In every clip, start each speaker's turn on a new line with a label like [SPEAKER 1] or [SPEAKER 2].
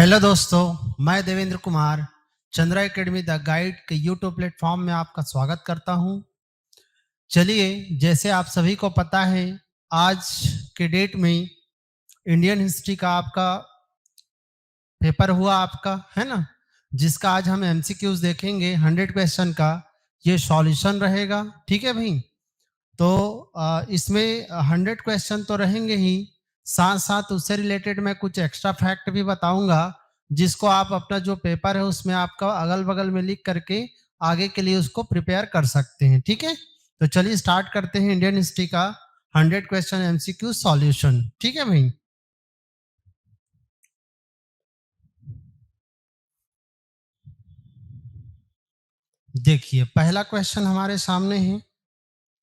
[SPEAKER 1] Hello दोस्तों, मैं Devendra Kumar Chandra academy the guide के यूट्यूब प्लेटफॉर्म में आपका स्वागत करता हूं। चलिए, जैसे आप सभी को पता है, आज के डेट में इंडियन हिस्ट्री का आपका पेपर हुआ आपका, है ना, जिसका आज हम एमसीक्यूज देखेंगे 100 क्वेश्चन का। ये सॉल्यूशन रहेगा, ठीक है भाई। तो इसमें 100 क्वेश्चन तो रहेंगे ही, साथ साथ उससे रिलेटेड मैं कुछ एक्स्ट्रा फैक्ट भी बताऊंगा, जिसको आप अपना जो पेपर है उसमें आपका अगल बगल में लिख करके आगे के लिए उसको प्रिपेयर कर सकते हैं, ठीक है। तो चलिए स्टार्ट करते हैं इंडियन हिस्ट्री का 100 क्वेश्चन एमसीक्यू सॉल्यूशन, ठीक है भाई। देखिए, पहला क्वेश्चन हमारे सामने है,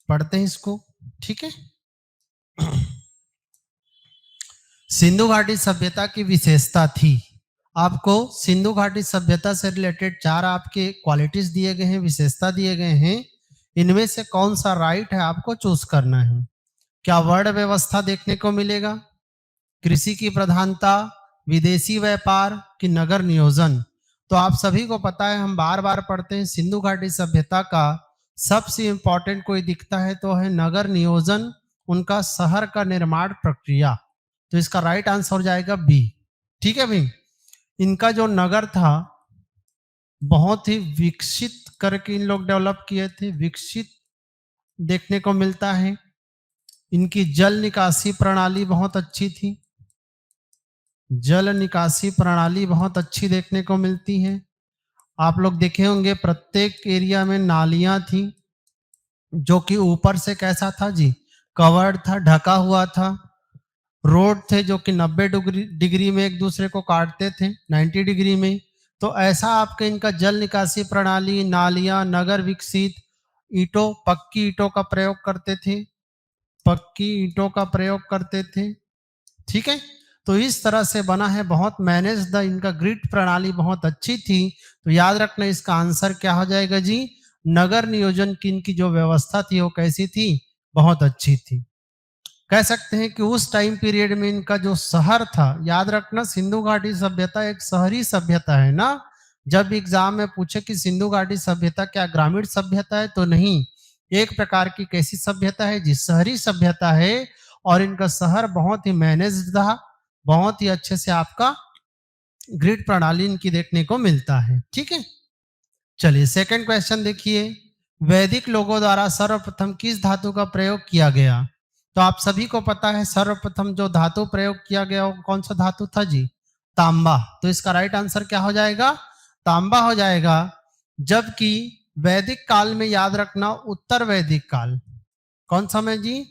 [SPEAKER 1] पढ़ते हैं इसको, ठीक है। सिंधु घाटी सभ्यता की विशेषता थी। आपको सिंधु घाटी सभ्यता से रिलेटेड 4 आपके क्वालिटीज दिए गए हैं, विशेषता दिए गए हैं। इनमें से कौन सा राइट है आपको चूज करना है। क्या वर्ण व्यवस्था देखने को मिलेगा, कृषि की प्रधानता, विदेशी व्यापार कि नगर नियोजन। तो आप सभी को पता है, हम बार बार पढ़ते हैं, सिंधु घाटी सभ्यता का सबसे इंपॉर्टेंट कोई दिखता है तो है नगर नियोजन, उनका शहर का निर्माण प्रक्रिया। तो इसका राइट आंसर हो जाएगा बी, ठीक है भाई। इनका जो नगर था बहुत ही विकसित करके इन लोग डेवलप किए थे, विकसित देखने को मिलता है। इनकी जल निकासी प्रणाली बहुत अच्छी थी, जल निकासी प्रणाली बहुत अच्छी देखने को मिलती है। आप लोग देखे होंगे प्रत्येक एरिया में नालियां थी, जो कि ऊपर से कैसा था जी, कवर्ड था, ढका हुआ था। रोड थे जो कि 90 डिग्री में एक दूसरे को काटते थे, 90 डिग्री में। तो ऐसा आपके इनका जल निकासी प्रणाली, नालियां, नगर विकसित, ईंटों, पक्की ईंटों का प्रयोग करते थे, पक्की ईंटों का प्रयोग करते थे, ठीक है। तो इस तरह से बना है, बहुत मैनेज द, इनका ग्रिड प्रणाली बहुत अच्छी थी। तो याद रखना, इसका आंसर क्या हो जाएगा जी, नगर नियोजन की इनकी जो व्यवस्था थी वो कैसी थी, बहुत अच्छी थी। कह सकते हैं कि उस टाइम पीरियड में इनका जो शहर था, याद रखना सिंधु घाटी सभ्यता एक शहरी सभ्यता है ना। जब एग्जाम में पूछे कि सिंधु घाटी सभ्यता क्या ग्रामीण सभ्यता है, तो नहीं, एक प्रकार की कैसी सभ्यता है जी, शहरी सभ्यता है। और इनका शहर बहुत ही मैनेज था, बहुत ही अच्छे से आपका ग्रिड प्रणाली इनकी देखने को मिलता है, ठीक है। चलिए सेकंड क्वेश्चन देखिए, वैदिक लोगों द्वारा सर्वप्रथम किस धातु का प्रयोग किया गया। तो आप सभी को पता है, सर्वप्रथम जो धातु प्रयोग किया गया वो कौन सा धातु था जी, तांबा। तो इसका राइट आंसर क्या हो जाएगा, तांबा हो जाएगा। जबकि वैदिक काल में याद रखना, उत्तर वैदिक काल, कौन सा में जी,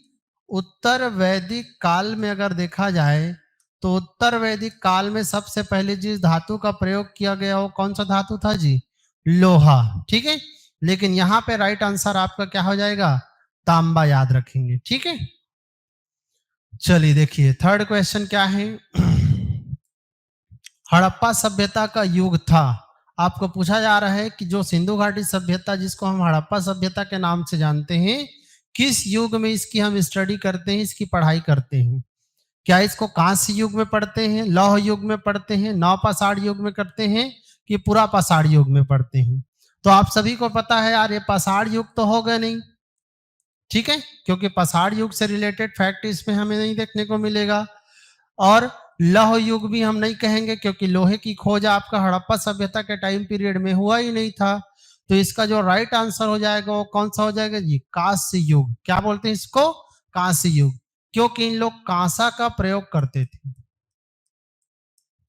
[SPEAKER 1] उत्तर वैदिक काल में अगर देखा जाए तो उत्तर वैदिक काल में सबसे पहले जिस धातु का प्रयोग किया गया वो कौन सा धातु था जी, लोहा, ठीक है। लेकिन यहाँ पे राइट आंसर आपका क्या हो जाएगा, तांबा, याद रखेंगे, ठीक है। चलिए देखिए थर्ड क्वेश्चन क्या है। हड़प्पा सभ्यता का युग था। आपको पूछा जा रहा है कि जो सिंधु घाटी सभ्यता, जिसको हम हड़प्पा सभ्यता के नाम से जानते हैं, किस युग में इसकी हम स्टडी करते हैं, इसकी पढ़ाई करते हैं। क्या इसको कांस्य युग में पढ़ते हैं, लौह युग में पढ़ते हैं, नवपाषाण युग में करते हैं, कि पूरा पाषाण युग में पढ़ते हैं। तो आप सभी को पता है यार, ये पाषाण युग तो होगा नहीं, ठीक है, क्योंकि पाषाण युग से रिलेटेड फैक्ट इसमें हमें नहीं देखने को मिलेगा। और लौह युग भी हम नहीं कहेंगे, क्योंकि लोहे की खोज आपका हड़प्पा सभ्यता के टाइम पीरियड में हुआ ही नहीं था। तो इसका जो राइट आंसर हो जाएगा वो कौन सा हो जाएगा जी, कांस्य युग। क्या बोलते हैं इसको, कांस्य युग, क्योंकि इन लोग कांसा का प्रयोग करते थे।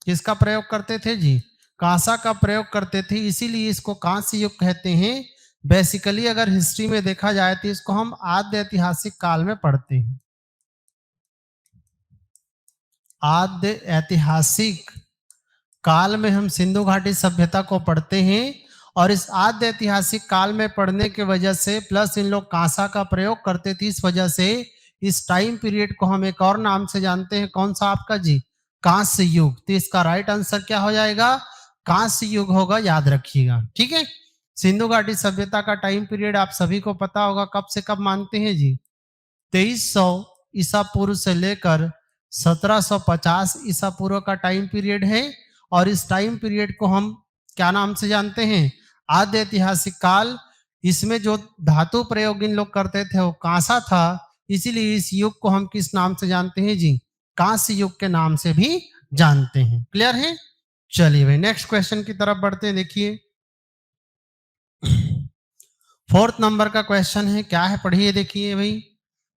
[SPEAKER 1] किसका प्रयोग करते थे जी, कांसा का प्रयोग करते थे, इसीलिए इसको कांस्य युग कहते हैं। बेसिकली अगर हिस्ट्री में देखा जाए तो इसको हम आद्य ऐतिहासिक काल में पढ़ते हैं। आद्य ऐतिहासिक काल में हम सिंधु घाटी सभ्यता को पढ़ते हैं। और इस आद्य ऐतिहासिक काल में पढ़ने की वजह से, प्लस इन लोग कांसा का प्रयोग करते थे, इस वजह से इस टाइम पीरियड को हम एक और नाम से जानते हैं, कौन सा आपका जी, कांस्य युग। तो इसका राइट आंसर क्या हो जाएगा, कांस्य युग होगा, याद रखिएगा, ठीक है। सिंधु घाटी सभ्यता का टाइम पीरियड आप सभी को पता होगा, कब से कब मानते हैं जी, 2300 ईसा पूर्व से लेकर 1750 ईसा पूर्व का टाइम पीरियड है। और इस टाइम पीरियड को हम क्या नाम से जानते हैं? आद्य ऐतिहासिक काल। इसमें जो धातु प्रयोग इन लोग करते थे वो कांसा था, इसीलिए इस युग को हम किस नाम से जानते हैं जी? कांस्य युग के नाम से भी जानते हैं। क्लियर है? चलिए भाई नेक्स्ट क्वेश्चन की तरफ बढ़ते हैं। देखिए 4th नंबर का क्वेश्चन है, क्या है पढ़िए। देखिए भाई,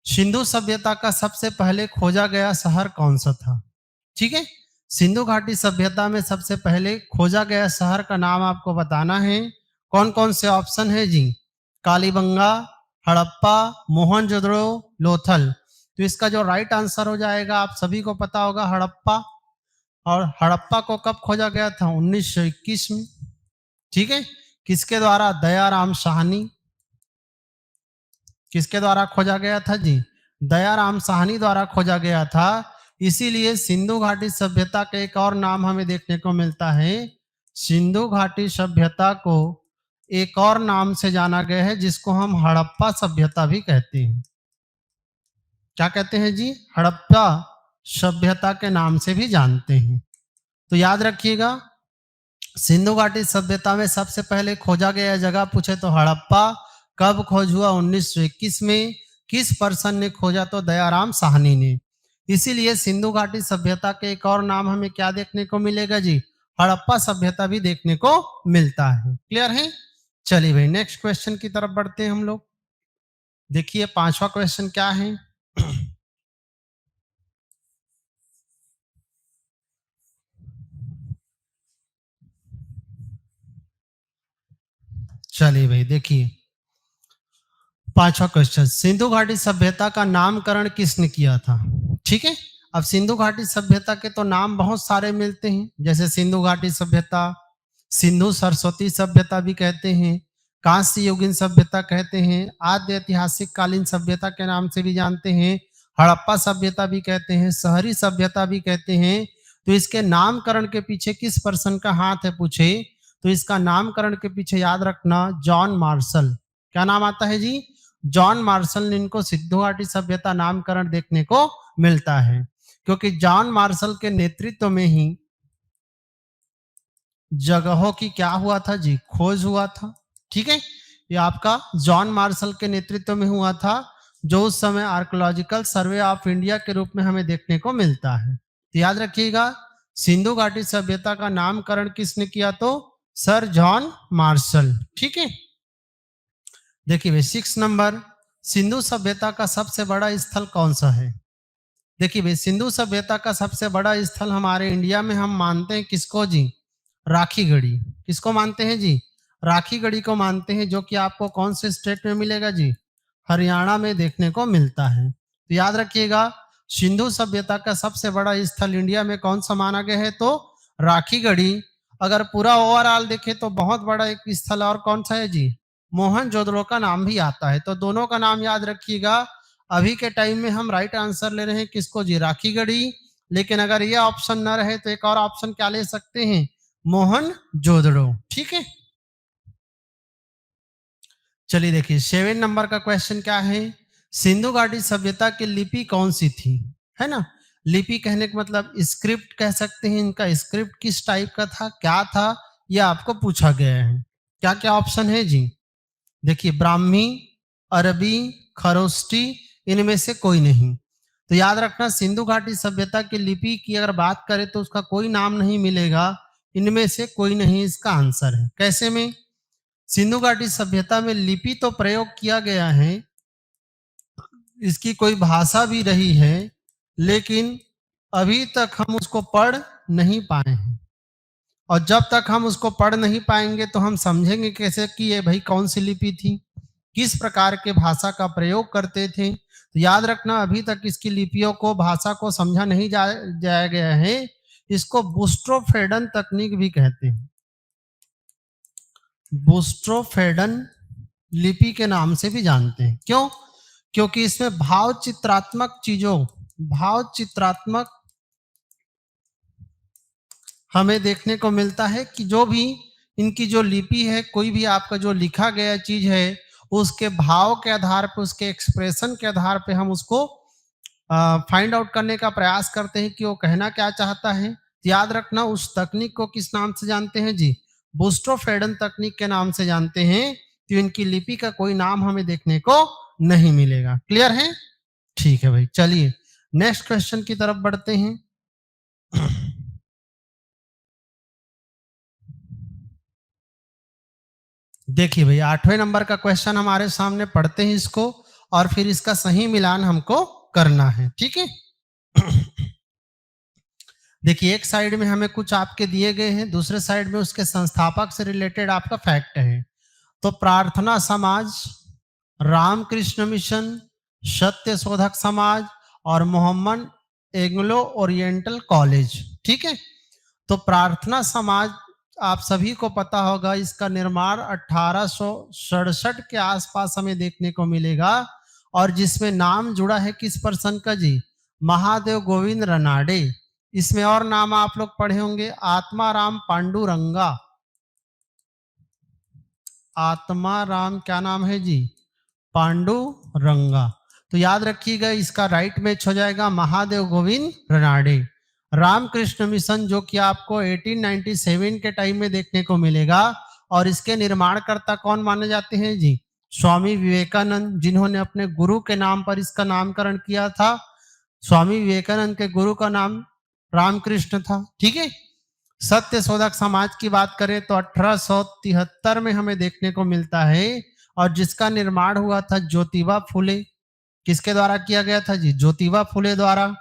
[SPEAKER 1] सिंधु सभ्यता का सबसे पहले खोजा गया शहर कौन सा था? ठीक है, सिंधु घाटी सभ्यता में सबसे पहले खोजा गया शहर का नाम आपको बताना है। कौन कौन से ऑप्शन है जी? कालीबंगा, हड़प्पा, मोहनजोदड़ो, लोथल। तो इसका जो राइट आंसर हो जाएगा, आप सभी को पता होगा, हड़प्पा। और हड़प्पा को कब खोजा गया था? 1921 में। ठीक है, किसके द्वारा? दयाराम साहनी। किसके द्वारा खोजा गया था जी? दयाराम साहनी द्वारा खोजा गया था। इसीलिए सिंधु घाटी सभ्यता का एक और नाम हमें देखने को मिलता है। सिंधु घाटी सभ्यता को एक और नाम से जाना गया है, जिसको हम हड़प्पा सभ्यता भी कहते हैं। क्या कहते हैं जी? हड़प्पा सभ्यता के नाम से भी जानते हैं। तो याद रखिएगा, सिंधु घाटी सभ्यता में सबसे पहले खोजा गया जगह पूछे तो हड़प्पा। कब खोज हुआ? 1921 में। किस पर्सन ने खोजा? तो दयाराम साहनी ने। इसीलिए सिंधु घाटी सभ्यता के एक और नाम हमें क्या देखने को मिलेगा जी? हड़प्पा सभ्यता भी देखने को मिलता है। क्लियर है? चलिए भाई नेक्स्ट क्वेश्चन की तरफ बढ़ते हैं हम लोग। देखिए 5वां क्वेश्चन क्या है। चलिए भाई देखिए 5वां क्वेश्चन, सिंधु घाटी सभ्यता का नामकरण किसने किया था? ठीक है, अब सिंधु घाटी सभ्यता के तो नाम बहुत सारे मिलते हैं, जैसे सिंधु घाटी सभ्यता, सिंधु सरस्वती सभ्यता भी कहते हैं, कांस्य युगीन सभ्यता कहते हैं, आद्य ऐतिहासिक कालीन सभ्यता के नाम से भी जानते हैं, हड़प्पा सभ्यता भी कहते हैं, शहरी सभ्यता भी कहते हैं। तो इसके नामकरण के पीछे किस पर्सन का हाथ है पूछे, तो इसका नामकरण के पीछे याद रखना जॉन मार्शल। क्या नाम आता है जी? जॉन मार्शल ने इनको सिंधु घाटी सभ्यता नामकरण देखने को मिलता है, क्योंकि जॉन मार्शल के नेतृत्व में ही जगहों की क्या हुआ था जी? खोज हुआ था। ठीक है, ये आपका जॉन मार्शल के नेतृत्व में हुआ था, जो उस समय आर्कोलॉजिकल सर्वे ऑफ इंडिया के रूप में हमें देखने को मिलता है। तो याद रखिएगा, सिंधु घाटी सभ्यता का नामकरण किसने किया? तो सर जॉन मार्शल। ठीक है, देखिए भाई 6 नंबर, सिंधु सभ्यता का सबसे बड़ा स्थल कौन सा है? देखिए भाई, सिंधु सभ्यता का सबसे बड़ा स्थल हमारे इंडिया में हम मानते हैं किसको जी? राखी गढ़ी। किसको मानते हैं जी? राखी गढ़ी को मानते हैं, जो कि आपको कौन से स्टेट में मिलेगा जी? हरियाणा में देखने को मिलता है। तो याद रखिएगा, सिंधु सभ्यता का सबसे बड़ा स्थल इंडिया में कौन सा माना गया है? तो राखी गढ़ी। अगर पूरा ओवरऑल देखें तो बहुत बड़ा एक स्थल और कौन सा है जी? मोहनजोदड़ो का नाम भी आता है। तो दोनों का नाम याद रखिएगा। अभी के टाइम में हम राइट आंसर ले रहे हैं किसको जी? राखी गढ़ी। लेकिन अगर ये ऑप्शन न रहे तो एक और ऑप्शन क्या ले सकते हैं? मोहनजोदड़ो। ठीक है, चलिए देखिए 7 नंबर का क्वेश्चन क्या है। सिंधु घाटी सभ्यता की लिपि कौन सी थी? है ना, लिपि कहने का मतलब स्क्रिप्ट कह सकते हैं। इनका स्क्रिप्ट किस टाइप का था, क्या था, यह आपको पूछा गया है। क्या क्या ऑप्शन है जी? देखिए ब्राह्मी, अरबी, खरोष्टी, इनमें से कोई नहीं। तो याद रखना, सिंधु घाटी सभ्यता की लिपि की अगर बात करें तो उसका कोई नाम नहीं मिलेगा। इनमें से कोई नहीं इसका आंसर है। कैसे में? सिंधु घाटी सभ्यता में लिपि तो प्रयोग किया गया है, इसकी कोई भाषा भी रही है, लेकिन अभी तक हम उसको पढ़ नहीं पाए हैं। और जब तक हम उसको पढ़ नहीं पाएंगे तो हम समझेंगे कैसे कि ये भाई कौन सी लिपि थी, किस प्रकार के भाषा का प्रयोग करते थे। तो याद रखना, अभी तक इसकी लिपियों को, भाषा को समझा नहीं जाया गया है। इसको बुस्ट्रोफेडन तकनीक भी कहते हैं। बुस्ट्रोफेडन लिपि के नाम से भी जानते हैं। क्यों? क्योंकि इसमें भाव चित्रात्मक चीजों, भाव चित्रात्मक हमें देखने को मिलता है कि जो भी इनकी जो लिपि है, कोई भी आपका जो लिखा गया चीज है, उसके भाव के आधार पे, उसके एक्सप्रेशन के आधार पे हम उसको फाइंड आउट करने का प्रयास करते हैं कि वो कहना क्या चाहता है। तो याद रखना उस तकनीक को किस नाम से जानते हैं जी, बूस्टरफ्रेडन तकनीक के नाम से जानते हैं। तो इनकी लिपि का कोई नाम हमें देखने को नहीं मिलेगा। क्लियर है? ठीक है भाई, चलिए नेक्स्ट क्वेश्चन की तरफ बढ़ते हैं। देखिए भाई 8वें नंबर का क्वेश्चन हमारे सामने, पढ़ते हैं इसको और फिर इसका सही मिलान हमको करना है। ठीक है? देखिए एक साइड में हमें कुछ आपके दिए गए हैं, दूसरे साइड में उसके संस्थापक से रिलेटेड आपका फैक्ट है। तो प्रार्थना समाज, रामकृष्ण मिशन, सत्य शोधक समाज और मोहम्मद एंग्लो ओरिएंटल कॉलेज। ठीक है? तो प्रार्थना समाज आप सभी को पता होगा, इसका निर्माण 1867 के आसपास हमें देखने को मिलेगा और जिसमें नाम जुड़ा है किस पर्सन का जी, महादेव गोविंद रनाडे। इसमें और नाम आप लोग पढ़े होंगे, आत्माराम पांडुरंगा। आत्माराम क्या नाम है जी, पांडुरंगा। तो याद रखिएगा इसका राइट मैच हो जाएगा महादेव गोविंद रनाडे। रामकृष्ण मिशन जो कि आपको 1897 के टाइम में देखने को मिलेगा और इसके निर्माणकर्ता कौन माने जाते हैं जी, स्वामी विवेकानंद, जिन्होंने अपने गुरु के नाम पर इसका नामकरण किया था। स्वामी विवेकानंद के गुरु का नाम रामकृष्ण था। ठीक है? सत्य शोधक समाज की बात करें तो 1873 में हमें देखने को मिलता है और जिसका निर्माण हुआ था ज्योतिबा फुले। किसके द्वारा किया गया था जी, ज्योतिबा फुले द्वारा,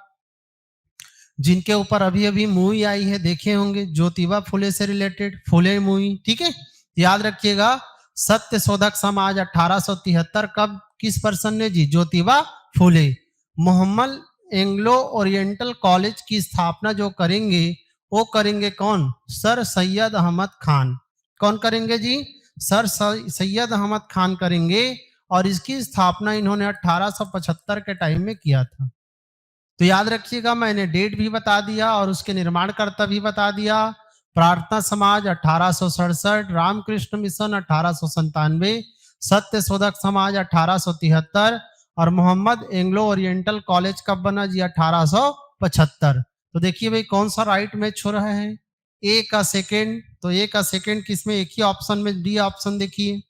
[SPEAKER 1] जिनके ऊपर अभी अभी मूवी आई है, देखे होंगे, ज्योतिबा फुले से रिलेटेड फुले मूवी। ठीक है? याद रखिएगा सत्य शोधक समाज 1873 कब, किस पर्सन ने जी, Jyotiba Phule. Mohammad Anglo oriental college की स्थापना जो करेंगे वो करेंगे कौन, सर सैयद अहमद खान। कौन करेंगे जी, सर सैयद अहमद खान करेंगे और इसकी स्थापना इन्होंने 1875 के टाइम में किया था। तो याद रखिएगा मैंने डेट भी बता दिया और उसके निर्माणकर्ता भी बता दिया। प्रार्थना समाज 1867, रामकृष्ण मिशन 1897, सत्य शोधक समाज 1873 और मोहम्मद एंग्लो ओरिएंटल कॉलेज कब बना जी, 1875। तो देखिए भाई कौन सा राइट मैच हो रहा है, ए का सेकेंड। तो ए का सेकेंड किसमें, एक ही ऑप्शन में, डी ऑप्शन देखिए।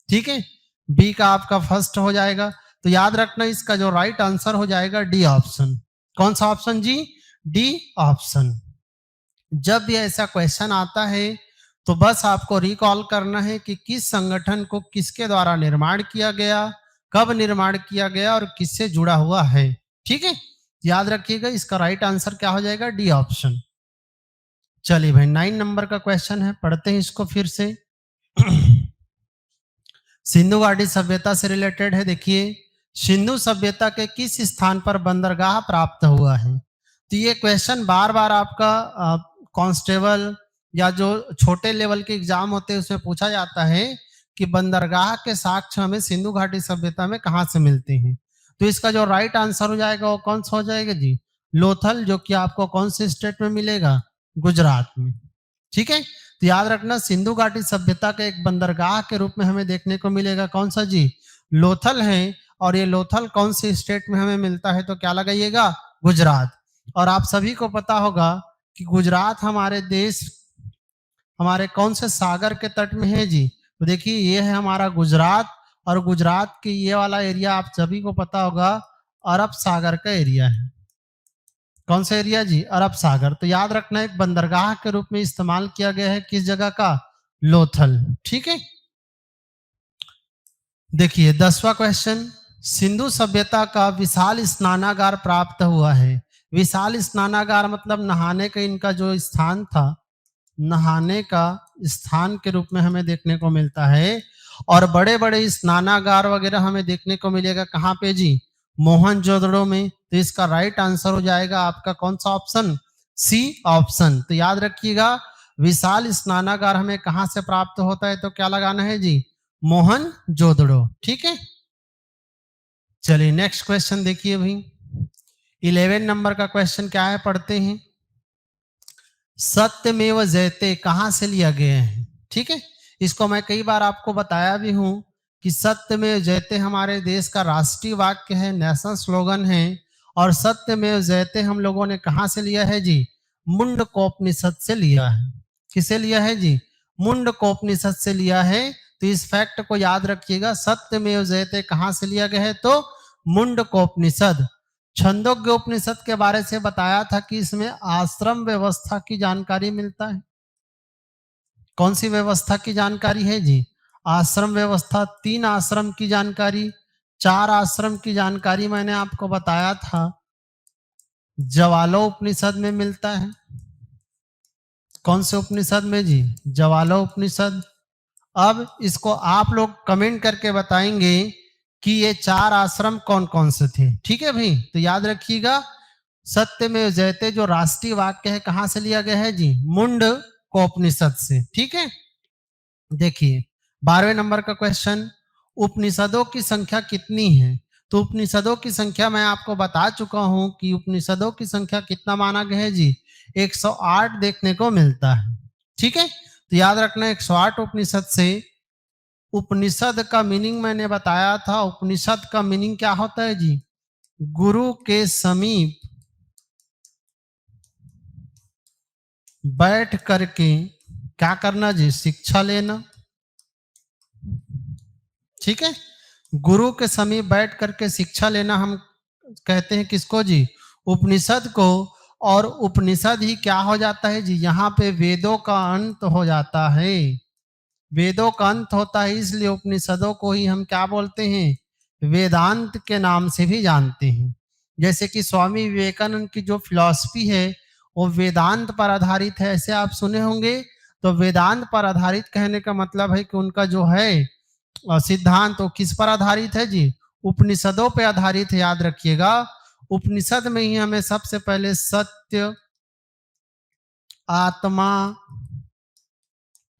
[SPEAKER 1] ठीक है? बी का आपका फर्स्ट हो जाएगा। तो याद रखना इसका जो राइट आंसर हो जाएगा डी ऑप्शन। कौन सा ऑप्शन जी, डी ऑप्शन। जब भी ऐसा क्वेश्चन आता है तो बस आपको रिकॉल करना है कि किस संगठन को किसके द्वारा निर्माण किया गया, कब निर्माण किया गया और किससे जुड़ा हुआ है। ठीक है? याद रखिएगा इसका राइट आंसर क्या हो जाएगा, डी ऑप्शन। चलिए भाई 9 नंबर का क्वेश्चन है, पढ़ते हैं इसको फिर से। सिंधु घाटी सभ्यता से रिलेटेड है। देखिए सिंधु सभ्यता के किस स्थान पर बंदरगाह प्राप्त हुआ है। तो ये क्वेश्चन बार बार आपका कांस्टेबल या जो छोटे लेवल के एग्जाम होते हैं उसमें पूछा जाता है कि बंदरगाह के साक्ष्य हमें सिंधु घाटी सभ्यता में कहाँ से मिलते हैं। तो इसका जो राइट आंसर हो जाएगा वो कौन सा हो जाएगा जी, लोथल, जो कि आपको कौन से स्टेट में मिलेगा, गुजरात में। ठीक है? तो याद रखना सिंधु घाटी सभ्यता के एक बंदरगाह के रूप में हमें देखने को मिलेगा कौन सा जी, लोथल है। और ये लोथल कौन से स्टेट में हमें मिलता है, तो क्या लगाइएगा, गुजरात। और आप सभी को पता होगा कि गुजरात हमारे देश, हमारे कौन से सागर के तट में है जी, तो देखिए ये है हमारा गुजरात और गुजरात के ये वाला एरिया आप सभी को पता होगा अरब सागर का एरिया है। कौन सा एरिया जी, अरब सागर। तो याद रखना एक बंदरगाह के रूप में इस्तेमाल किया गया है किस जगह का, लोथल। ठीक है? देखिए 10वां क्वेश्चन, सिंधु सभ्यता का विशाल स्नानागार प्राप्त हुआ है। विशाल स्नानागार मतलब नहाने का इनका जो स्थान था, नहाने का स्थान के रूप में हमें देखने को मिलता है। और बड़े बड़े स्नानागार वगैरह हमें देखने को मिलेगा कहाँ पे जी, मोहनजोदड़ो में। तो इसका राइट आंसर हो जाएगा आपका कौन सा ऑप्शन, सी ऑप्शन। तो याद रखिएगा विशाल स्नानागार हमें कहाँ से प्राप्त होता है, तो क्या लगाना है जी, मोहनजोदड़ो। ठीक है? चलिए नेक्स्ट क्वेश्चन देखिए भाई 11 नंबर का क्वेश्चन क्या है, पढ़ते हैं। सत्यमेव जयते कहां से लिया गया है। ठीक है? इसको मैं कई बार आपको बताया भी हूं कि सत्यमेव जयते हमारे देश का राष्ट्रीय वाक्य है, नेशनल स्लोगन है। और सत्यमेव जयते हम लोगों ने कहां से लिया है जी, मुंडकोपनिषद से लिया है। किसे लिया है जी? मुंडकोपनिषद से लिया है। तो इस फैक्ट को याद रखिएगा, सत्यमेव जयते कहां से लिया गया है? तो मुंडकोपनिषद। छंदोग्य उपनिषद के बारे से बताया था कि इसमें आश्रम व्यवस्था की जानकारी मिलता है। कौन सी व्यवस्था की जानकारी है जी? आश्रम व्यवस्था। 3 आश्रम की जानकारी, 4 आश्रम की जानकारी मैंने आपको बताया था, जवालो उपनिषद में मिलता है। कौन से उपनिषद में जी? जवालो उपनिषद। अब इसको आप लोग कमेंट करके बताएंगे कि ये 4 आश्रम कौन कौन से थे। ठीक है भाई, तो याद रखिएगा, सत्यमेव जयते जो राष्ट्रीय वाक्य है कहां से लिया गया है जी? मुंड कोपनिषद से। ठीक है, देखिए 12वें नंबर का क्वेश्चन, उपनिषदों की संख्या कितनी है? तो उपनिषदों की संख्या मैं आपको बता चुका हूं कि उपनिषदों की संख्या कितना माना गया है जी? 108 देखने को मिलता है। ठीक है, तो याद रखना 108 उपनिषद से। उपनिषद का मीनिंग मैंने बताया था, उपनिषद का मीनिंग क्या होता है जी? गुरु के समीप बैठ करके क्या करना जी? शिक्षा लेना। ठीक है, गुरु के समीप बैठ करके शिक्षा लेना हम कहते हैं किसको जी? उपनिषद को। और उपनिषद ही क्या हो जाता है जी? यहाँ पे वेदों का अंत हो जाता है। वेदों का अंत होता है, इसलिए उपनिषदों को ही हम क्या बोलते हैं? वेदांत के नाम से भी जानते हैं। जैसे कि स्वामी विवेकानंद की जो फिलॉसफी है वो वेदांत पर आधारित है, ऐसे आप सुने होंगे। तो वेदांत पर आधारित कहने का मतलब है कि उनका जो है सिद्धांत वो किस पर आधारित है जी? उपनिषदों पे आधारित है। याद रखिएगा, उपनिषद में ही हमें सबसे पहले सत्य, आत्मा,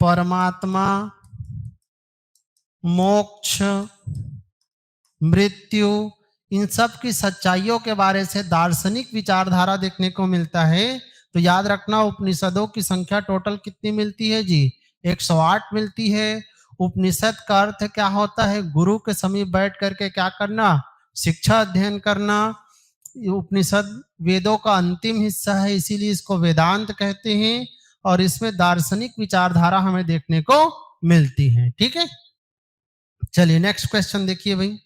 [SPEAKER 1] परमात्मा, मोक्ष, मृत्यु, इन सब की सच्चाइयों के बारे से दार्शनिक विचारधारा देखने को मिलता है। तो याद रखना, उपनिषदों की संख्या टोटल कितनी मिलती है जी? 108 मिलती है। उपनिषद का अर्थ क्या होता है? गुरु के समीप बैठ करके क्या करना? शिक्षा अध्ययन करना। उपनिषद वेदों का अंतिम हिस्सा है, इसीलिए इसको वेदांत कहते हैं। और इसमें दार्शनिक विचारधारा हमें देखने को मिलती है। ठीक है, चलिए नेक्स्ट क्वेश्चन देखिए भाई।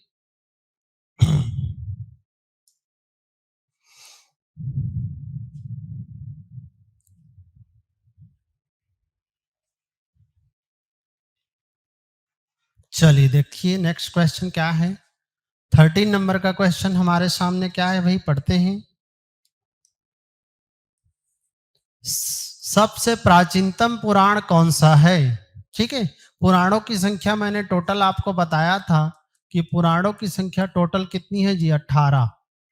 [SPEAKER 1] चलिए देखिए नेक्स्ट क्वेश्चन क्या है। 13 नंबर का क्वेश्चन हमारे सामने क्या है भाई, पढ़ते हैं। सबसे प्राचीनतम पुराण कौन सा है? ठीक है, पुराणों की संख्या मैंने टोटल आपको बताया था कि पुराणों की संख्या टोटल कितनी है जी? 18।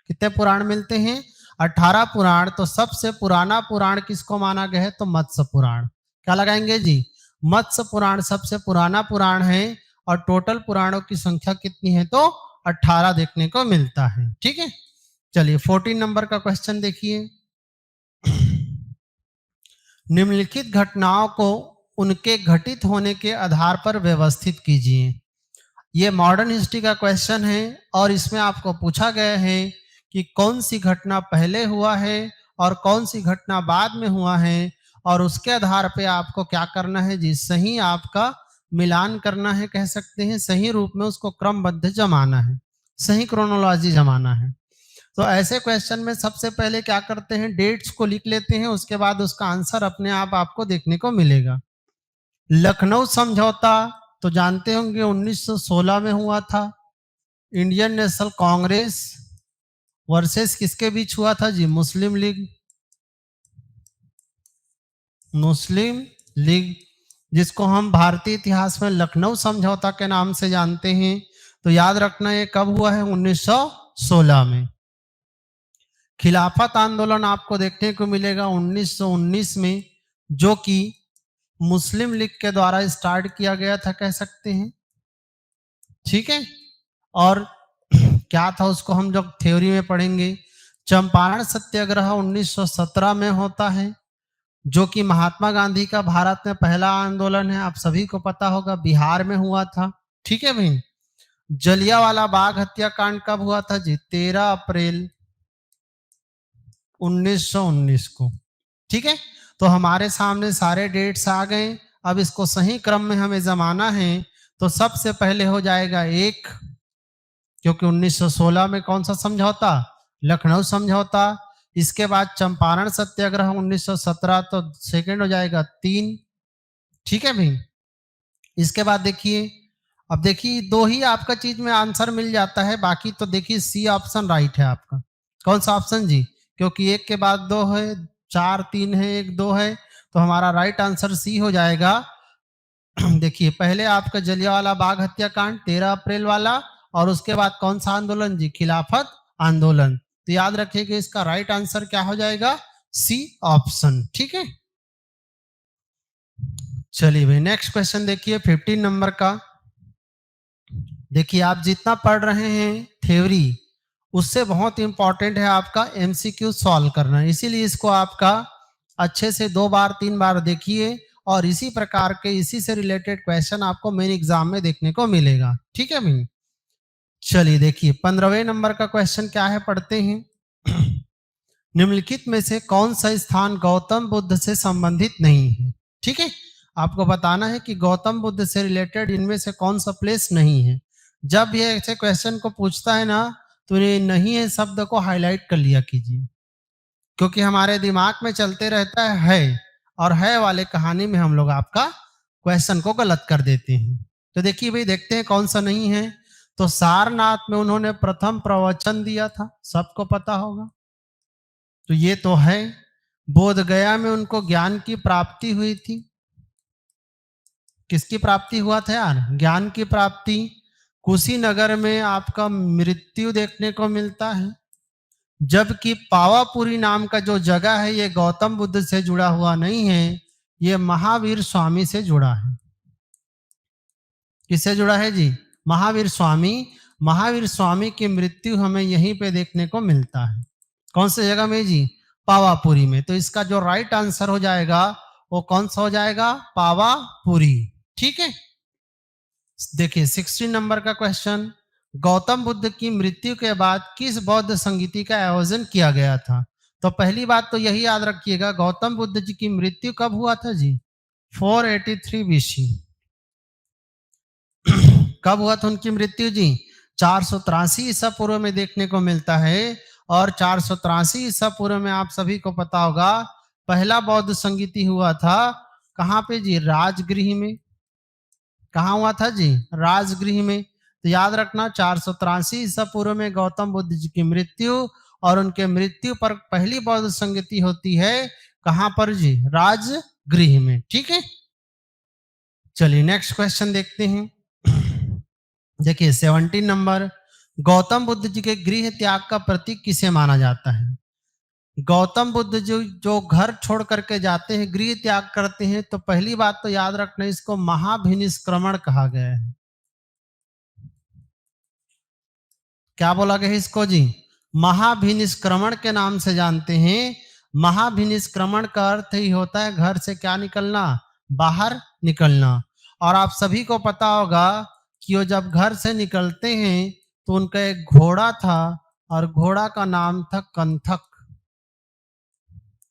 [SPEAKER 1] कितने पुराण मिलते हैं? 18 पुराण। तो सबसे पुराना पुराण किसको माना गया है? तो मत्स्य पुराण। क्या लगाएंगे जी? मत्स्य पुराण सबसे पुराना पुराण है। और टोटल पुराणों की संख्या कितनी है? तो 18 देखने को मिलता है। ठीक है, चलिए 14 नंबर का क्वेश्चन देखिए। निम्नलिखित घटनाओं को उनके घटित होने के आधार पर व्यवस्थित कीजिए। ये मॉडर्न हिस्ट्री का क्वेश्चन है और इसमें आपको पूछा गया है कि कौन सी घटना पहले हुआ है और कौन सी घटना बाद में हुआ है, और उसके आधार पे आपको क्या करना है जी? सही आपका मिलान करना है, कह सकते हैं सही रूप में उसको क्रमबद्ध जमाना है, सही क्रोनोलॉजी जमाना है। तो ऐसे क्वेश्चन में सबसे पहले क्या करते हैं? डेट्स को लिख लेते हैं, उसके बाद उसका आंसर अपने आप आपको देखने को मिलेगा। लखनऊ समझौता तो जानते होंगे 1916 में हुआ था। इंडियन नेशनल कांग्रेस वर्सेस किसके बीच हुआ था जी? मुस्लिम लीग। मुस्लिम लीग, जिसको हम भारतीय इतिहास में लखनऊ समझौता के नाम से जानते हैं। तो याद रखना ये कब हुआ है? 1916 में। खिलाफत आंदोलन आपको देखने को मिलेगा 1919 में, जो कि मुस्लिम लीग के द्वारा स्टार्ट किया गया था, कह सकते हैं। ठीक है, और क्या था उसको हम जब थ्योरी में पढ़ेंगे। चंपारण सत्याग्रह 1917 में होता है, जो कि महात्मा गांधी का भारत में पहला आंदोलन है। आप सभी को पता होगा, बिहार में हुआ था। ठीक है भाई। जलियांवाला बाग हत्याकांड कब हुआ था जी? 13 अप्रैल 1919 को। ठीक है, तो हमारे सामने सारे डेट्स आ गए। अब इसको सही क्रम में हमें जमाना है, तो सबसे पहले हो जाएगा एक, क्योंकि 1916 में कौन सा समझौता? लखनऊ समझौता। इसके बाद चंपारण सत्याग्रह 1917, तो सेकंड हो जाएगा 3। ठीक है भाई। इसके बाद देखिए, अब देखिए दो ही आपका चीज में आंसर मिल जाता है, बाकी तो देखिए सी ऑप्शन राइट है आपका। कौन सा ऑप्शन जी? क्योंकि एक के बाद दो है, 4 3 है, एक 2 है, तो हमारा राइट आंसर सी हो जाएगा। देखिए पहले आपका जलियांवाला बाग हत्याकांड 13 अप्रैल वाला, और उसके बाद कौन सा आंदोलन जी? खिलाफत आंदोलन। तो याद रखिएगा इसका राइट आंसर क्या हो जाएगा? C option. ठीक है, चलिए भाई नेक्स्ट क्वेश्चन देखिए 15 नंबर का। देखिए आप जितना पढ़ रहे हैं थ्योरी, उससे बहुत इंपॉर्टेंट है आपका एमसीक्यू सॉल्व करना, इसीलिए इसको आपका अच्छे से 2 बार 3 बार देखिए, और इसी प्रकार के इसी से रिलेटेड क्वेश्चन आपको मेन एग्जाम में देखने को मिलेगा। ठीक है भाई, चलिए देखिए 15वें नंबर का क्वेश्चन क्या है, पढ़ते हैं। निम्नलिखित में से कौन सा स्थान गौतम बुद्ध से संबंधित नहीं है? ठीक है, आपको बताना है कि गौतम बुद्ध से रिलेटेड इनमें से कौन सा प्लेस नहीं है। जब ये ऐसे क्वेश्चन को पूछता है ना, तो ये नहीं है शब्द को हाईलाइट कर लिया कीजिए, क्योंकि हमारे दिमाग में चलते रहता है, और है वाले कहानी में हम लोग आपका क्वेश्चन को गलत कर देते हैं। तो देखिए भाई, देखते हैं कौन सा नहीं है। तो सारनाथ में उन्होंने प्रथम प्रवचन दिया था, सबको पता होगा, तो ये तो है। बोध गया में उनको ज्ञान की प्राप्ति हुई थी। किसकी प्राप्ति हुआ था यार? ज्ञान की प्राप्ति। कुशीनगर में आपका मृत्यु देखने को मिलता है, जबकि पावापुरी नाम का जो जगह है ये गौतम बुद्ध से जुड़ा हुआ नहीं है, ये महावीर स्वामी से जुड़ा है। किससे जुड़ा है जी? महावीर स्वामी। महावीर स्वामी की मृत्यु हमें यहीं पे देखने को मिलता है। कौन सी जगह में जी? पावापुरी में। तो इसका जो राइट आंसर हो जाएगा वो कौन सा हो जाएगा? पावापुरी। ठीक है, देखिए 16 नंबर का क्वेश्चन। गौतम बुद्ध की मृत्यु के बाद किस बौद्ध संगीति का आयोजन किया गया था? तो पहली बात तो यही याद रखिएगा, गौतम बुद्ध जी की मृत्यु कब हुआ था जी? 483 बीसी। कब हुआ था उनकी मृत्यु जी? 483 ईसा पूर्व में देखने को मिलता है। और 483 ईसा पूर्व में आप सभी को पता होगा पहला बौद्ध संगीति हुआ था कहाँ पे जी? राजगृह में। कहाँ हुआ था जी? राजगृह में। तो याद रखना 483 ईसा पूर्व में गौतम बुद्ध जी की मृत्यु, और उनके मृत्यु पर पहली बौद्ध संगीति होती है कहाँ पर जी? राजगृह में। ठीक है, चलिए नेक्स्ट क्वेश्चन देखते हैं। देखिए 17 नंबर। गौतम बुद्ध जी के गृह त्याग का प्रतीक किसे माना जाता है? गौतम बुद्ध जो घर छोड़ करके जाते हैं, गृह त्याग करते हैं, तो पहली बात तो याद रखना इसको महाभिनिष्क्रमण कहा गया है। क्या बोला गया इसको जी? महाभिनिष्क्रमण के नाम से जानते हैं। महाभिनिष्क्रमण का अर्थ ही होता है घर से क्या निकलना? बाहर निकलना। और आप सभी को पता होगा कि वो जब घर से निकलते हैं तो उनका एक घोड़ा था, और घोड़ा का नाम था कंथक।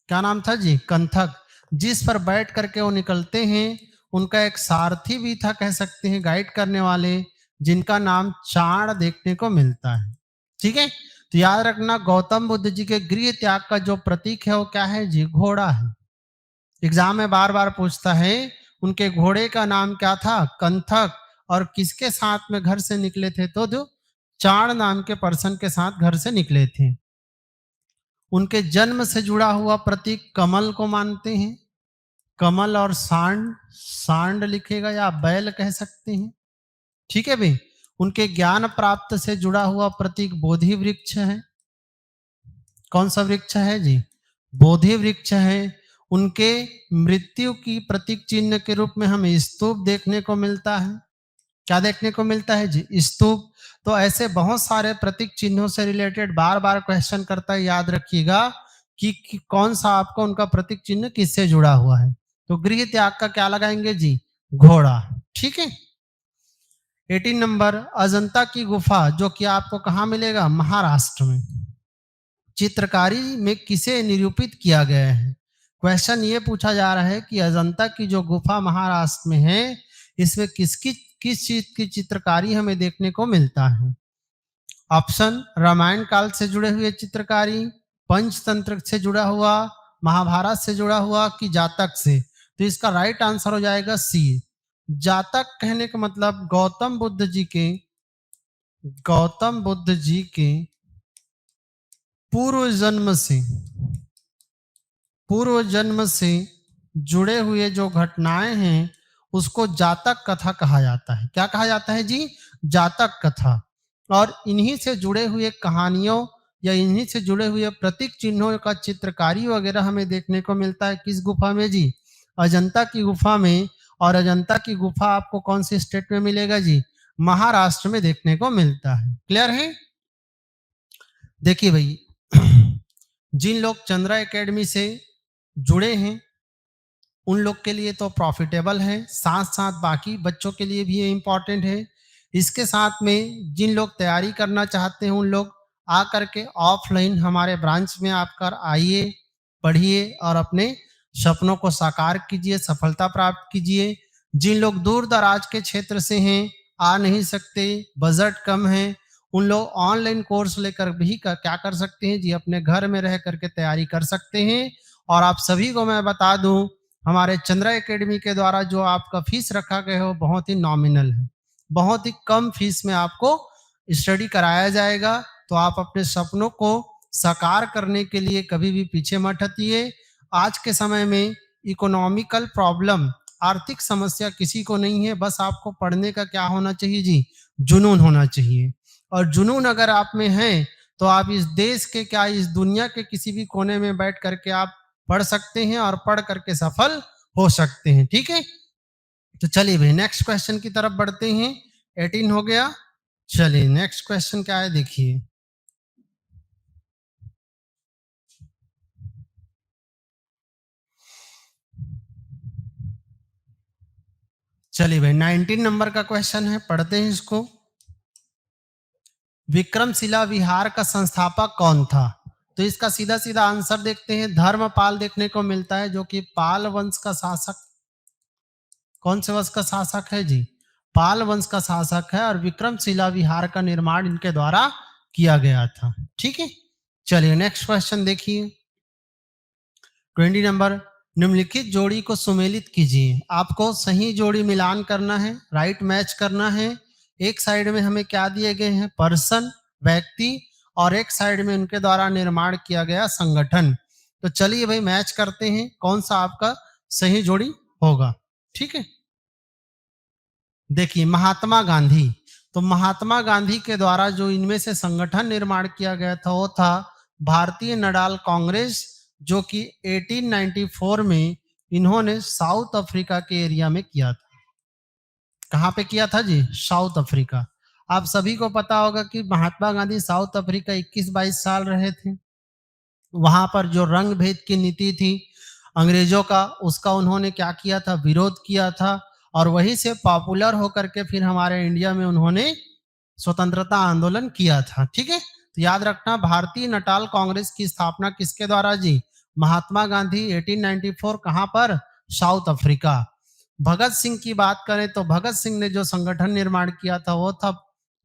[SPEAKER 1] क्या नाम था जी? कंथक। जिस पर बैठ करके वो निकलते हैं, उनका एक सारथी भी था, कह सकते हैं गाइड करने वाले, जिनका नाम चाण देखने को मिलता है। ठीक है, तो याद रखना गौतम बुद्ध जी के गृह त्याग का जो प्रतीक है वो क्या है जी? घोड़ा है। एग्जाम में बार बार पूछता है उनके घोड़े का नाम क्या था? कंथक। और किसके साथ में घर से निकले थे? तो जो चाण नाम के पर्सन के साथ घर से निकले थे। उनके जन्म से जुड़ा हुआ प्रतीक कमल को मानते हैं। कमल और सांड, सांड लिखेगा या बैल कह सकते हैं। ठीक है भाई, उनके ज्ञान प्राप्त से जुड़ा हुआ प्रतीक बोधि वृक्ष है। कौन सा वृक्ष है जी? बोधि वृक्ष है। उनके मृत्यु की प्रतीक चिन्ह के रूप में हमें स्तूप देखने को मिलता है। क्या देखने को मिलता है जी? स्तूप। तो ऐसे बहुत सारे प्रतीक चिन्हों से रिलेटेड बार बार क्वेश्चन करता है, याद रखिएगा कि कौन सा आपको उनका प्रतीक चिन्ह किससे जुड़ा हुआ है। तो गृह त्याग का क्या लगाएंगे जी? घोड़ा। ठीक है, 18 नंबर। अजंता की गुफा जो कि आपको कहाँ मिलेगा? महाराष्ट्र में। चित्रकारी में किसे निरूपित किया गया है? क्वेश्चन ये पूछा जा रहा है कि अजंता की जो गुफा महाराष्ट्र में है, इसमें किस चीज की चित्रकारी हमें देखने को मिलता है? ऑप्शन रामायण काल से जुड़े हुए चित्रकारी, पंचतंत्र से जुड़ा हुआ, महाभारत से जुड़ा हुआ कि जातक से। तो इसका राइट आंसर हो जाएगा सी। जातक कहने का मतलब गौतम बुद्ध जी के पूर्व जन्म से जुड़े हुए जो घटनाएं हैं उसको जातक कथा कहा जाता है। क्या कहा जाता है जी? जातक कथा। और इन्हीं से जुड़े हुए कहानियों या इन्हीं से जुड़े हुए प्रतीक चिन्हों का चित्रकारी वगैरह हमें देखने को मिलता है किस गुफा में जी? अजंता की गुफा में। और अजंता की गुफा आपको कौन सी स्टेट में मिलेगा जी? महाराष्ट्र में देखने को मिलता है। क्लियर है? देखिए भाई, जिन लोग चंद्रा एकेडमी से जुड़े हैं उन लोग के लिए तो प्रॉफिटेबल है, साथ साथ बाकी बच्चों के लिए भी ये इम्पॉर्टेंट है। इसके साथ में जिन लोग तैयारी करना चाहते हैं उन लोग आ करके ऑफलाइन हमारे ब्रांच में आकर आइए, पढ़िए और अपने सपनों को साकार कीजिए, सफलता प्राप्त कीजिए। जिन लोग दूर दराज के क्षेत्र से हैं, आ नहीं सकते, बजट कम है, उन लोग ऑनलाइन कोर्स लेकर भी क्या कर सकते हैं जी? अपने घर में रह करके तैयारी कर सकते हैं। और आप सभी को मैं बता दूं, हमारे चंद्रा एकेडमी के द्वारा जो आपका फीस रखा गया है वो बहुत ही नॉमिनल है, बहुत ही कम फीस में आपको स्टडी कराया जाएगा। तो आप अपने सपनों को साकार करने के लिए कभी भी पीछे मत हटिए। आज के समय में इकोनॉमिकल प्रॉब्लम, आर्थिक समस्या किसी को नहीं है, बस आपको पढ़ने का क्या होना चाहिए जी? जुनून होना चाहिए। और जुनून अगर आप में है तो आप इस देश के क्या, इस दुनिया के किसी भी कोने में बैठ करके आप पढ़ सकते हैं और पढ़ करके सफल हो सकते हैं। ठीक है, तो चलिए भाई नेक्स्ट क्वेश्चन की तरफ बढ़ते हैं। 18 हो गया। चलिए नेक्स्ट क्वेश्चन क्या है देखिए। चलिए भाई 19 नंबर का क्वेश्चन है, पढ़ते हैं इसको। विक्रमशिला विहार का संस्थापक कौन था? तो इसका सीधा सीधा आंसर देखते हैं, धर्मपाल देखने को मिलता है, जो कि पाल वंश का शासक। कौन से वंश का शासक है जी? पाल वंश का शासक है। और विक्रमशिला विहार का निर्माण इनके द्वारा किया गया था। ठीक है, चलिए नेक्स्ट क्वेश्चन देखिए। 20 नंबर, निम्नलिखित जोड़ी को सुमेलित कीजिए। आपको सही जोड़ी मिलान करना है, राइट मैच करना है। एक साइड में हमें क्या दिए गए हैं? पर्सन, व्यक्ति, और एक साइड में उनके द्वारा निर्माण किया गया संगठन। तो चलिए भाई मैच करते हैं कौन सा आपका सही जोड़ी होगा। ठीक है, देखिए महात्मा गांधी। तो महात्मा गांधी के द्वारा जो इनमें से संगठन निर्माण किया गया था वो था भारतीय नडाल कांग्रेस, जो कि 1894 में इन्होंने साउथ अफ्रीका के एरिया में किया था। कहाँ पे किया था जी? South Africa. आप सभी को पता होगा कि महात्मा गांधी साउथ अफ्रीका 21-22 साल रहे थे। वहां पर जो रंग भेद की नीति थी अंग्रेजों का, उसका उन्होंने क्या किया था? विरोध किया था। और वहीं से पॉपुलर होकर के फिर हमारे इंडिया में उन्होंने स्वतंत्रता आंदोलन किया था। ठीक है, तो याद रखना भारतीय नटाल कांग्रेस की स्थापना किसके द्वारा जी? महात्मा गांधी 1894। कहां पर? South Africa. भगत सिंह की बात करें तो भगत सिंह ने जो संगठन निर्माण किया था वो था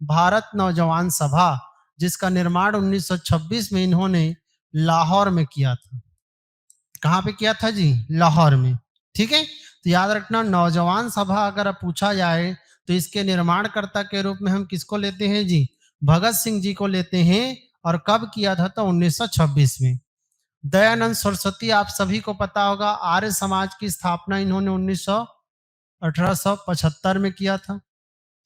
[SPEAKER 1] भारत नौजवान सभा, जिसका निर्माण 1926 में इन्होंने लाहौर में किया था। कहाँ पे किया था जी? लाहौर में। ठीक है, तो याद रखना नौजवान सभा अगर पूछा जाए तो इसके निर्माणकर्ता के रूप में हम किसको लेते हैं जी? भगत सिंह जी को लेते हैं। और कब किया था? तो 1926 में। दयानंद सरस्वती, आप सभी को पता होगा, आर्य समाज की स्थापना इन्होंने 1875 में किया था।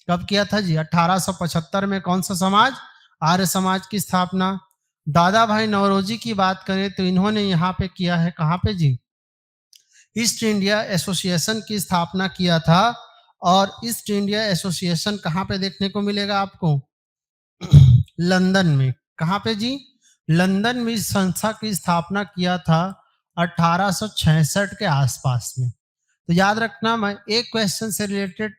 [SPEAKER 1] कब किया था जी? 1875 में। कौन सा समाज? आर्य समाज की स्थापना। दादा भाई नौरोजी की बात करें तो इन्होंने यहाँ पे किया है, कहाँ पे जी? ईस्ट इंडिया एसोसिएशन की स्थापना किया था। और ईस्ट इंडिया एसोसिएशन कहाँ पे देखने को मिलेगा आपको? लंदन में। कहाँ पे जी? लंदन में इस संस्था की स्थापना किया था 1866 के आसपास में। तो याद रखना, मैं एक क्वेश्चन से रिलेटेड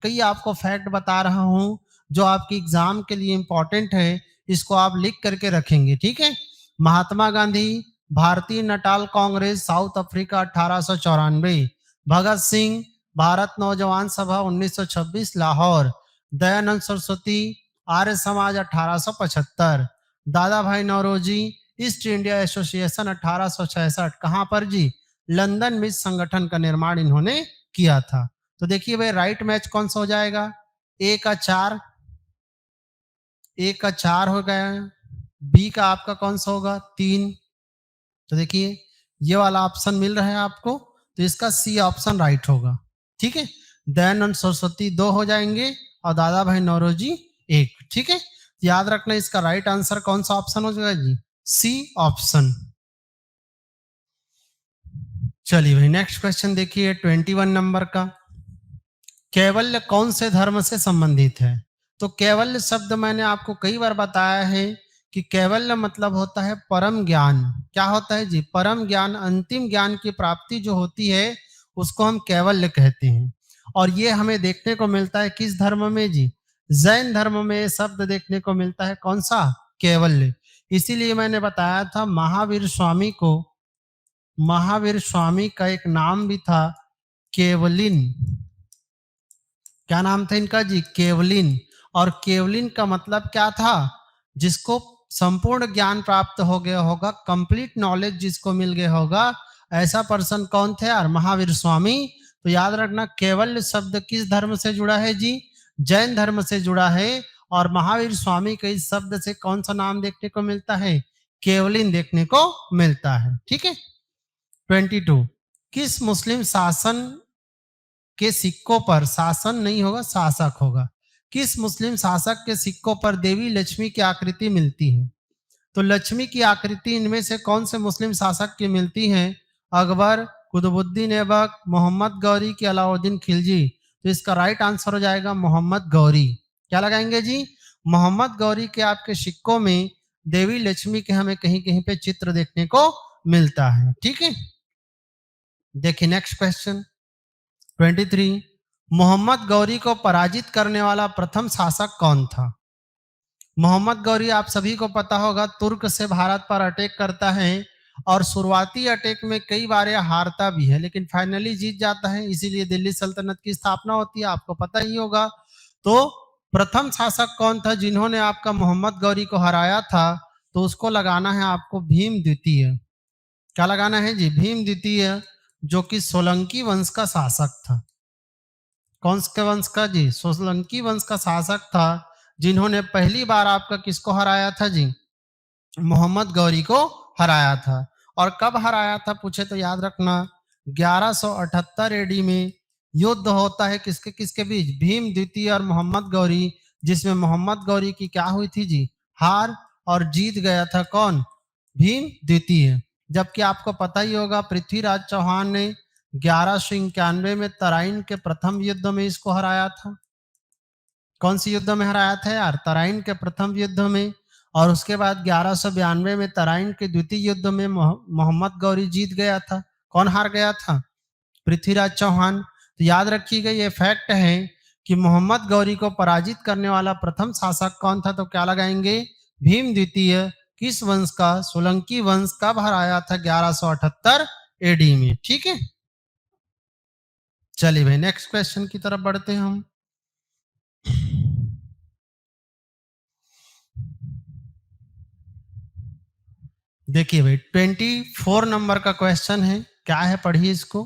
[SPEAKER 1] कई आपको फैक्ट बता रहा हूं जो आपकी एग्जाम के लिए इंपॉर्टेंट है। इसको आप लिख करके रखेंगे। ठीक है, महात्मा गांधी भारतीय Natal Congress south Africa 1894, Bhagat Singh Bharat नौजवान सभा 1926 लाहौर, दयानंद सरस्वती आर्य समाज 1875, दादा भाई नौरोजी ईस्ट इंडिया एसोसिएशन 1866। कहां पर जी? लंदन में इस संगठन का निर्माण इन्होंने किया था। तो देखिए भाई राइट मैच कौन सा हो जाएगा? ए का 4, ए का 4 हो गया, बी का आपका कौन सा होगा? 3। तो देखिए ये वाला ऑप्शन मिल रहा है आपको, तो इसका सी ऑप्शन राइट होगा। ठीक है, दयानंद सरस्वती 2 हो जाएंगे और दादा भाई नौरोजी 1। ठीक है, याद रखना इसका राइट आंसर कौन सा ऑप्शन हो जाएगा जी? सी ऑप्शन। चलिए भाई नेक्स्ट क्वेश्चन देखिए 21 नंबर का। कैवल्य कौन से धर्म से संबंधित है? तो कैवल्य शब्द मैंने आपको कई बार बताया है कि कैवल्य मतलब होता है परम ज्ञान। क्या होता है जी? परम ज्ञान, अंतिम ज्ञान की प्राप्ति जो होती है उसको हम कैवल्य कहते हैं। और ये हमें देखने को मिलता है किस धर्म में जी? जैन धर्म में ये शब्द देखने को मिलता है। कौन सा? कैवल्य। इसीलिए मैंने बताया था महावीर स्वामी को, महावीर स्वामी का एक नाम भी था केवलिन। क्या नाम था इनका जी? केवलिन। और केवलिन का मतलब क्या था? जिसको संपूर्ण ज्ञान प्राप्त हो गया होगा, कंप्लीट नॉलेज जिसको मिल गया होगा, ऐसा पर्सन कौन थे यार? महावीर स्वामी। तो याद रखना केवल्य शब्द किस धर्म से जुड़ा है जी? जैन धर्म से जुड़ा है। और महावीर स्वामी के इस शब्द से कौन सा नाम देखने को मिलता है? केवलिन देखने को मिलता है। ठीक है, 22 किस मुस्लिम शासन के सिक्कों पर, शासन नहीं होगा शासक होगा, किस मुस्लिम शासक के सिक्कों पर देवी लक्ष्मी की आकृति मिलती है? तो लक्ष्मी की आकृति इनमें से कौन से मुस्लिम शासक की मिलती है? अकबर, कुतुबुद्दीन ऐबक, मोहम्मद गौरी की अलाउद्दीन खिलजी। तो इसका राइट आंसर हो जाएगा मोहम्मद गौरी। क्या लगाएंगे जी? मोहम्मद गौरी के आपके सिक्कों में देवी लक्ष्मी के हमें कहीं कहीं पे चित्र देखने को मिलता है। ठीक है, देखिए नेक्स्ट क्वेश्चन 23 मोहम्मद गौरी को पराजित करने वाला प्रथम शासक कौन था? मोहम्मद गौरी आप सभी को पता होगा तुर्क से भारत पर अटैक करता है और शुरुआती अटैक में कई बार यह हारता भी है लेकिन फाइनली जीत जाता है, इसीलिए दिल्ली सल्तनत की स्थापना होती है, आपको पता ही होगा। तो प्रथम शासक कौन था जिन्होंने आपका मोहम्मद गौरी को हराया था? तो उसको लगाना है आपको भीम द्वितीय। क्या लगाना है जी? भीम द्वितीय, जो कि सोलंकी वंश का शासक था। कौन से वंश का जी? सोलंकी वंश का शासक था, जिन्होंने पहली बार आपका किसको हराया था जी? मोहम्मद गौरी को हराया था। और कब हराया था पूछे तो याद रखना 1178 एडी में युद्ध होता है किसके किसके बीच? भीम द्वितीय और मोहम्मद गौरी, जिसमें मोहम्मद गौरी की क्या हुई थी जी? हार, और जीत गया था कौन? भीम द्वितीय। जबकि आपको पता ही होगा पृथ्वीराज चौहान ने 1191 में तराइन के प्रथम युद्ध में इसको हराया था। कौन सी युद्ध में हराया था यार? तराइन के प्रथम युद्ध में। और उसके बाद 1192 में तराइन के द्वितीय युद्ध में मोहम्मद गौरी जीत गया था। कौन हार गया था? पृथ्वीराज चौहान। तो याद रखिएगा ये फैक्ट है कि मोहम्मद गौरी को पराजित करने वाला प्रथम शासक कौन था? तो क्या लगाएंगे? भीम द्वितीय। किस वंश का? सोलंकी वंश। कब हराया था? 1178 एडी में। ठीक है, चलिए भाई नेक्स्ट क्वेश्चन की तरफ बढ़ते हैं हम। देखिए भाई 24 नंबर का क्वेश्चन है, क्या है पढ़िए इसको।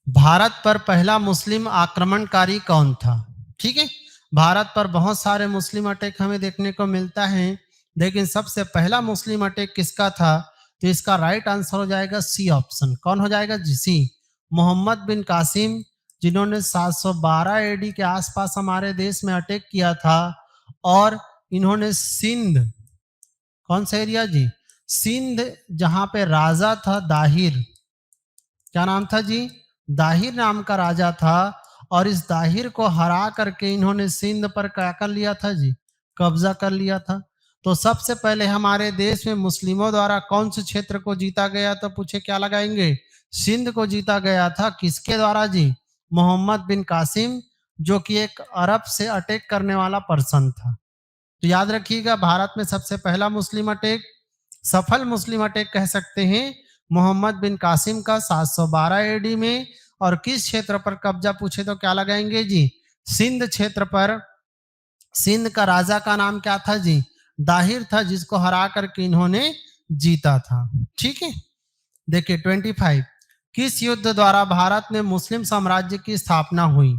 [SPEAKER 1] भारत पर पहला मुस्लिम आक्रमणकारी कौन था? ठीक है, भारत पर बहुत सारे मुस्लिम अटैक हमें देखने को मिलता है, लेकिन सबसे पहला मुस्लिम अटैक किसका था? तो इसका राइट आंसर हो जाएगा सी ऑप्शन। कौन हो जाएगा जी? सी। मोहम्मद बिन कासिम, जिन्होंने 712 एडी के आसपास हमारे देश में अटैक किया था। और इन्होंने सिंध, कौन सा एरिया जी? सिंध, जहां पे राजा था दाहिर। क्या नाम था जी? दाहिर नाम का राजा था। और इस दाहिर को हरा करके इन्होंने सिंध पर क्या कर लिया था जी? कब्जा कर लिया था। तो सबसे पहले हमारे देश में मुस्लिमों द्वारा कौन से क्षेत्र को जीता गया? तो पूछे क्या लगाएंगे? सिंध को जीता गया था। किसके द्वारा जी? मोहम्मद बिन कासिम, जो कि एक अरब से अटैक करने वाला पर्सन था। तो याद रखिएगा, भारत में सबसे पहला मुस्लिम अटैक, सफल मुस्लिम अटैक कह सकते हैं, मोहम्मद बिन कासिम का 712 एडी में। और किस क्षेत्र पर कब्जा पूछे तो क्या लगाएंगे जी? सिंध क्षेत्र पर। सिंध का राजा का नाम क्या था जी? दाहिर था, जिसको हरा करके इन्होंने जीता था। ठीक है, देखिए 25, किस युद्ध द्वारा भारत में मुस्लिम साम्राज्य की स्थापना हुई?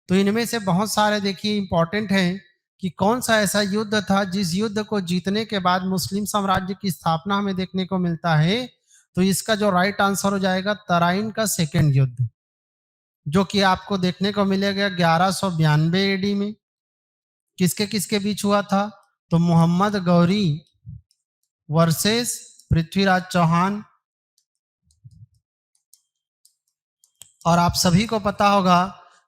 [SPEAKER 1] तो इनमें से बहुत सारे देखिए इंपॉर्टेंट हैं कि कौन सा ऐसा युद्ध था जिस युद्ध को जीतने के बाद मुस्लिम साम्राज्य की स्थापना हमें देखने को मिलता है। तो इसका जो राइट आंसर हो जाएगा तराइन का सेकेंड युद्ध, जो कि आपको देखने को मिलेगा 1192 एडी में। किसके किसके बीच हुआ था? तो मोहम्मद गौरी वर्सेस पृथ्वीराज चौहान। और आप सभी को पता होगा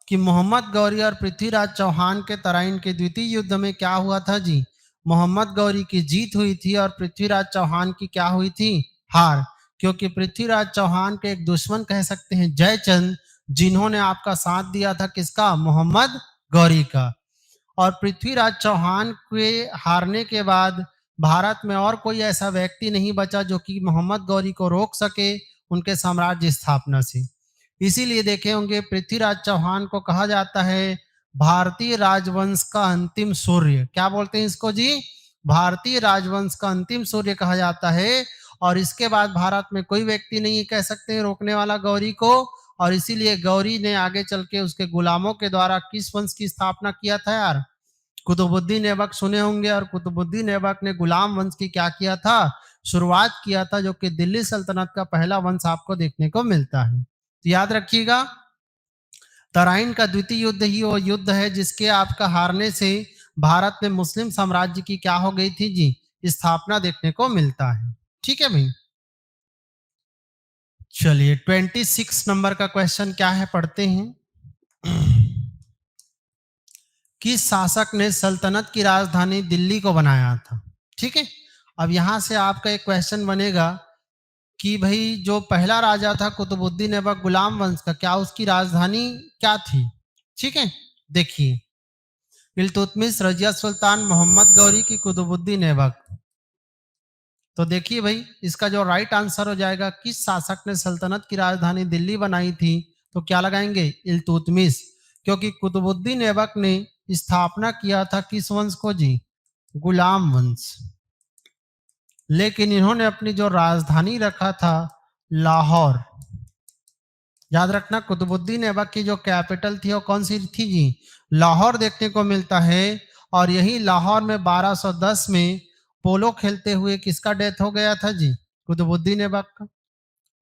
[SPEAKER 1] कि मोहम्मद गौरी और पृथ्वीराज चौहान के तराइन के द्वितीय युद्ध में क्या हुआ था जी? मोहम्मद गौरी की जीत हुई थी और पृथ्वीराज चौहान की क्या हुई थी? हार। क्योंकि पृथ्वीराज चौहान के एक दुश्मन कह सकते हैं जयचंद, जिन्होंने आपका साथ दिया था किसका? मोहम्मद गौरी का। और पृथ्वीराज चौहान के हारने के बाद भारत में और कोई ऐसा व्यक्ति नहीं बचा जो कि मोहम्मद गौरी को रोक सके उनके साम्राज्य स्थापना से। इसीलिए देखे होंगे पृथ्वीराज चौहान को कहा जाता है भारतीय राजवंश का अंतिम सूर्य। क्या बोलते हैं इसको जी? भारतीय राजवंश का अंतिम सूर्य कहा जाता है। और इसके बाद भारत में कोई व्यक्ति नहीं कह सकते हैं रोकने वाला गौरी को। और इसीलिए गौरी ने आगे चल के उसके गुलामों के द्वारा किस वंश की स्थापना किया था यार? कुतुबुद्दीन ऐबक सुने होंगे। और कुतुबुद्दीन ऐबक ने गुलाम वंश की क्या किया था? शुरुआत किया था, जो कि दिल्ली सल्तनत का पहला वंश आपको देखने को मिलता है। तो याद रखिएगा, तराइन का द्वितीय युद्ध ही वो युद्ध है जिसके आपका हारने से भारत में मुस्लिम साम्राज्य की क्या हो गई थी जी? स्थापना देखने को मिलता है। ठीक है भाई, चलिए 26 नंबर का क्वेश्चन क्या है पढ़ते हैं। किस शासक ने सल्तनत की राजधानी दिल्ली को बनाया था? ठीक है, अब यहां से आपका एक क्वेश्चन बनेगा कि भाई जो पहला राजा था कुतुबुद्दीन ऐबक गुलाम वंश का, क्या उसकी राजधानी क्या थी? ठीक है, देखिए, इल्तुतमिश, रजिया सुल्तान, मोहम्मद गौरी की कुतुबुद्दीन ऐबक। तो देखिए भाई, इसका जो राइट आंसर हो जाएगा, किस शासक ने सल्तनत की राजधानी दिल्ली बनाई थी? तो क्या लगाएंगे? इल्तुतमिश। क्योंकि कुतुबुद्दीन ऐबक ने स्थापना किया था किस वंश को जी? गुलाम वंश। लेकिन इन्होंने अपनी जो राजधानी रखा था लाहौर। याद रखना, कुतुबुद्दीन ऐबक की जो कैपिटल थी वो कौन सी थी जी? लाहौर देखने को मिलता है। और यही लाहौर में 1210 में पोलो खेलते हुए किसका डेथ हो गया था जी? कुतुबुद्दीन ऐबक का।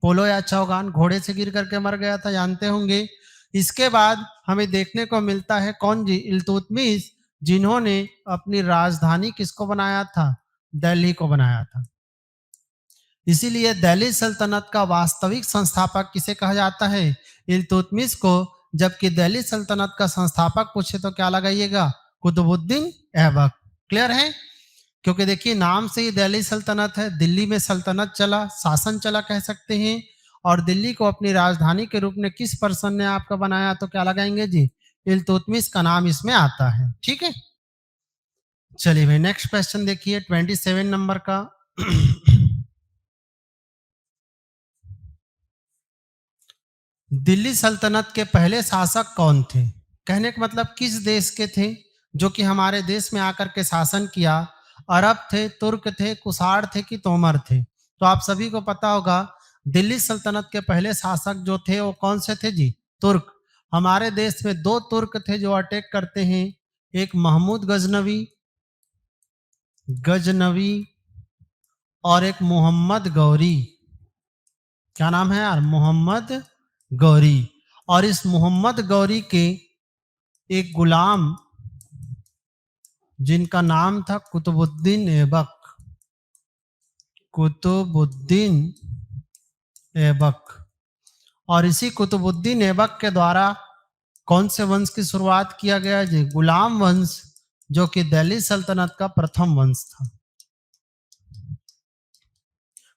[SPEAKER 1] पोलो या चौगान, घोड़े से गिर करके मर गया था, जानते होंगे। इसके बाद हमें देखने को मिलता है कौन जी? इल्तुतमिश, जिन्होंने अपनी राजधानी किसको बनाया था? दिल्ली को बनाया था। इसीलिए दिल्ली सल्तनत का वास्तविक संस्थापक किसे कहा जाता है? इल्तुतमिश को। जबकि दिल्ली सल्तनत का संस्थापक पूछे तो क्या लगाइएगा? कुतुबुद्दीन ऐबक। क्लियर है? क्योंकि देखिए, नाम से ही दिल्ली सल्तनत है, दिल्ली में सल्तनत चला, शासन चला कह सकते हैं। और दिल्ली को अपनी राजधानी के रूप में किस पर्सन ने आपका बनाया? तो क्या लगाएंगे जी? इल्तुतमिश का नाम इसमें आता है। ठीक है, चलिए भाई नेक्स्ट क्वेश्चन देखिए 27 नंबर का। दिल्ली सल्तनत के पहले शासक कौन थे? कहने का मतलब किस देश के थे जो कि हमारे देश में आकर के शासन किया? अरब थे, तुर्क थे, कुषाण थे कि तोमर थे? तो आप सभी को पता होगा, दिल्ली सल्तनत के पहले शासक जो थे वो कौन से थे जी? तुर्क। हमारे देश में दो तुर्क थे जो अटैक करते हैं, एक महमूद गजनवी गजनवी और एक मोहम्मद गौरी। क्या नाम है यार? मोहम्मद गौरी। और इस मोहम्मद गौरी के एक गुलाम जिनका नाम था कुतुबुद्दीन ऐबक। कुतुबुद्दीन ऐबक। और इसी कुतुबुद्दीन ऐबक के द्वारा कौन से वंश की शुरुआत किया गया जी? गुलाम वंश, जो कि दिल्ली सल्तनत का प्रथम वंश था।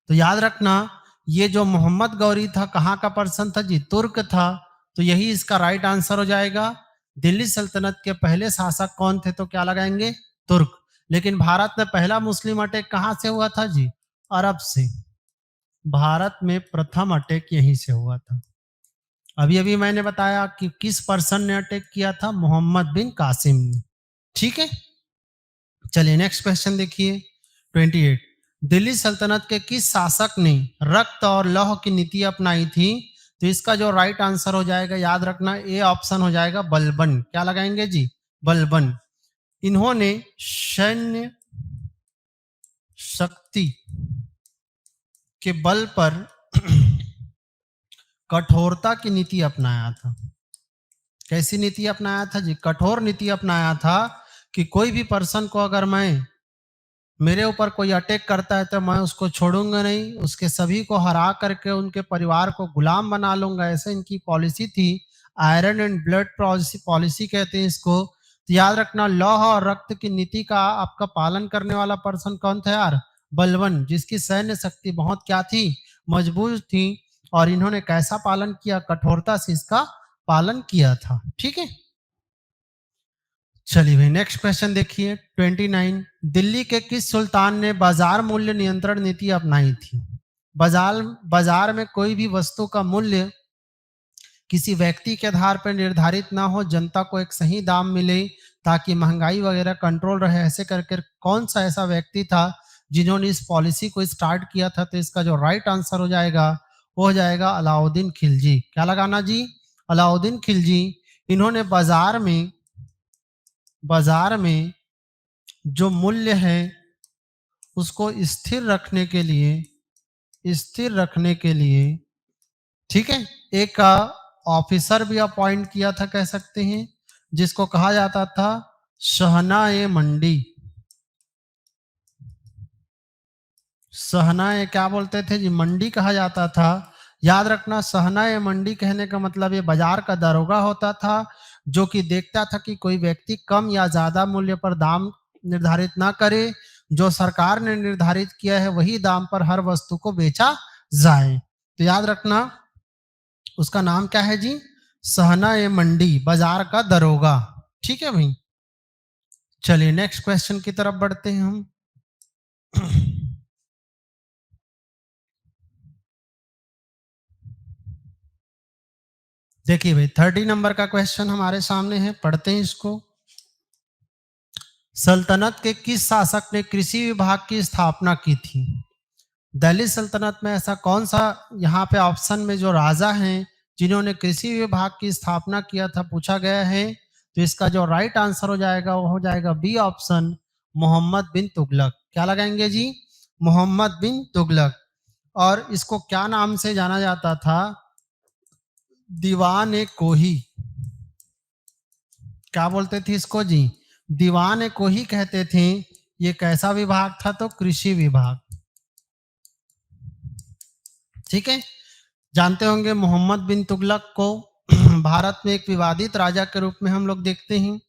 [SPEAKER 1] तो याद रखना, ये जो मोहम्मद गौरी था कहाँ का पर्सन था जी? तुर्क था। तो यही इसका राइट आंसर हो जाएगा। दिल्ली सल्तनत के पहले शासक कौन थे? तो क्या लगाएंगे? तुर्क। लेकिन भारत में पहला मुस्लिम अटैक कहाँ से हुआ था जी? अरब से। भारत में प्रथम अटैक यहीं से हुआ था। अभी अभी मैंने बताया कि किस पर्सन ने अटैक किया था, मोहम्मद बिन कासिम ने। ठीक है, चलिए नेक्स्ट क्वेश्चन देखिए 28। दिल्ली सल्तनत के किस शासक ने रक्त और लौह की नीति अपनाई थी? तो इसका जो राइट आंसर हो जाएगा, याद रखना, ए ऑप्शन हो जाएगा बलबन। क्या लगाएंगे जी? बलबन। इन्होंने सैन्य शक्ति के बल पर कठोरता की नीति अपनाया था। कैसी नीति अपनाया था जी? कठोर नीति अपनाया था कि कोई भी पर्सन को अगर मेरे ऊपर कोई अटैक करता है तो मैं उसको छोड़ूंगा नहीं, उसके सभी को हरा करके उनके परिवार को गुलाम बना लूंगा। ऐसे इनकी पॉलिसी थी। Iron and blood policy policy कहते हैं इसको। तो याद रखना, लौह और रक्त की नीति का आपका पालन करने वाला पर्सन कौन था यार? बलबन, जिसकी सैन्य शक्ति बहुत क्या थी? मजबूत थी। और इन्होंने कैसा पालन किया? कठोरता से इसका पालन किया था। ठीक है, चलिए भाई नेक्स्ट क्वेश्चन देखिए 29। दिल्ली के किस सुल्तान ने बाजार मूल्य नियंत्रण नीति अपनाई थी? बाजार बाजार में कोई भी वस्तु का मूल्य किसी व्यक्ति के आधार पर निर्धारित ना हो, जनता को एक सही दाम मिले ताकि महंगाई वगैरह कंट्रोल रहे। ऐसे करके कौन सा ऐसा व्यक्ति था जिन्होंने इस पॉलिसी को स्टार्ट किया था? तो इसका जो राइट आंसर हो जाएगा वो हो जाएगा अलाउद्दीन खिलजी। क्या लगाना जी? अलाउद्दीन खिलजी। इन्होंने बाजार में जो मूल्य है उसको स्थिर रखने के लिए ठीक है, एक ऑफिसर भी अपॉइंट किया था, कह सकते हैं, जिसको कहा जाता था शहनाए मंडी। शहनाए क्या बोलते थे जी? मंडी कहा जाता था। याद रखना, शहनाए मंडी कहने का मतलब ये बाजार का दरोगा होता था, जो कि देखता था कि कोई व्यक्ति कम या ज्यादा मूल्य पर दाम निर्धारित ना करे। जो सरकार ने निर्धारित किया है वही दाम पर हर वस्तु को बेचा जाए। तो याद रखना, उसका नाम क्या है जी? शहनाए मंडी, बाजार का दरोगा। ठीक है भाई, चलिए नेक्स्ट क्वेश्चन की तरफ बढ़ते हैं हम। देखिए भाई 30 नंबर का क्वेश्चन हमारे सामने है, पढ़ते हैं इसको। सल्तनत के किस शासक ने कृषि विभाग की स्थापना की थी? दिल्ली सल्तनत में ऐसा कौन सा, यहाँ पे ऑप्शन में जो राजा हैं जिन्होंने कृषि विभाग की स्थापना किया था पूछा गया है। तो इसका जो राइट आंसर हो जाएगा वो हो जाएगा बी ऑप्शन, मोहम्मद बिन तुगलक। क्या लगाएंगे जी? मोहम्मद बिन तुगलक। और इसको क्या नाम से जाना जाता था? दीवान ए कोही। क्या बोलते थे इसको जी? दीवान ए कोही कहते थे। ये कैसा विभाग था? तो कृषि विभाग। ठीक है, जानते होंगे मोहम्मद बिन तुगलक को भारत में एक विवादित राजा के रूप में हम लोग देखते हैं।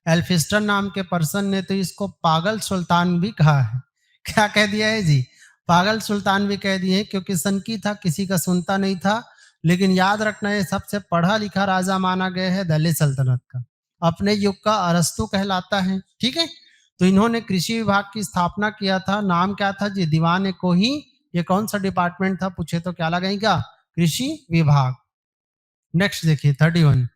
[SPEAKER 1] एल्फिस्टन नाम के पर्सन ने तो इसको पागल सुल्तान भी कहा है। क्या कह दिया है जी? पागल सुल्तान भी कह दिए, क्योंकि सनकी था, किसी का सुनता नहीं था। लेकिन याद रखना, ये सबसे पढ़ा लिखा राजा माना गया है दिल्ली सल्तनत का। अपने युग का अरस्तु कहलाता है। ठीक है, तो इन्होंने कृषि विभाग की स्थापना किया था। नाम क्या था जी? दीवान ए कोही। ये कौन सा डिपार्टमेंट था पूछे तो क्या लगाएगा? कृषि विभाग। नेक्स्ट देखिए 31।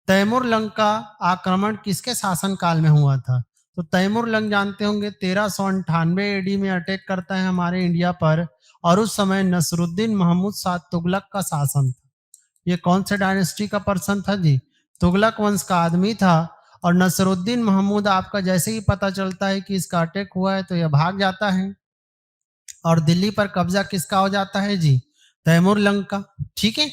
[SPEAKER 1] तैमूर लंग का आक्रमण किसके शासनकाल में हुआ था? तो तैमूर लंग जानते होंगे 1398 एडी में अटैक करता है हमारे इंडिया पर, और उस समय नसरुद्दीन महमूद शाह तुगलक का शासन था। ये कौन से डायनेस्टी का पर्सन था जी? तुगलक वंश का आदमी था। और नसरुद्दीन महमूद आपका जैसे ही पता चलता है कि इसका अटैक हुआ है तो यह भाग जाता है, और दिल्ली पर कब्जा किसका हो जाता है जी? तैमूर लंग का। ठीक है,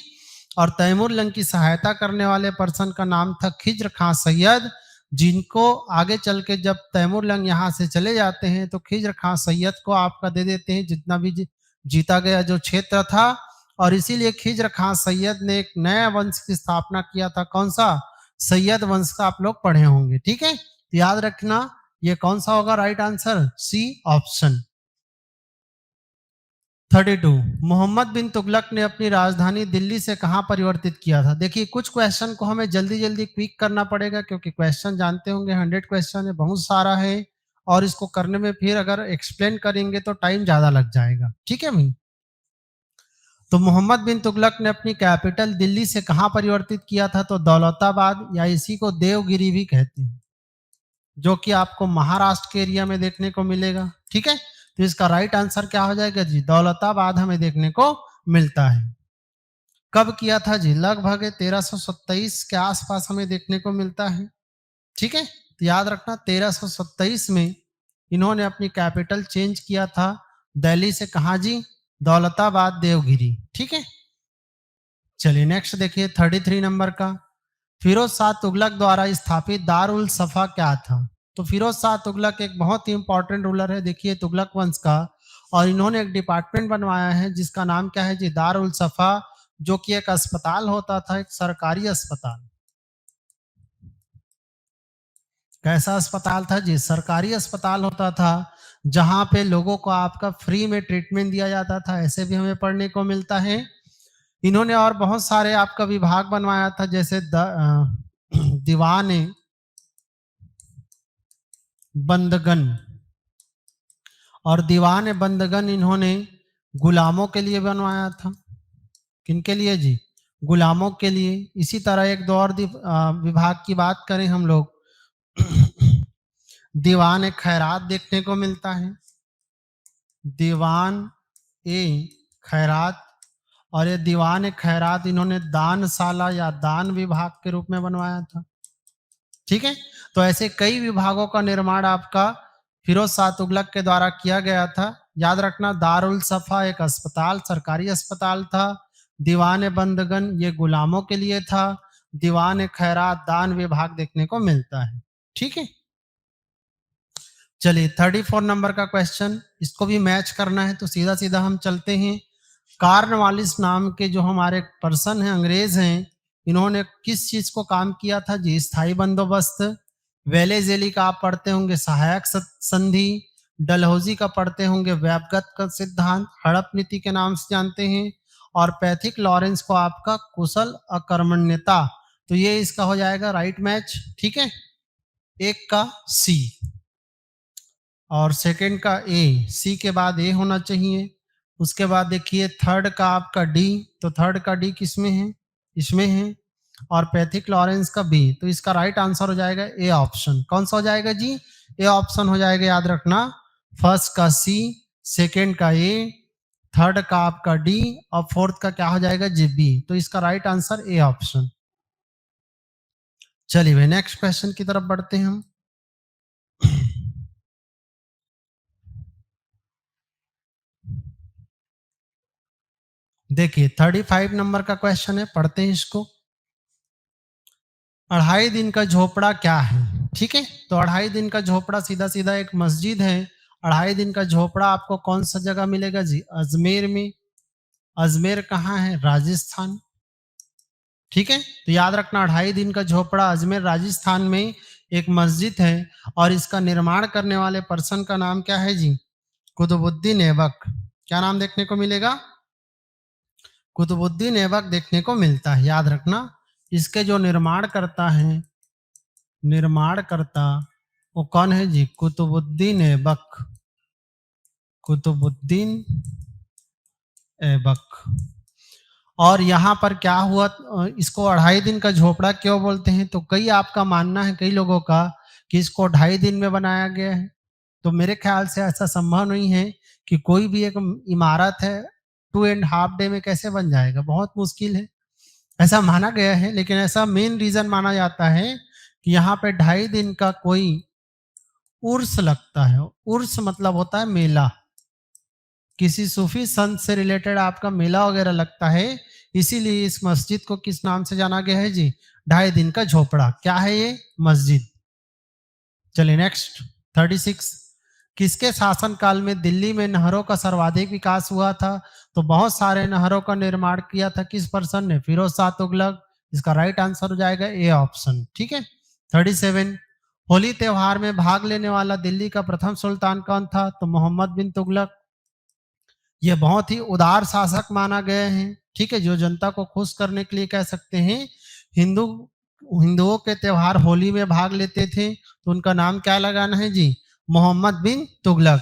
[SPEAKER 1] और तैमूर लंग की सहायता करने वाले पर्सन का नाम था खिज्र खां सैयद, जिनको आगे चल के जब तैमूर लंग यहाँ से चले जाते हैं तो खिज्र खां सैयद को आपका दे देते हैं जितना भी जीता गया जो क्षेत्र था। और इसीलिए खिज्र खां सैयद ने एक नया वंश की स्थापना किया था। कौन सा? सैयद वंश का आप लोग पढ़े होंगे। ठीक है, तो याद रखना, ये कौन सा होगा right answer? C option. 32। Mohammad bin Tughlaq ने अपनी राजधानी दिल्ली से कहां परिवर्तित किया था? देखिए कुछ क्वेश्चन को हमें जल्दी जल्दी क्विक करना पड़ेगा, क्योंकि क्वेश्चन जानते होंगे 100 क्वेश्चन है, बहुत सारा है। और इसको करने में फिर अगर एक्सप्लेन करेंगे तो टाइम ज़्यादा लग जाएगा। ठीक है भाई? तो मोहम्मद बिन तुगलक ने अपनी कैपिटल दिल्ली से कहाँ परिवर्तित किया था? तो दौलताबाद, या इसी को देवगिरी भी कहते हैं, जो कि आपको महाराष्ट्र के एरिया में देखने को मिलेगा। ठीक है? तो इसका राइट आंसर क्या हो जाएगा जी? दौलताबाद हमें देखने को मिलता है। कब किया था जी? लगभग 1327 के आसपास हमें देखने को मिलता है। ठीक है? तो याद रखना 1327 में इन्होंने अपनी कैपिटल चेंज किया था, दिल्ली से कहाँ जी? दौलताबाद, देवगिरी। ठीक है? चलिए नेक्स्ट देखिए 33 नंबर का, फिरोज शाह तुगलक द्वारा स्थापित दारुल सफा क्या था? तो फिरोज शाह तुगलक एक बहुत ही इंपॉर्टेंट रूलर है, देखिए तुगलक वंश का, और इन्होंने एक डिपार्टमेंट बनवाया है जिसका नाम क्या है जी? दारुल सफा, जो कि एक अस्पताल होता था, एक सरकारी अस्पताल। कैसा अस्पताल था जी? सरकारी अस्पताल होता था, जहां पे लोगों को आपका फ्री में ट्रीटमेंट दिया जाता था, ऐसे भी हमें पढ़ने को मिलता है। इन्होंने और बहुत सारे आपका विभाग बनवाया था, जैसे दीवान बंदगन, और दीवान बंदगन इन्होंने गुलामों के लिए बनवाया था। किनके लिए जी? गुलामों के लिए। इसी तरह एक दो और विभाग की बात करें हम लोग, दीवान खैरात देखने को मिलता है, दीवान ए खैरात, और ये दीवान खैरात इन्होंने दानशाला या दान विभाग के रूप में बनवाया था। ठीक है? तो ऐसे कई विभागों का निर्माण आपका फिरोज शाह तुगलक के द्वारा किया गया था। याद रखना दारुल सफा एक अस्पताल, सरकारी अस्पताल था, दीवान बंदगन ये गुलामों के लिए था, दीवान खैरात दान विभाग देखने को मिलता है। ठीक है? चलिए 34 नंबर का क्वेश्चन, इसको भी मैच करना है तो सीधा सीधा हम चलते हैं। कार्नवालिस नाम के जो हमारे पर्सन हैं, अंग्रेज हैं, इन्होंने किस चीज को काम किया था जी? स्थायी बंदोबस्त। वेलेजेली का आप पढ़ते होंगे सहायक संधि, डलहौजी का पढ़ते होंगे व्यापगत का सिद्धांत, हड़प नीति के नाम से जानते हैं, और पैथिक लॉरेंस को आपका कुशल अकर्मण्यता। तो ये इसका हो जाएगा राइट मैच। ठीक है? एक का सी और सेकंड का ए, सी के बाद ए होना चाहिए। उसके बाद देखिए थर्ड का आपका डी, तो थर्ड का डी किस में है? इसमें है। और पैथिक लॉरेंस का बी, तो इसका राइट आंसर हो जाएगा ए ऑप्शन। कौन सा हो जाएगा जी? ए ऑप्शन हो जाएगा, याद रखना। फर्स्ट का सी, सेकंड का ए, थर्ड का आपका डी, और फोर्थ का क्या हो जाएगा जी? बी। तो इसका राइट आंसर ए ऑप्शन। चलिए भाई नेक्स्ट क्वेश्चन की तरफ बढ़ते हैं हम। देखिए 35 नंबर का क्वेश्चन है, पढ़ते हैं इसको। अढ़ाई दिन का झोपड़ा क्या है? ठीक है? तो अढ़ाई दिन का झोपड़ा सीधा सीधा एक मस्जिद है। अढ़ाई दिन का झोपड़ा आपको कौन सा जगह मिलेगा जी? अजमेर में। अजमेर कहाँ है? राजस्थान। ठीक है? तो याद रखना अढ़ाई दिन का झोपड़ा अजमेर राजस्थान में एक मस्जिद है, और इसका निर्माण करने वाले पर्सन का नाम क्या है जी? कुतुबुद्दीन ऐबक। क्या नाम देखने को मिलेगा? कुतुबुद्दीन ऐबक देखने को मिलता है। याद रखना इसके जो निर्माण करता है, निर्माणकर्ता वो कौन है जी? कुतुबुद्दीन ऐबक। कुतुबुद्दीन ऐबक। और यहाँ पर क्या हुआ, इसको अढ़ाई दिन का झोपड़ा क्यों बोलते हैं? तो कई आपका मानना है, कई लोगों का, कि इसको 2.5 दिन में बनाया गया है। तो मेरे ख्याल से ऐसा संभव नहीं है कि कोई भी एक इमारत है 2.5 डे में कैसे बन जाएगा, बहुत मुश्किल है। ऐसा माना गया है, लेकिन ऐसा मेन रीजन माना जाता है कि यहाँ पे 2.5 दिन का कोई उर्स लगता है। उर्स मतलब होता है मेला, किसी सूफी संत से रिलेटेड आपका मेला वगैरह लगता है, इसीलिए इस मस्जिद को किस नाम से जाना गया है जी? 2.5 दिन का झोपड़ा। क्या है ये? मस्जिद। चलिए नेक्स्ट 36, किसके शासनकाल में दिल्ली में नहरों का सर्वाधिक विकास हुआ था? तो बहुत सारे नहरों का निर्माण किया था किस पर्सन ने? फिरोज शाह तुगलक। इसका राइट आंसर हो जाएगा ए ऑप्शन। ठीक है? 37, होली त्योहार में भाग लेने वाला दिल्ली का प्रथम सुल्तान कौन था? तो मोहम्मद बिन तुगलक। ये बहुत ही उदार शासक माना गया है। ठीक है? जो जनता को खुश करने के लिए कह सकते हैं, हिंदुओं के त्योहार होली में भाग लेते थे, तो उनका नाम क्या लगाना है जी? मोहम्मद बिन तुगलक।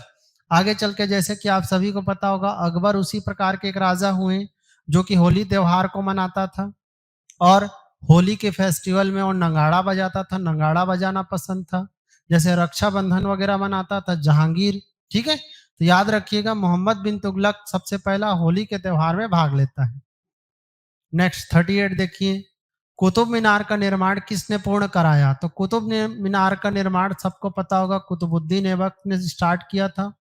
[SPEAKER 1] आगे चल के जैसे कि आप सभी को पता होगा अकबर उसी प्रकार के एक राजा हुए जो कि होली त्योहार को मनाता था और होली के फेस्टिवल में वो नगाड़ा बजाता था, नगाड़ा बजाना पसंद था। जैसे रक्षाबंधन वगैरह मनाता था जहांगीर। ठीक है, तो याद रखिएगा मोहम्मद बिन तुगलक सबसे पहला होली के त्योहार में भाग लेता है। नेक्स्ट 38 देखिए, कुतुब मीनार का निर्माण किसने पूर्ण कराया? तो कुतुब मीनार का निर्माण सबको पता होगा कुतुबुद्दीन ऐबक ने स्टार्ट किया था।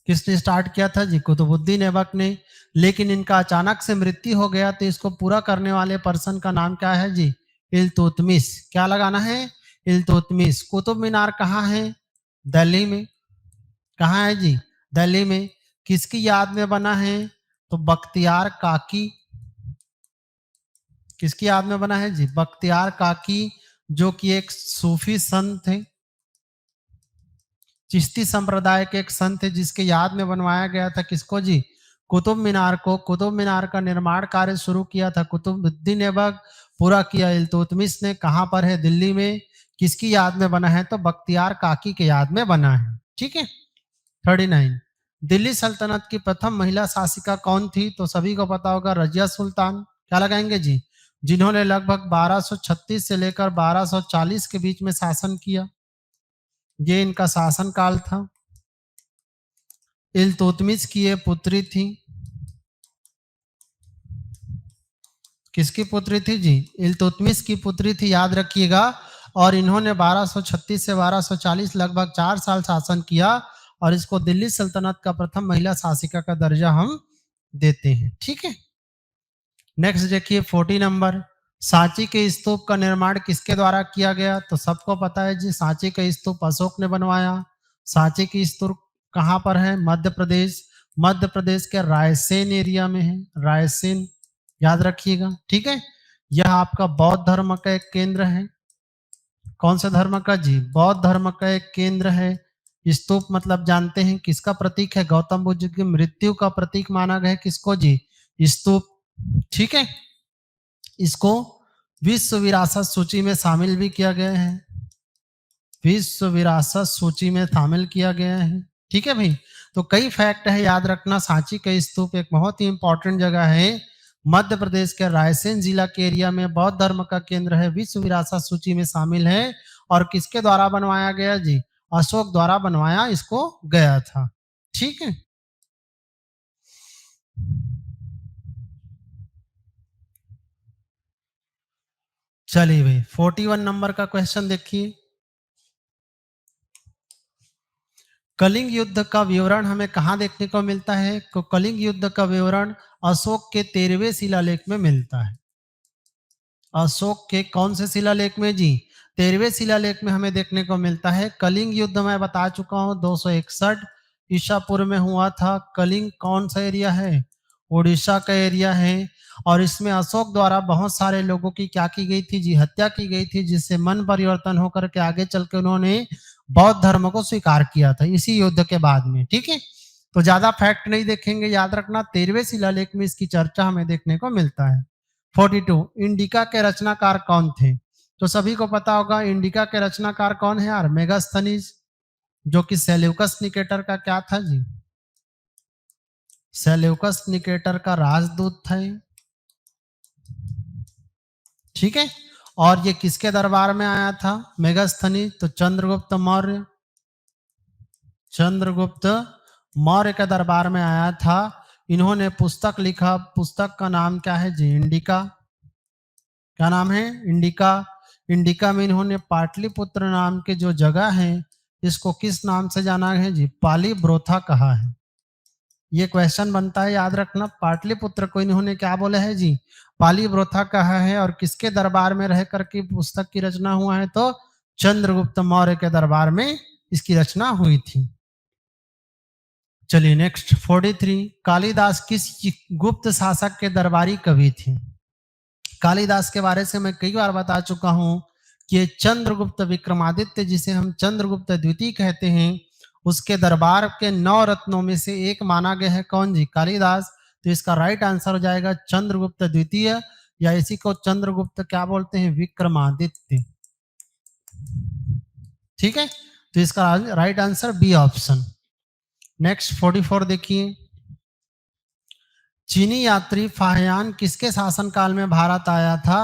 [SPEAKER 1] किसने स्टार्ट किया था जी? कुतुबुद्दीन ऐबक ने। लेकिन इनका अचानक से मृत्यु हो गया तो इसको पूरा करने वाले पर्सन का नाम क्या है जी? इल्तुतमिश। क्या लगाना है? इल्तुतमिश। कुतुब मीनार कहाँ है? दिल्ली में। कहाँ है जी? दिल्ली में। किसकी याद में बना है? तो बख्तियार काकी। किसकी याद में बना है जी? बख्तियार काकी, जो कि एक सूफी संत थे, चिश्ती संप्रदाय के एक संत थे, जिसके याद में बनवाया गया था। किसको जी? कुतुब मीनार को। कुतुब मीनार का निर्माण कार्य शुरू किया था कुतुबुद्दीन ऐबक, पूरा किया इल्तुतमिश ने। कहां पर है? दिल्ली में। किसकी याद में बना है? तो बख्तियार काकी के याद में बना है। ठीक है। 39, दिल्ली सल्तनत की प्रथम महिला शासिका कौन थी? तो सभी को पता होगा रजिया सुल्तान। क्या लगाएंगे जी? जिन्होंने लगभग 1236 से लेकर 1240 के बीच में शासन किया। ये इनका शासन काल था। इल्तुतमिश की ये पुत्री थी। किसकी पुत्री थी जी? इल्तुतमिश की पुत्री थी, याद रखिएगा। और इन्होंने 1236 से 1240 लगभग 4 साल शासन किया और इसको दिल्ली सल्तनत का प्रथम महिला शासिका का दर्जा हम देते हैं। ठीक है। नेक्स्ट देखिए 40 नंबर, सांची के स्तूप का निर्माण किसके द्वारा किया गया? तो सबको पता है जी, सांची का स्तूप अशोक ने बनवाया। सांची की स्तूप कहाँ पर है? मध्य प्रदेश। मध्य प्रदेश के रायसेन एरिया में है, रायसेन। याद रखिएगा। ठीक है। यह आपका बौद्ध धर्म का एक केंद्र है। कौन से धर्म का जी? बौद्ध धर्म का एक केंद्र है। स्तूप मतलब जानते हैं किसका प्रतीक है? गौतम बुद्ध की मृत्यु का प्रतीक माना गया है। किसको जी? स्तूप। ठीक है। इसको विश्व विरासत सूची में शामिल भी किया गया है। विश्व विरासत सूची में शामिल किया गया है। ठीक है भाई। तो कई फैक्ट है, याद रखना। सांची का स्तूप एक बहुत ही इंपॉर्टेंट जगह है। मध्य प्रदेश के रायसेन जिला के एरिया में बौद्ध धर्म का केंद्र है, विश्व विरासत सूची में शामिल है। और किसके द्वारा बनवाया गया जी? अशोक द्वारा बनवाया इसको गया था। ठीक है। चलिए भाई 41 नंबर का क्वेश्चन देखिए, कलिंग युद्ध का विवरण हमें कहाँ देखने को मिलता है? तो कलिंग युद्ध का विवरण अशोक के 13वें शिलालेख में मिलता है। अशोक के कौन से शिलालेख में जी? 13वें शिलालेख में हमें देखने को मिलता है। कलिंग युद्ध मैं बता चुका हूँ 261 ईसा पूर्व में हुआ था। कलिंग कौन सा एरिया है? उड़ीसा का एरिया है। और इसमें अशोक द्वारा बहुत सारे लोगों की क्या की गई थी जी? हत्या की गई थी, जिससे मन परिवर्तन होकर के आगे चल के उन्होंने बौद्ध धर्म को स्वीकार किया था इसी युद्ध के बाद में। ठीक है। तो ज्यादा फैक्ट नहीं देखेंगे, याद रखना 13वें शिलालेख में इसकी चर्चा हमें देखने को मिलता है। 42, इंडिका के रचनाकार कौन थे? तो सभी को पता होगा इंडिका के रचनाकार कौन है यार? मेगास्थनीज, जो कि सेल्यूकस निकेटर का क्या था जी? सेल्यूकस निकेटर का राजदूत था। ठीक है। और ये किसके दरबार में आया था मेगास्थनी? तो चंद्रगुप्त मौर्य। चंद्रगुप्त मौर्य के दरबार में आया था। इन्होंने पुस्तक लिखा, पुस्तक का नाम क्या है जी? इंडिका। क्या नाम है? इंडिका। इंडिका में इन्होंने पाटलिपुत्र नाम के जो जगह है, इसको किस नाम से जाना है जी? पाली ब्रोथा कहा है। ये क्वेश्चन बनता है, याद रखना। पाटलिपुत्र को इन्होंने क्या बोला है जी? पाली ब्रोथा कहा है। और किसके दरबार में रह करके पुस्तक की रचना हुआ है? तो चंद्रगुप्त मौर्य के दरबार में इसकी रचना हुई थी। चलिए नेक्स्ट 43, कालिदास किस गुप्त शासक के दरबारी कवि थे? कालिदास के बारे से मैं कई बार बता चुका हूं कि चंद्रगुप्त विक्रमादित्य, जिसे हम चंद्रगुप्त द्वितीय कहते हैं, उसके दरबार के 9 रत्नों में से एक माना गया है। कौन जी? कालिदास। तो इसका राइट आंसर हो जाएगा चंद्रगुप्त द्वितीय, या इसी को चंद्रगुप्त क्या बोलते हैं? विक्रमादित्य। ठीक है, तो इसका right answer B option. Next 44 देखिए, चीनी यात्री फाहियान किसके शासनकाल में भारत आया था?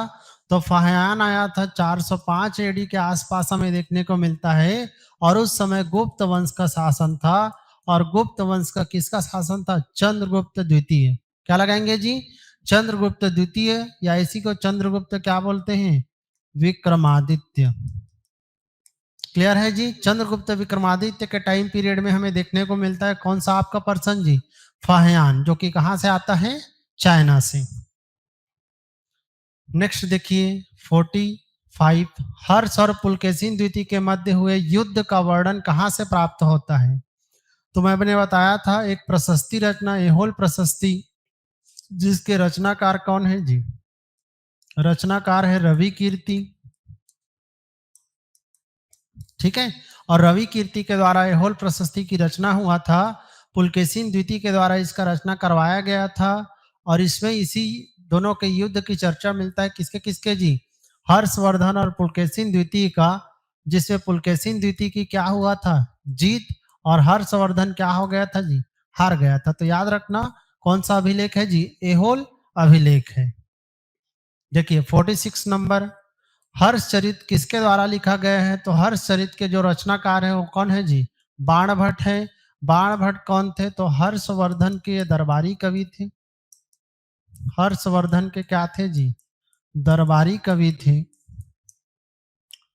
[SPEAKER 1] तो फाहियान आया था 405 एडी के आसपास हमें देखने को मिलता है, और उस समय गुप्त वंश का शासन था। और गुप्त वंश का किसका शासन था? चंद्रगुप्त द्वितीय। क्या लगाएंगे जी? चंद्रगुप्त द्वितीय, या इसी को चंद्रगुप्त क्या बोलते हैं? विक्रमादित्य। क्लियर है जी? चंद्रगुप्त विक्रमादित्य के टाइम पीरियड में हमें देखने को मिलता है कौन सा आपका पर्सन जी? फाहियान, जो कि कहां से आता है? चाइना से। नेक्स्ट देखिए 45, हर्ष और पुलकेशिन द्वितीय के मध्य हुए युद्ध का वर्णन कहां से प्राप्त होता है? तो मैंने बताया था एक प्रशस्ति रचना, एहोल प्रशस्ति, जिसके रचनाकार कौन है जी? रचनाकार है रवि कीर्ति। ठीक है, और रवि कीर्ति के द्वारा एहोल प्रशस्ति की रचना हुआ था। पुलकेशिन द्वितीय के द्वारा इसका रचना करवाया गया था, और इसमें इसी दोनों के युद्ध की चर्चा मिलता है। किसके किसके जी? हर्षवर्धन और पुलकेशिन द्वितीय का, जिसमें पुलकेशिन द्वितीय की क्या हुआ था? जीत, और हर्षवर्धन क्या हो गया था जी? हार गया था। तो याद रखना कौन सा अभिलेख है जी? एहोल अभिलेख है। देखिए 46 नंबर, हर्षचरित किसके द्वारा लिखा गया है? तो हर्षचरित के जो रचनाकार है वो कौन है जी? बाणभट्ट है। बाणभट्ट कौन थे? तो हर्षवर्धन के दरबारी कवि थे। हर्षवर्धन के क्या थे जी? दरबारी कवि थे।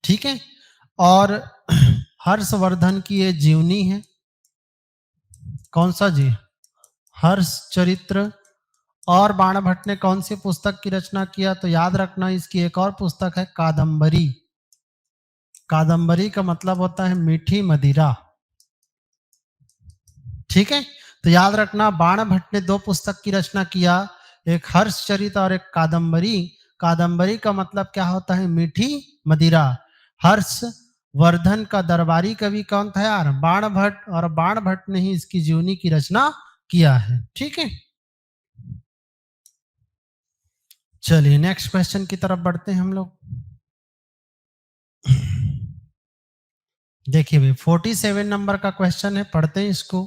[SPEAKER 1] ठीक है, और हर्षवर्धन की ये जीवनी है। कौन सा जी? हर्षचरित्र। और बाणभट्ट ने कौन सी पुस्तक की रचना किया? तो याद रखना इसकी एक और पुस्तक है कादंबरी। कादंबरी का मतलब होता है मीठी मदिरा। ठीक है, तो याद रखना बाणभट्ट ने दो पुस्तक की रचना किया, एक हर्षचरित और एक कादंबरी। कादंबरी का मतलब क्या होता है? मीठी मदिरा। हर्षवर्धन का दरबारी कवि कौन था यार? बाणभट्ट, और बाणभट्ट ने ही इसकी जीवनी की रचना किया है। ठीक है, चलिए नेक्स्ट क्वेश्चन की तरफ बढ़ते हैं हम लोग। देखिए भाई 47 नंबर का क्वेश्चन है, पढ़ते हैं इसको।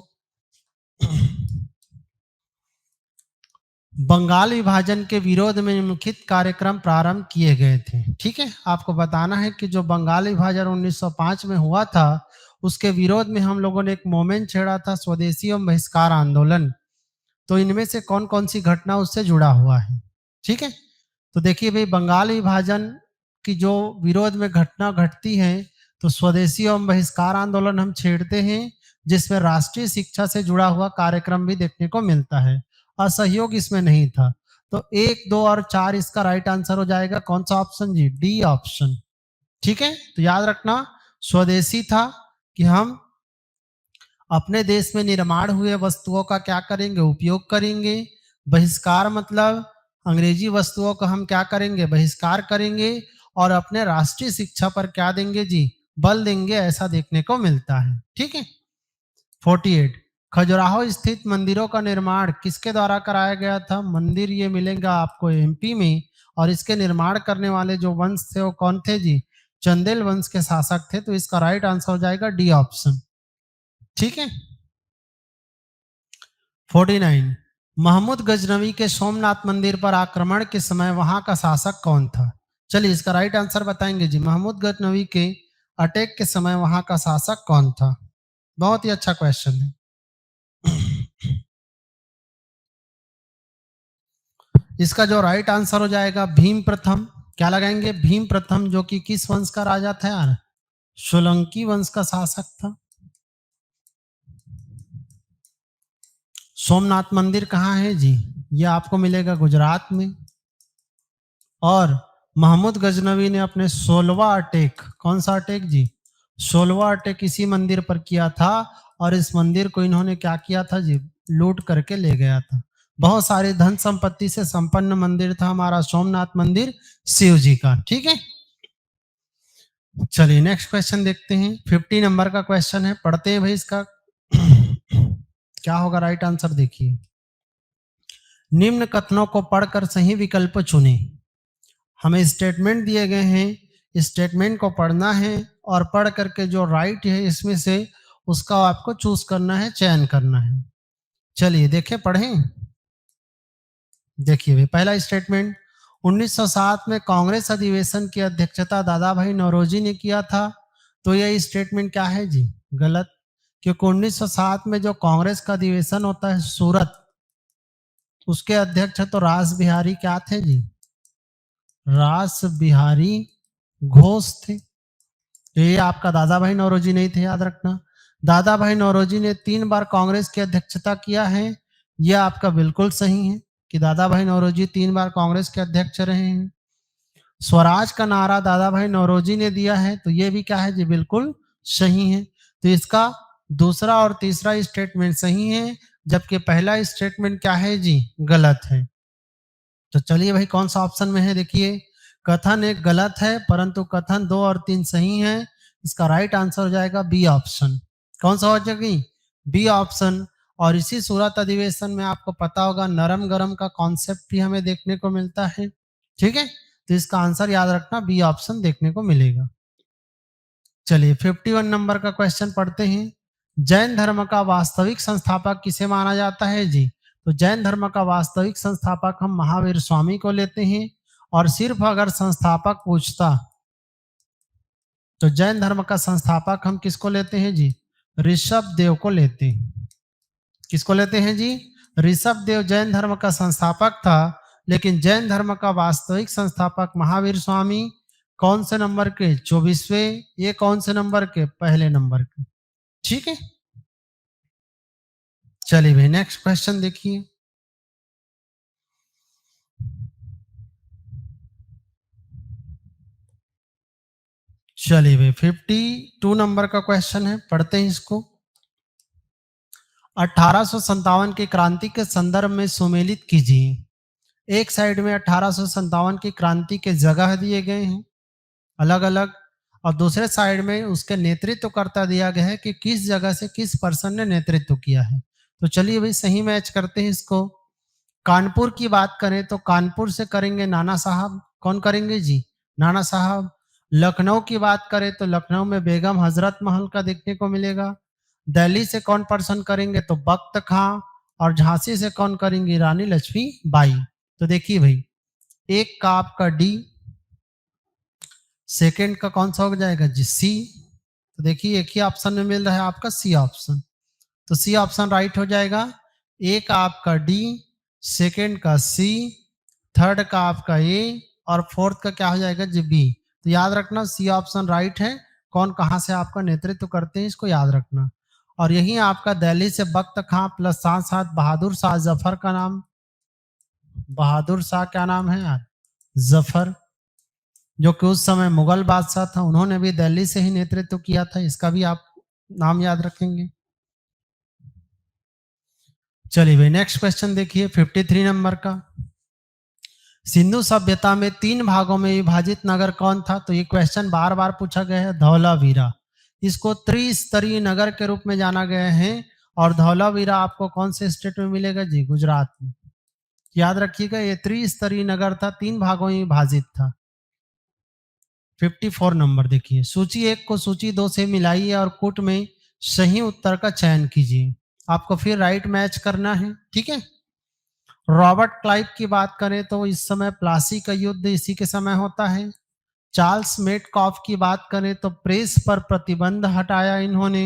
[SPEAKER 1] बंगाल विभाजन के विरोध में निम्नलिखित कार्यक्रम प्रारंभ किए गए थे। ठीक है, आपको बताना है कि जो बंगाल विभाजन 1905 में हुआ था, उसके विरोध में हम लोगों ने एक मूवमेंट छेड़ा था, स्वदेशी एवं बहिष्कार आंदोलन। तो इनमें से कौन कौन सी घटना उससे जुड़ा हुआ है? ठीक है, तो देखिए भाई बंगाल विभाजन की जो विरोध में घटना घटती है, तो स्वदेशी एवं बहिष्कार आंदोलन हम छेड़ते हैं, जिसमें राष्ट्रीय शिक्षा से जुड़ा हुआ कार्यक्रम भी देखने को मिलता है। असहयोग इसमें नहीं था। तो 1, 2 और 4 इसका राइट आंसर हो जाएगा। कौन सा ऑप्शन जी? D option. ठीक है, तो याद रखना स्वदेशी था कि हम अपने देश में निर्माण हुए वस्तुओं का क्या करेंगे? उपयोग करेंगे। बहिष्कार मतलब अंग्रेजी वस्तुओं का हम क्या करेंगे? बहिष्कार करेंगे, और अपने राष्ट्रीय शिक्षा पर क्या देंगे जी? बल देंगे, ऐसा देखने को मिलता है। ठीक है, 48, खजुराहो स्थित मंदिरों का निर्माण किसके द्वारा कराया गया था? मंदिर ये मिलेगा आपको एमपी में, और इसके निर्माण करने वाले जो वंश थे वो कौन थे जी? चंदेल वंश के शासक थे। तो इसका राइट आंसर हो जाएगा डी ऑप्शन। ठीक है, 49, महमूद गजनवी के सोमनाथ मंदिर पर आक्रमण के समय वहां का शासक कौन था? चलिए इसका राइट आंसर बताएंगे जी। महमूद गजनवी के अटैक के समय वहां का शासक कौन था? बहुत ही अच्छा क्वेश्चन है। इसका जो राइट आंसर हो जाएगा भीम प्रथम। क्या लगाएंगे? भीम प्रथम, जो कि किस वंश का राजा था यार? सोलंकी वंश का शासक था। सोमनाथ मंदिर कहाँ है जी? ये आपको मिलेगा गुजरात में। और महमूद गजनवी ने अपने 16वां अटैक, कौन सा अटैक जी? 16वां अटैक इसी मंदिर पर किया था, और इस मंदिर को इन्होंने क्या किया था जी? लूट करके ले गया था। बहुत सारे धन संपत्ति से संपन्न मंदिर था हमारा सोमनाथ मंदिर शिव जी का। ठीक है, चलिए नेक्स्ट क्वेश्चन देखते हैं। 50 नंबर का क्वेश्चन है, पढ़ते हैं भाई इसका। क्या होगा राइट आंसर? देखिए, निम्न कथनों को पढ़कर सही विकल्प चुने। हमें स्टेटमेंट दिए गए हैं, स्टेटमेंट को पढ़ना है और पढ़ करके जो राइट है इसमें से उसका आपको चूज करना है, चयन करना है। चलिए देखिए, पढ़ें। देखिए भाई, पहला स्टेटमेंट, 1907 में कांग्रेस अधिवेशन की अध्यक्षता दादा भाई नौरोजी ने किया था। तो यह स्टेटमेंट क्या है जी? गलत। क्योंकि 1907 में जो कांग्रेस का अधिवेशन होता है सूरत, उसके अध्यक्ष तो रास बिहारी क्या थे जी? रास बिहारी घोष थे। तो ये आपका दादा भाई नौरोजी नहीं थे, याद रखना। दादा भाई नौरोजी ने 3 बार कांग्रेस की अध्यक्षता किया है। यह आपका बिल्कुल सही है कि दादा भाई नौरोजी 3 बार कांग्रेस के अध्यक्ष रहे हैं। स्वराज का नारा दादा भाई नौरोजी ने दिया है, तो ये भी क्या है जी? बिल्कुल सही है। तो इसका दूसरा और तीसरा स्टेटमेंट सही है, जबकि पहला स्टेटमेंट क्या है जी? गलत है। तो चलिए भाई, कौन सा ऑप्शन में है? देखिए, कथन एक गलत है, परंतु कथन 2 और 3 सही है। इसका राइट आंसर हो जाएगा बी ऑप्शन। कौन सा हो जाएगी? B option. और इसी सूरत अधिवेशन में आपको पता होगा नरम गरम का कॉन्सेप्ट भी हमें देखने को मिलता है। ठीक है, तो इसका आंसर याद रखना, बी ऑप्शन देखने को मिलेगा। चलिए 51 नंबर का क्वेश्चन पढ़ते हैं। जैन धर्म का वास्तविक संस्थापक किसे माना जाता है जी? तो जैन धर्म का वास्तविक संस्थापक हम महावीर स्वामी को लेते हैं। और सिर्फ अगर संस्थापक पूछता तो जैन धर्म का संस्थापक हम किसको लेते हैं जी? ऋषभ देव को लेते हैं। किसको लेते हैं जी? ऋषभ देव जैन धर्म का संस्थापक था, लेकिन जैन धर्म का वास्तविक संस्थापक महावीर स्वामी कौन से नंबर के? 24वें। ये कौन से नंबर के? पहले नंबर के। ठीक है, चलिए भाई नेक्स्ट क्वेश्चन देखिए। चलिए भाई 52 नंबर का क्वेश्चन है, पढ़ते हैं इसको। 1857 की क्रांति के संदर्भ में सुमेलित कीजिए। एक साइड में 1857 की क्रांति के जगह दिए गए हैं अलग अलग, और दूसरे साइड में उसके नेतृत्व करता दिया गया है कि किस जगह से किस पर्सन ने नेतृत्व किया है। तो चलिए भाई सही मैच करते हैं इसको। कानपुर की बात करें तो कानपुर से करेंगे नाना साहब। कौन करेंगे जी? नाना साहब। लखनऊ की बात करें तो लखनऊ में बेगम हजरत महल का देखने को मिलेगा। दिल्ली से कौन पर्सन करेंगे तो बख्त खां। और झांसी से कौन करेंगी? रानी लक्ष्मी बाई। तो देखिए भाई, एक का आपका डी, सेकंड का कौन सा हो जाएगा जी? सी। तो देखिए एक ही ऑप्शन में मिल रहा है आपका सी ऑप्शन, तो सी ऑप्शन राइट हो जाएगा। एक आपका डी, सेकंड का सी, थर्ड का आपका ए, और फोर्थ का क्या हो जाएगा जी? बी। तो याद रखना सी ऑप्शन राइट है। कौन कहां से आपका नेतृत्व करते हैं इसको याद रखना। और यही आपका दिल्ली से बख्त खां प्लस साथ साथ बहादुर शाह जफर का नाम। बहादुर शाह क्या नाम है यार? जफर, जो कि उस समय मुगल बादशाह था, उन्होंने भी दिल्ली से ही नेतृत्व किया था। इसका भी आप नाम याद रखेंगे। चलिए भाई नेक्स्ट क्वेश्चन देखिए 53 नंबर का। सिंधु सभ्यता में 3 भागों में विभाजित नगर कौन था? तो ये क्वेश्चन बार बार पूछा गया है। धौलावीरा, इसको त्रिस्तरीय नगर के रूप में जाना गया है। और धौलावीरा आपको कौन से स्टेट में मिलेगा जी? गुजरात में। याद रखिएगा, ये त्रिस्तरीय नगर था, 3 भागों में विभाजित था। 54 नंबर देखिए, सूची 1 को सूची 2 से मिलाइए और कूट में सही उत्तर का चयन कीजिए। आपको फिर राइट मैच करना है। ठीक है, रॉबर्ट क्लाइव की बात करें तो इस समय प्लासी का युद्ध इसी के समय होता है। चार्ल्स मेटकॉफ की बात करें तो प्रेस पर प्रतिबंध हटाया इन्होंने।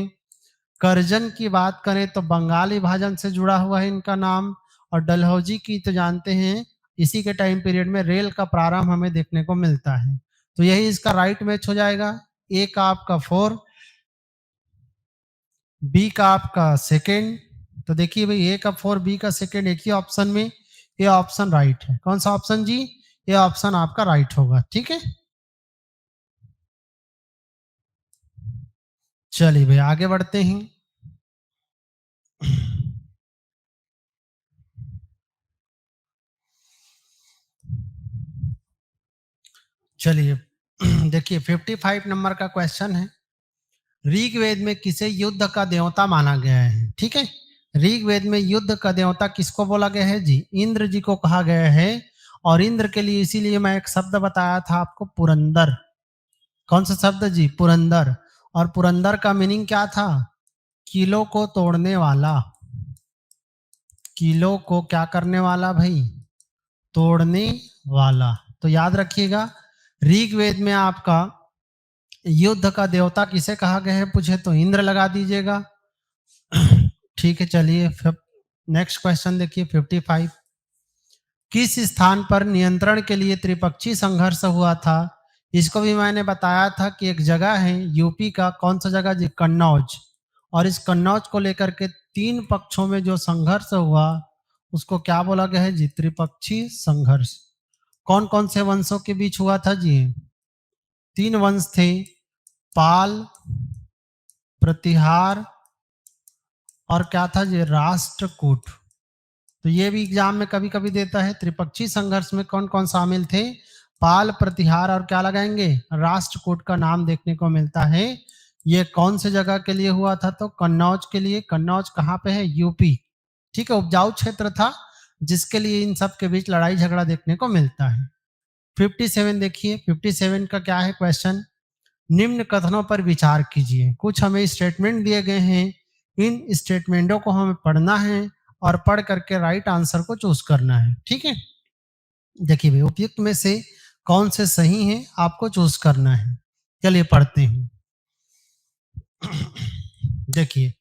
[SPEAKER 1] करजन की बात करें तो बंगाल विभाजन से जुड़ा हुआ है इनका नाम। और डलहौजी की तो जानते हैं, इसी के टाइम पीरियड में रेल का प्रारंभ हमें देखने को मिलता है। तो यही इसका राइट मैच हो जाएगा। ए का आपका 4, बी का आपका सेकेंड। तो देखिए भाई, ए का 4, बी का सेकेंड एक ही ऑप्शन में, ये ऑप्शन राइट है। कौन सा ऑप्शन जी? ये ऑप्शन आपका राइट होगा। ठीक है, चलिए भाई आगे बढ़ते हैं। चलिए देखिए 55 नंबर का क्वेश्चन है। ऋग्वेद में किसे युद्ध का देवता माना गया है? ठीक है, ऋग्वेद में युद्ध का देवता किसको बोला गया है जी? इंद्र जी को कहा गया है। और इंद्र के लिए इसीलिए मैं एक शब्द बताया था आपको, पुरंदर। कौन सा शब्द जी? पुरंदर। और पुरंदर का मीनिंग क्या था? किलो को तोड़ने वाला। किलो को क्या करने वाला भाई? तोड़ने वाला। तो याद रखिएगा, ऋग्वेद में आपका युद्ध का देवता किसे कहा गया है पूछे तो इंद्र लगा दीजिएगा। ठीक है, चलिए नेक्स्ट क्वेश्चन देखिए 55। किस स्थान पर नियंत्रण के लिए त्रिपक्षीय संघर्ष हुआ था? इसको भी मैंने बताया था कि एक जगह है यूपी का, कौन सा जगह जी? कन्नौज। और इस कन्नौज को लेकर के तीन पक्षों में जो संघर्ष हुआ उसको क्या बोला गया है जी? त्रिपक्षीय संघर्ष। कौन कौन से वंशों के बीच हुआ था जी? तीन वंश थे, पाल, प्रतिहार और क्या था जी? राष्ट्रकूट। तो ये भी एग्जाम में कभी कभी देता है। त्रिपक्षीय संघर्ष में कौन कौन शामिल थे? पाल, प्रतिहार और क्या लगाएंगे? राष्ट्रकूट का नाम देखने को मिलता है। ये कौन से जगह के लिए हुआ था? तो कन्नौज के लिए। कन्नौज कहाँ पे है? यूपी। ठीक है, उपजाऊ क्षेत्र था जिसके लिए इन सब के बीच लड़ाई झगड़ा देखने को मिलता है। 57 देखिए, 57 का क्या है क्वेश्चन? निम्न कथनों पर विचार कीजिए। कुछ हमें स्टेटमेंट दिए गए हैं, इन स्टेटमेंटों को हमें पढ़ना है और पढ़ करके राइट आंसर को चूज करना है। ठीक है, देखिए भाई, उपयुक्त में से कौन से सही हैं आपको चूज करना है। चलिए पढ़ते हैं। देखिए,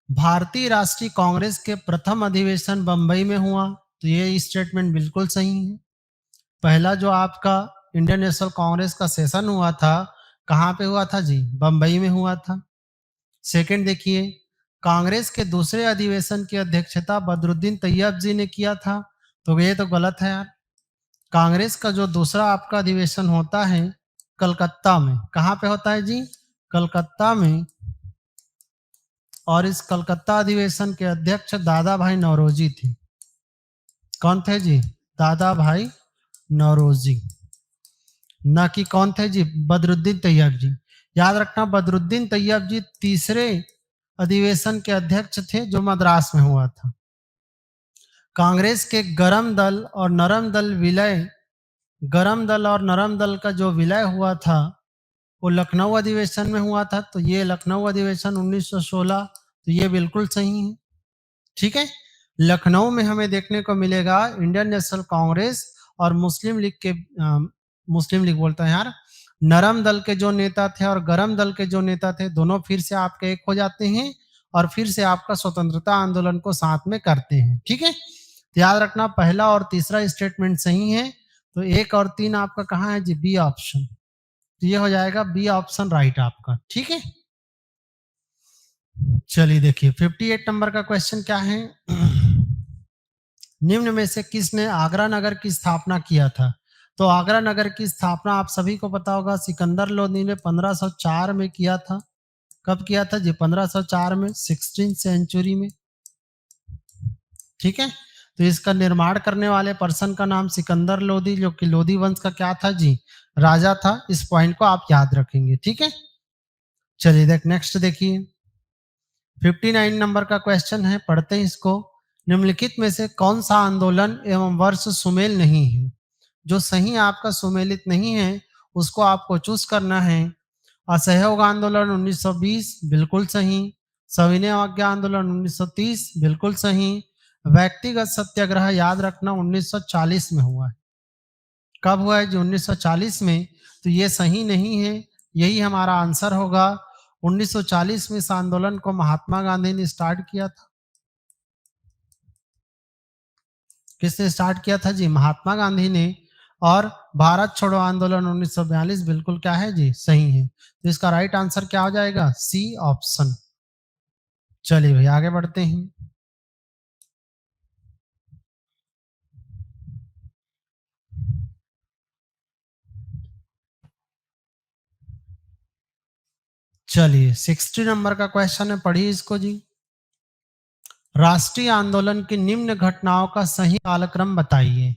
[SPEAKER 1] भारतीय राष्ट्रीय कांग्रेस के प्रथम अधिवेशन बंबई में हुआ, तो ये स्टेटमेंट बिल्कुल सही है। पहला जो आपका इंडियन नेशनल कांग्रेस का सेशन हुआ था, कहाँ पे हुआ था जी? बंबई में हुआ था। सेकंड देखिए, कांग्रेस के दूसरे अधिवेशन की अध्यक्षता बदरुद्दीन तैयब जी ने किया था, तो ये तो गलत है यार। कांग्रेस का जो दूसरा आपका अधिवेशन होता है कलकत्ता में, कहाँ पे होता है जी? कलकत्ता में। और इस कलकत्ता अधिवेशन के अध्यक्ष दादा भाई नौरोजी थे। कौन थे जी? दादा भाई नौरोजी। ना कि कौन थे जी? बदरुद्दीन तैयब जी। याद रखना, बदरुद्दीन तैयब जी तीसरे अधिवेशन के अध्यक्ष थे जो मद्रास में हुआ था। कांग्रेस के गरम दल और नरम दल विलय, गरम दल और नरम दल का जो विलय हुआ था वो लखनऊ अधिवेशन में हुआ था, तो ये लखनऊ अधिवेशन 1916, तो ये बिल्कुल सही है। ठीक है, लखनऊ में हमें देखने को मिलेगा इंडियन नेशनल कांग्रेस और मुस्लिम लीग के मुस्लिम लीग बोलता है यार, नरम दल के जो नेता थे और गरम दल के जो नेता थे, दोनों फिर से आपके एक हो जाते हैं और फिर से आपका स्वतंत्रता आंदोलन को साथ में करते हैं। ठीक है, तो याद रखना, पहला और तीसरा स्टेटमेंट सही है, तो एक और तीन आपका कहाँ है जी? B option. तो ये हो जाएगा बी ऑप्शन राइट आपका। ठीक है, चलिए देखिए 58 नंबर का क्वेश्चन क्या है? निम्न में से किसने आगरा नगर की स्थापना किया था? तो आगरा नगर की स्थापना आप सभी को पता होगा, सिकंदर लोदी ने 1504 में किया था। कब किया था जी? 1504 में, 16th सेंचुरी में। ठीक है, तो इसका निर्माण करने वाले पर्सन का नाम सिकंदर लोदी, जो कि लोदी वंश का क्या था जी? राजा था। इस पॉइंट को आप याद रखेंगे। ठीक है, चलिए नेक्स्ट देखिए 59 नंबर का क्वेश्चन है, पढ़ते हैं इसको। निम्नलिखित में से कौन सा आंदोलन एवं वर्ष सुमेल नहीं है? जो सही आपका सुमेलित नहीं है उसको आपको चूज करना है। असहयोग आंदोलन 1920 बिल्कुल सही। सविनय अवज्ञा आंदोलन 1930 बिल्कुल सही। व्यक्तिगत सत्याग्रह याद रखना 1940 में हुआ है। कब हुआ है जी? 1940 में। तो ये सही नहीं है, यही हमारा आंसर होगा। 1940 में इस आंदोलन को महात्मा गांधी ने स्टार्ट किया था। किसने स्टार्ट किया था जी? महात्मा गांधी ने। और भारत छोड़ो आंदोलन 1942 बिल्कुल क्या है जी? सही है। तो इसका राइट आंसर क्या हो जाएगा? C option. चलिए भाई आगे बढ़ते हैं। चलिए 60 नंबर का क्वेश्चन है, पढ़िए इसको जी। राष्ट्रीय आंदोलन की निम्न घटनाओं का सही कालक्रम बताइए।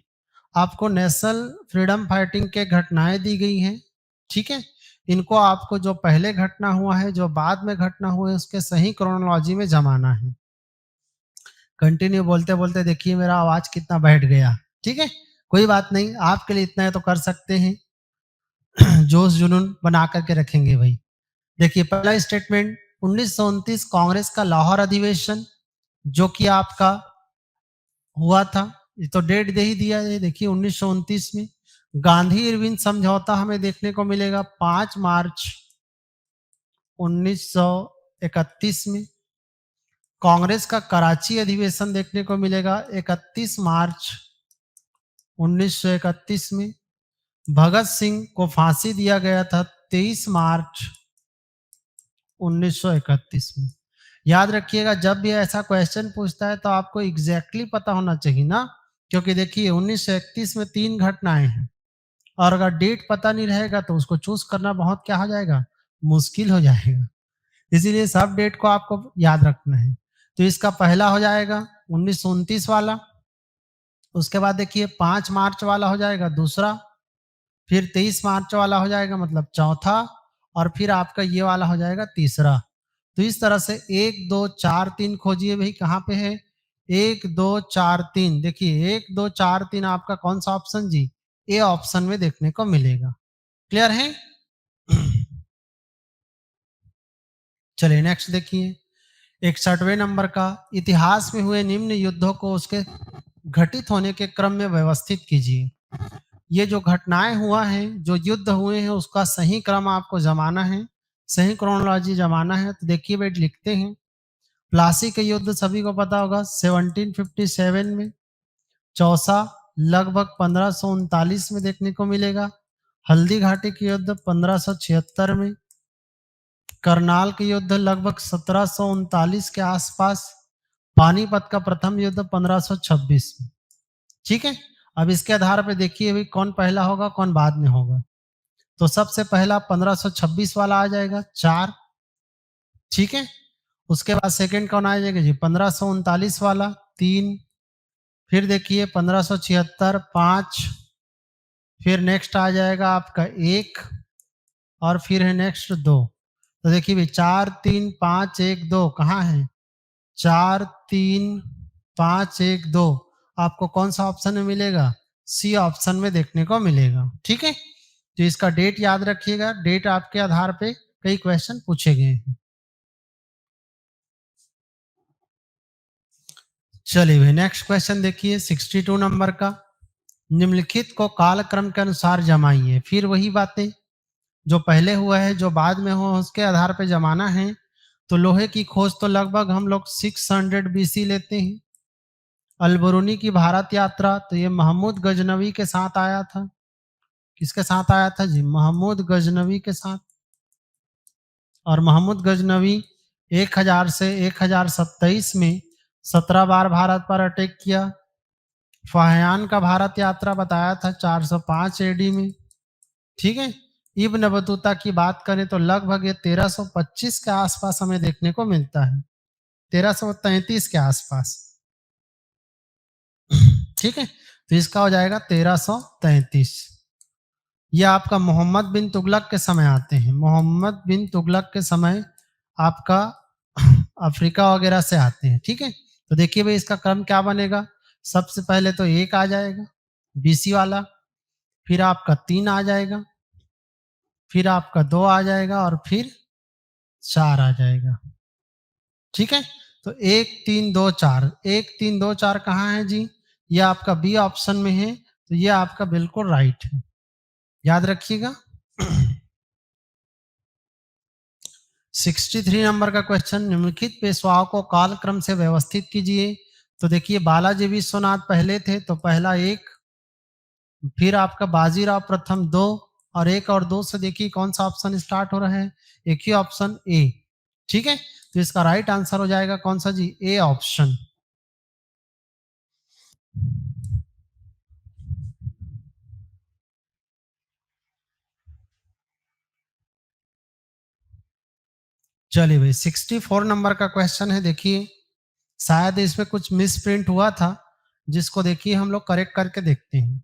[SPEAKER 1] आपको नेशनल फ्रीडम फाइटिंग के घटनाएं दी गई हैं। ठीक है, इनको आपको जो पहले घटना हुआ है, जो बाद में घटना हुआ है, उसके सही क्रोनोलॉजी में जमाना है। कंटिन्यू बोलते बोलते देखिए मेरा आवाज कितना बैठ गया। ठीक है, कोई बात नहीं, आपके लिए इतना है तो कर सकते हैं। जोश जुनून बना करके रखेंगे भाई। देखिए पहला स्टेटमेंट 1929 कांग्रेस का लाहौर अधिवेशन जो कि आपका हुआ था, ये तो डेट दे ही दिया है। देखिए 1929 में गांधी इरविन समझौता हमें देखने को मिलेगा 5 मार्च 1931 में। कांग्रेस का कराची अधिवेशन देखने को मिलेगा 31 मार्च 1931 में। भगत सिंह को फांसी दिया गया था 23 मार्च 1931 में। याद रखिएगा जब भी ऐसा क्वेश्चन पूछता है तो आपको एग्जैक्टली पता होना चाहिए ना, क्योंकि देखिए 1931 में 3 घटनाएं हैं और अगर डेट पता नहीं रहेगा तो उसको चूज करना बहुत क्या हो जाएगा, मुश्किल हो जाएगा। इसीलिए सब डेट को आपको याद रखना है। तो इसका पहला हो जाएगा 1929 वाला, उसके बाद देखिए 5 मार्च वाला हो जाएगा दूसरा, फिर 23 मार्च वाला हो जाएगा मतलब चौथा, और फिर आपका ये वाला हो जाएगा तीसरा। तो इस तरह से 1 2 4 3 खोजिए भाई कहाँ पे है। 1 2 4 3 देखिए 1 2 4 3 आपका कौन सा ऑप्शन जी, ए ऑप्शन में देखने को मिलेगा। क्लियर है? चलिए नेक्स्ट देखिए 61वें नंबर का, इतिहास में हुए निम्न युद्धों को उसके घटित होने के क्रम में व्यवस्थित कीजिए। ये जो घटनाएं हुआ है, जो युद्ध हुए हैं उसका सही क्रम आपको जमाना है, सही क्रोनोलॉजी जमाना है। तो देखिए बेट लिखते हैं, प्लासी का युद्ध सभी को पता होगा 1757 में। चौसा लगभग 1539 में देखने को मिलेगा। हल्दी घाटी की युद्ध 1576 में। करनाल के युद्ध लगभग 1739 के आसपास। पानीपत का प्रथम युद्ध 1526 में। ठीक है, अब इसके आधार पे देखिए भाई कौन पहला होगा कौन बाद में होगा। तो सबसे पहला 1526 वाला आ जाएगा 4। ठीक है, उसके बाद सेकंड कौन आ जाएगा जी 1539 वाला 3। फिर देखिए 1576 5। फिर नेक्स्ट आ जाएगा आपका 1, और फिर है नेक्स्ट 2। तो देखिए भाई 4 3 5 1 2 कहाँ है, 4 3 5 1 2 आपको कौन सा ऑप्शन में मिलेगा, सी ऑप्शन में देखने को मिलेगा। ठीक है, तो इसका डेट याद रखिएगा, डेट आपके आधार पे कई क्वेश्चन पूछे गए हैं। चलिए भाई नेक्स्ट क्वेश्चन देखिए 62 नंबर का, निम्नलिखित को कालक्रम के अनुसार जमाइए। फिर वही बातें जो पहले हुआ है जो बाद में हो उसके आधार पे जमाना है। तो लोहे की खोज तो लगभग हम लोग 600 बीसी लेते हैं। अलबरूनी की भारत यात्रा तो ये महमूद गजनवी के साथ आया था। किसके साथ आया था जी, महमूद गजनवी के साथ। और महमूद गजनवी 1000 से 1027 में 17 बार भारत पर अटैक किया। फाहियान का भारत यात्रा बताया था 405 एडी में। ठीक है, इब्न बतूता की बात करें तो लगभग ये 1325 के आसपास हमें देखने को मिलता है, 1333 के आसपास। ठीक है, तो इसका हो जाएगा 1333। ये आपका मोहम्मद बिन तुगलक के समय आते हैं, मोहम्मद बिन तुगलक के समय आपका अफ्रीका वगैरह से आते हैं। ठीक है, तो देखिए भाई इसका क्रम क्या बनेगा। सबसे पहले तो 1 आ जाएगा बीसी वाला, फिर आपका 3 आ जाएगा, फिर आपका 2 आ जाएगा, और फिर 4 आ जाएगा। ठीक है, तो 1 3 2 4, 1 3 2 4 कहाँ है जी, ये आपका बी ऑप्शन में है। तो ये आपका बिल्कुल राइट है, याद रखिएगा। 63 नंबर का क्वेश्चन, निम्नलिखित पेशवाओं को कालक्रम से व्यवस्थित कीजिए। तो देखिए बालाजी विश्वनाथ पहले थे तो पहला 1, फिर आपका बाजीराव प्रथम 2, और 1 और 2 से देखिए कौन सा ऑप्शन स्टार्ट हो रहा है, एक ही ऑप्शन ए। ठीक है, तो इसका राइट आंसर हो जाएगा कौन सा जी, ए ऑप्शन। चलिए भाई 64 नंबर का क्वेश्चन है। देखिए शायद इसमें कुछ मिस प्रिंट हुआ था, जिसको देखिए हम लोग करेक्ट करके देखते हैं।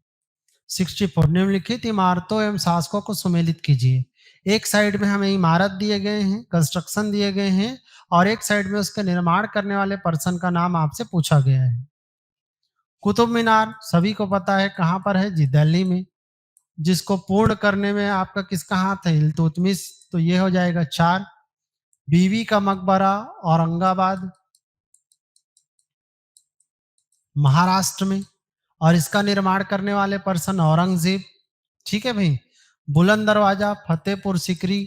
[SPEAKER 1] 64, निम्नलिखित इमारतों एवं शासकों को सुमेलित कीजिए। एक साइड में हमें इमारत दिए गए हैं, कंस्ट्रक्शन दिए गए हैं, और एक साइड में उसका निर्माण करने वाले पर्सन का नाम आपसे पूछा गया है। कुतुब मीनार सभी को पता है कहाँ पर है जी, दिल्ली में। जिसको पूर्ण करने में आपका किसका हाथ है? इल्तुतमिश, तो ये हो जाएगा 4। बीवी का मकबरा औरंगाबाद, महाराष्ट्र में, और इसका निर्माण करने वाले पर्सन औरंगजेब। ठीक है भाई। बुलंद दरवाजा फतेहपुर सिकरी,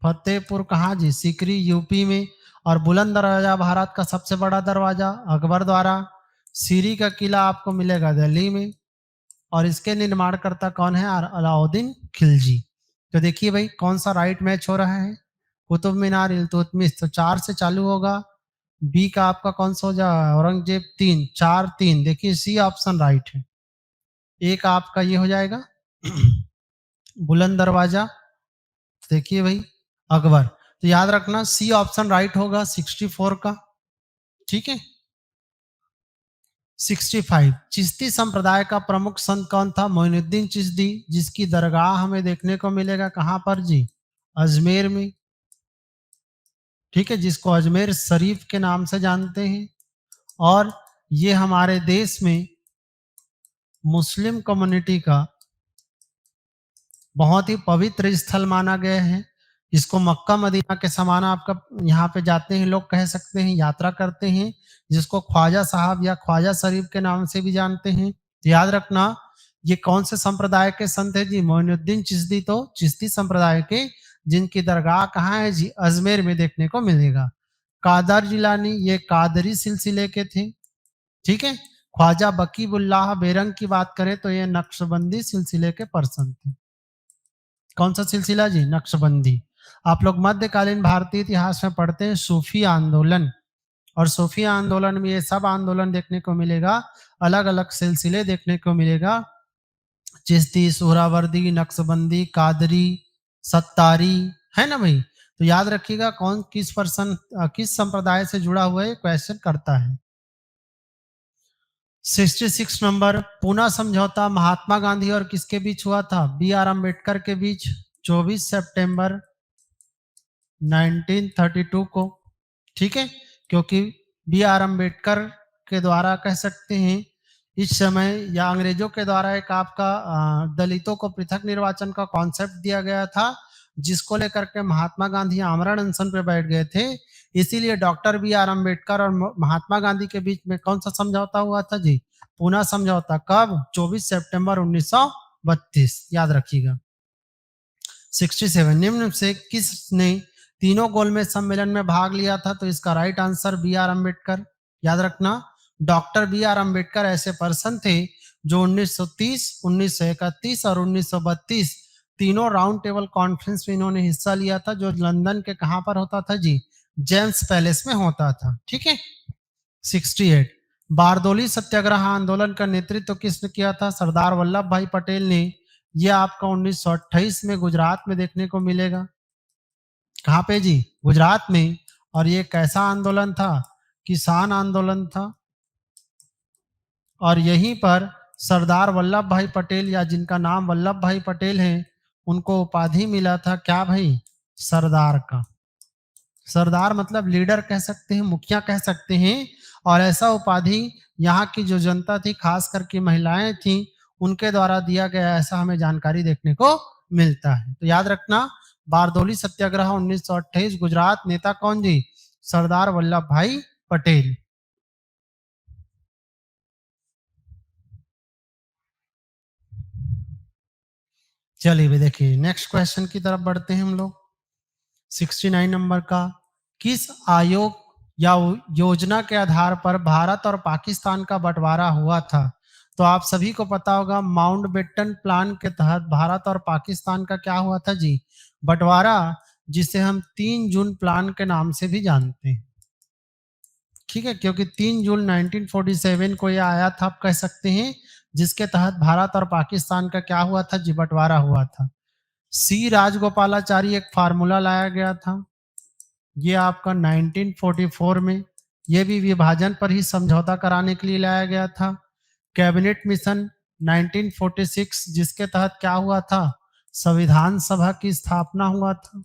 [SPEAKER 1] फतेहपुर कहाँ जी? सिकरी, यूपी में। और बुलंद दरवाजा भारत का सबसे बड़ा दरवाजा अकबर द्वारा। सीरी का किला आपको मिलेगा दिल्ली में, और इसके निर्माणकर्ता कौन है? अलाउद्दीन खिलजी। तो देखिए भाई कौन सा राइट मैच हो रहा है? कुतुब मीनार, इल्तुतमिश, तो 4 से चालू होगा। बी का आपका कौन सा हो जाएगा? औरंगजेब 3, 4, 3। देखिए सी ऑप्शन राइट है। एक आपका ये हो जाएगा बुलंद दरवाजा, देखिए भाई अकबर। तो याद रखना सी ऑप्शन राइट होगा 64 का। ठीक है। 65। चिश्ती संप्रदाय का प्रमुख संत कौन था? मोइनुद्दीन चिश्ती, जिसकी दरगाह हमें देखने को मिलेगा कहां पर जी? अजमेर में। ठीक है, जिसको अजमेर शरीफ के नाम से जानते हैं। और ये हमारे देश में मुस्लिम कम्युनिटी का बहुत ही पवित्र स्थल माना गया है। इसको मक्का मदीना के समान आपका यहाँ पे जाते हैं लोग, कह सकते हैं, यात्रा करते हैं, जिसको ख्वाजा साहब या ख्वाजा शरीफ के नाम से भी जानते हैं। तो याद रखना ये कौन से संप्रदाय के संत है जी? मोइनुद्दीन चिश्ती, तो चिश्ती संप्रदाय के, जिनकी दरगाह कहाँ है जी? अजमेर में देखने को मिलेगा। कादर जिलानी, ये कादरी सिलसिले के थे। ठीक है। ख्वाजा बकीबुल्लाह बेरंग की बात करें तो ये नक्शबंदी सिलसिले के पर्सन थे। कौन सा सिलसिला जी? नक्शबंदी। आप लोग मध्यकालीन भारतीय इतिहास में पढ़ते हैं सूफी आंदोलन, और सूफी आंदोलन में ये सब आंदोलन देखने को मिलेगा, अलग अलग सिलसिले देखने को मिलेगा। चिश्ती, सुहरावर्दी, नक्शबंदी, कादरी, सत्तारी, है ना भाई? तो याद रखिएगा कौन किस पर्सन किस संप्रदाय से जुड़ा हुआ है, क्वेश्चन करता है। 66 नंबर, पूना समझौता महात्मा गांधी और किसके बीच हुआ था? बी आर अम्बेडकर के बीच, 24 सितंबर 1932 को। ठीक है। क्योंकि बी आर अम्बेडकर के द्वारा कह सकते हैं इस समय, या अंग्रेजों के द्वारा एक आपका दलितों को पृथक निर्वाचन का कॉन्सेप्ट दिया गया था, जिसको लेकर के महात्मा गांधी आमरण अनशन पे बैठ गए थे। इसीलिए डॉक्टर बी आर अम्बेडकर और महात्मा गांधी के बीच में कौन सा समझौता हुआ था जी? पूना समझौता। कब? 24 सितंबर 1932। याद रखिएगा। 67, निम्न से किसने तीनों गोलमेज सम्मेलन में भाग लिया था? तो इसका right answer B R Ambedkar. याद रखना डॉक्टर बी आर अम्बेडकर ऐसे पर्सन थे जो 1930, 1931 और 1932 तीनों राउंड टेबल कॉन्फ्रेंस में इन्होंने हिस्सा लिया था, जो लंदन के कहां पर होता था जी? जेम्स पैलेस में होता था। ठीक है। 68, बारदोली सत्याग्रह आंदोलन का नेतृत्व किसने किया था? सरदार वल्लभ भाई पटेल ने। यह आपका 1928 में गुजरात में देखने को मिलेगा। कहाँ पे जी? गुजरात में। और ये कैसा आंदोलन था? किसान आंदोलन था। और यहीं पर सरदार वल्लभ भाई पटेल, या जिनका नाम वल्लभ भाई पटेल है, उनको उपाधि मिला था क्या भाई? सरदार का। सरदार मतलब लीडर कह सकते हैं, मुखिया कह सकते हैं। और ऐसा उपाधि यहाँ की जो जनता थी, खास करके महिलाएं थी, उनके द्वारा दिया गया, ऐसा हमें जानकारी देखने को मिलता है। तो याद रखना बारदोली सत्याग्रह 1928 गुजरात, नेता कौन जी? सरदार वल्लभ भाई पटेल। चलिए भी देखिए नेक्स्ट क्वेश्चन की तरफ बढ़ते हैं हम लोग। 69 नंबर का, किस आयोग या योजना के आधार पर भारत और पाकिस्तान का बंटवारा हुआ था? तो आप सभी को पता होगा माउंटबेटन प्लान के तहत भारत और पाकिस्तान का क्या हुआ था जी? बंटवारा, जिसे हम 3 जून प्लान के नाम से भी जानते हैं। ठीक है, क्योंकि 3 जून 1947 को यह आया था, आप कह सकते हैं, जिसके तहत भारत और पाकिस्तान का क्या हुआ था जी? बंटवारा हुआ था। सी राजगोपालाचारी एक फार्मूला लाया गया था, ये आपका 1944 में, ये भी विभाजन पर ही समझौता कराने के लिए लाया गया था। कैबिनेट मिशन 1946, जिसके तहत क्या हुआ था? संविधान सभा की स्थापना हुआ था।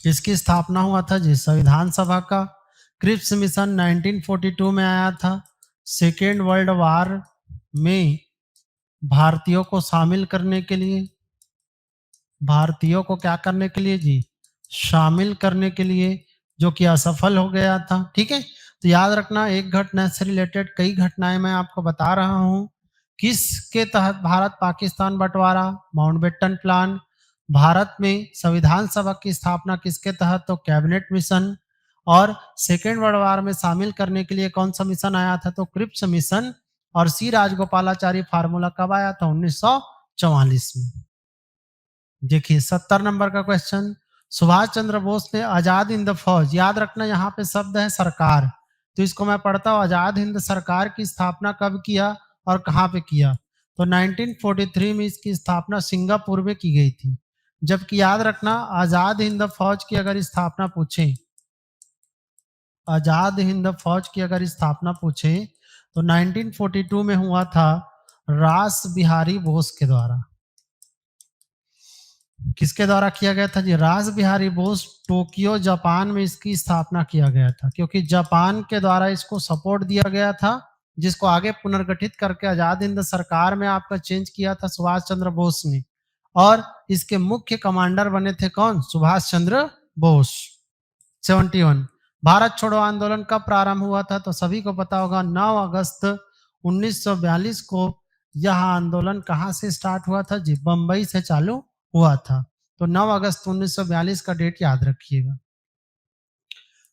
[SPEAKER 1] इसकी स्थापना हुआ था जी? संविधान सभा का। क्रिप्स मिशन 1942 में आया था। सेकेंड वर्ल्ड वार में भारतीयों को शामिल करने के लिए, भारतीयों को क्या करने के लिए जी, शामिल करने के लिए, जो कि असफल हो गया था। ठीक है, तो याद रखना एक घटना से रिलेटेड कई घटनाएं मैं आपको बता रहा हूं। किसके तहत भारत पाकिस्तान बंटवारा, माउंटबेटन प्लान। भारत में संविधान सभा की स्थापना किसके तहत, तो कैबिनेट मिशन। और सेकेंड वर्ल्ड वॉर में शामिल करने के लिए कौन सा मिशन आया था, तो क्रिप्स मिशन। और सी राजगोपालाचारी फार्मूला कब आया था, 1944 में। देखिए 70 नंबर का क्वेश्चन, सुभाष चंद्र बोस ने आजाद हिंद फौज, याद रखना यहाँ पे शब्द है सरकार, तो इसको मैं पढ़ता हूँ, आजाद हिंद सरकार की स्थापना कब किया और कहाँ पे किया, तो 1943 में इसकी स्थापना सिंगापुर में की गई थी। जबकि याद रखना आजाद हिंद फौज की अगर स्थापना पूछे, आजाद हिंद फौज की अगर स्थापना पूछे तो 1942 में हुआ था रास बिहारी बोस के द्वारा। किसके द्वारा किया गया था जी, रास बिहारी बोस। टोक्यो जापान में इसकी स्थापना किया गया था, क्योंकि जापान के द्वारा इसको सपोर्ट दिया गया था, जिसको आगे पुनर्गठित करके आजाद हिंद सरकार में आपका चेंज किया था सुभाष चंद्र बोस ने। और इसके मुख्य कमांडर बने थे कौन, सुभाष चंद्र बोस। 71 भारत छोड़ो आंदोलन कब प्रारंभ हुआ था, तो सभी को पता होगा 9 अगस्त 1942 को यह आंदोलन कहां से स्टार्ट हुआ था जी, बंबई से चालू हुआ था। तो 9 अगस्त 1942 का डेट याद रखिएगा।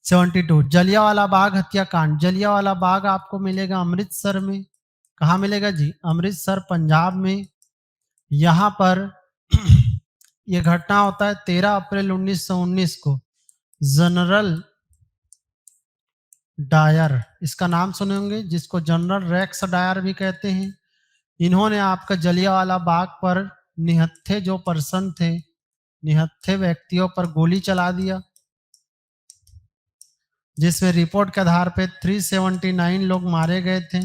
[SPEAKER 1] 72 जलियांवाला बाग हत्याकांड, जलियांवाला बाग आपको मिलेगा अमृतसर में। कहाँ मिलेगा जी, अमृतसर पंजाब में। यहाँ पर यह घटना होता है 13 अप्रैल 1919 को। जनरल डायर, इसका नाम सुने होंगे, जिसको जनरल रेक्स डायर भी कहते हैं। इन्होंने आपका जलियांवाला बाग पर निहत्थे जो पर्सन थे, निहत्थे व्यक्तियों पर गोली चला दिया, जिसमें रिपोर्ट के आधार पे 379 लोग मारे गए थे,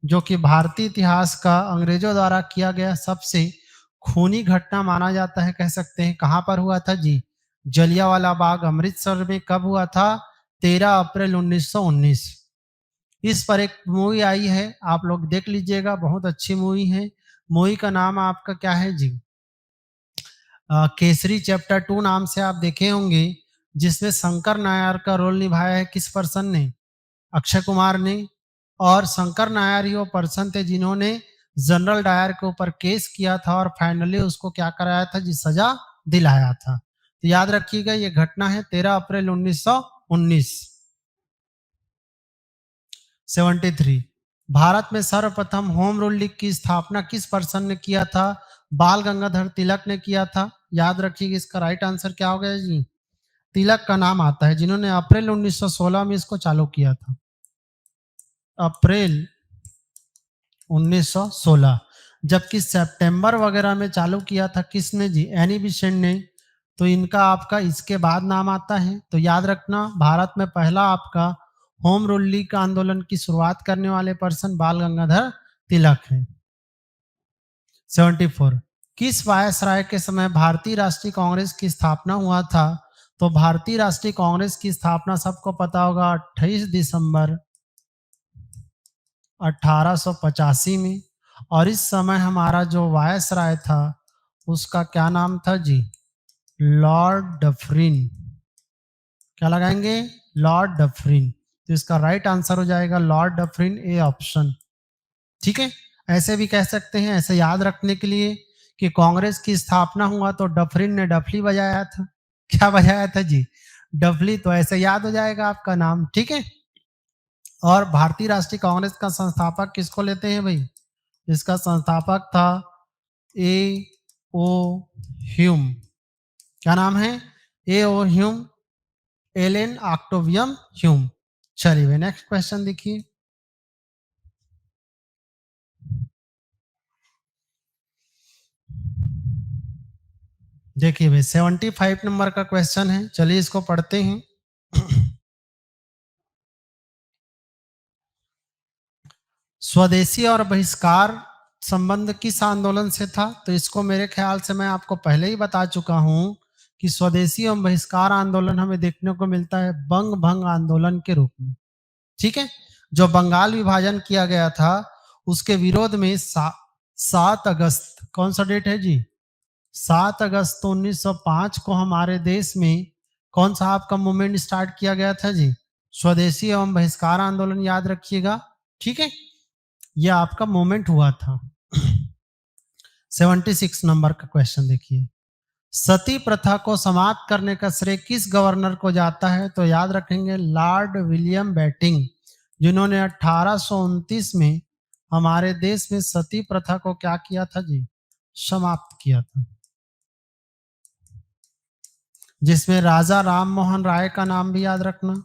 [SPEAKER 1] जो कि भारतीय इतिहास का अंग्रेजों द्वारा किया गया सबसे खूनी घटना माना जाता है, कह सकते हैं। कहां पर हुआ था जी, जलियांवाला बाग अमृतसर में। कब हुआ था, 13 अप्रैल 1919। इस पर एक मूवी आई है, आप लोग देख लीजिएगा, बहुत अच्छी मूवी है। मूवी का नाम आपका क्या है जी, केसरी चैप्टर 2 नाम से आप देखे होंगे, जिसमें शंकर नायर का रोल निभाया है किस पर्सन ने, अक्षय कुमार ने। और शंकर नायर ही वो पर्सन थे जिन्होंने जनरल डायर के ऊपर केस किया था और फाइनली उसको क्या कराया था जी, सजा दिलाया था। तो याद रखिएगा ये घटना है 13 अप्रैल 1919। 73 भारत में सर्वप्रथम होम रूल लीग की स्थापना किस पर्सन ने किया था, बाल गंगाधर तिलक ने किया था। याद रखिएगा इसका राइट आंसर क्या हो गया जी, तिलक का नाम आता है, जिन्होंने अप्रैल 1916 में इसको चालू किया था। अप्रैल 1916। जबकि सितंबर वगैरह में चालू किया था किसने जी, एनी बेसेंट ने। तो इनका आपका इसके बाद नाम आता है। तो याद रखना भारत में पहला आपका होम रूल लीग आंदोलन की शुरुआत करने वाले पर्सन बाल गंगाधर तिलक है। 74 किस वायसराय के समय भारतीय राष्ट्रीय कांग्रेस की स्थापना हुआ था, तो भारतीय राष्ट्रीय कांग्रेस की स्थापना सबको पता होगा 28 दिसंबर 1885 में। और इस समय हमारा जो वायसराय था उसका क्या नाम था जी, लॉर्ड डफरिन। क्या लगाएंगे, लॉर्ड डफरिन। तो इसका राइट आंसर हो जाएगा लॉर्ड डफरिन, ए ऑप्शन। ठीक है, ऐसे भी कह सकते हैं, ऐसे याद रखने के लिए कि कांग्रेस की स्थापना हुआ तो डफरिन ने डफली बजाया था। क्या बजाया था जी, डफली। तो ऐसे याद हो जाएगा आपका नाम। ठीक है, और भारतीय राष्ट्रीय कांग्रेस का संस्थापक किसको लेते हैं भाई, इसका संस्थापक था ए ओ ह्यूम। क्या नाम है, ए ओ ह्यूम, एलेन ऑक्टेवियम ह्यूम। चलिए नेक्स्ट क्वेश्चन देखिए। देखिए भाई 75 नंबर का क्वेश्चन है, चलिए इसको पढ़ते हैं। स्वदेशी और बहिष्कार संबंध किस आंदोलन से था, तो इसको मेरे ख्याल से मैं आपको पहले ही बता चुका हूं कि स्वदेशी एवं बहिष्कार आंदोलन हमें देखने को मिलता है बंग भंग आंदोलन के रूप में। ठीक है, जो बंगाल विभाजन किया गया था उसके विरोध में 7 अगस्त, कौन सा डेट है जी, 7 अगस्त 1905 को हमारे देश में कौन सा आपका मूवमेंट स्टार्ट किया गया था जी, स्वदेशी एवं बहिष्कार आंदोलन, याद रखिएगा। ठीक है, यह आपका मूवमेंट हुआ था। 76 नंबर का क्वेश्चन देखिए, सती प्रथा को समाप्त करने का श्रेय किस गवर्नर को जाता है? तो याद रखेंगे लॉर्ड विलियम बेटिंग, जिन्होंने 1829 में हमारे देश में सती प्रथा को क्या किया था जी, समाप्त किया था, जिसमें राजा राम मोहन राय का नाम भी याद रखना।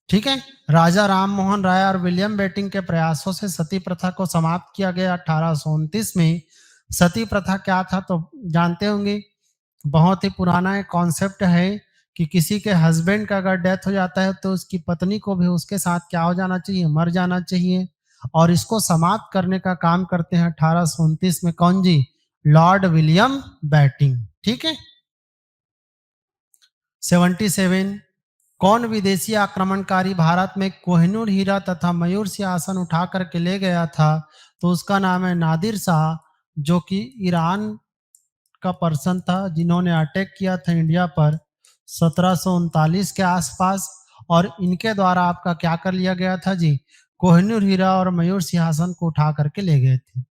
[SPEAKER 1] ठीक है, राजा राम मोहन राय और विलियम बेटिंग के प्रयासों से सती प्रथा को समाप्त किया गया 1829 में। सती प्रथा क्या था तो जानते होंगे, बहुत ही पुराना एक कॉन्सेप्ट है कि किसी के हस्बैंड का अगर डेथ हो जाता है तो उसकी पत्नी को भी उसके साथ क्या हो जाना चाहिए, मर जाना चाहिए। और इसको समाप्त करने का काम करते हैं 1829 में कौन जी, लॉर्ड विलियम बेटिंग। ठीक है, 77, कौन विदेशी आक्रमणकारी भारत में कोहिनूर हीरा तथा मयूर सिंहासन उठा करके ले गया था? तो उसका नाम है नादिर शाह, जो कि ईरान का पर्सन था, जिन्होंने अटैक किया था इंडिया पर 1739 के आसपास। और इनके द्वारा आपका क्या कर लिया गया था जी, कोहिनूर हीरा और मयूर सिंहासन को उठा करके ले गए थे।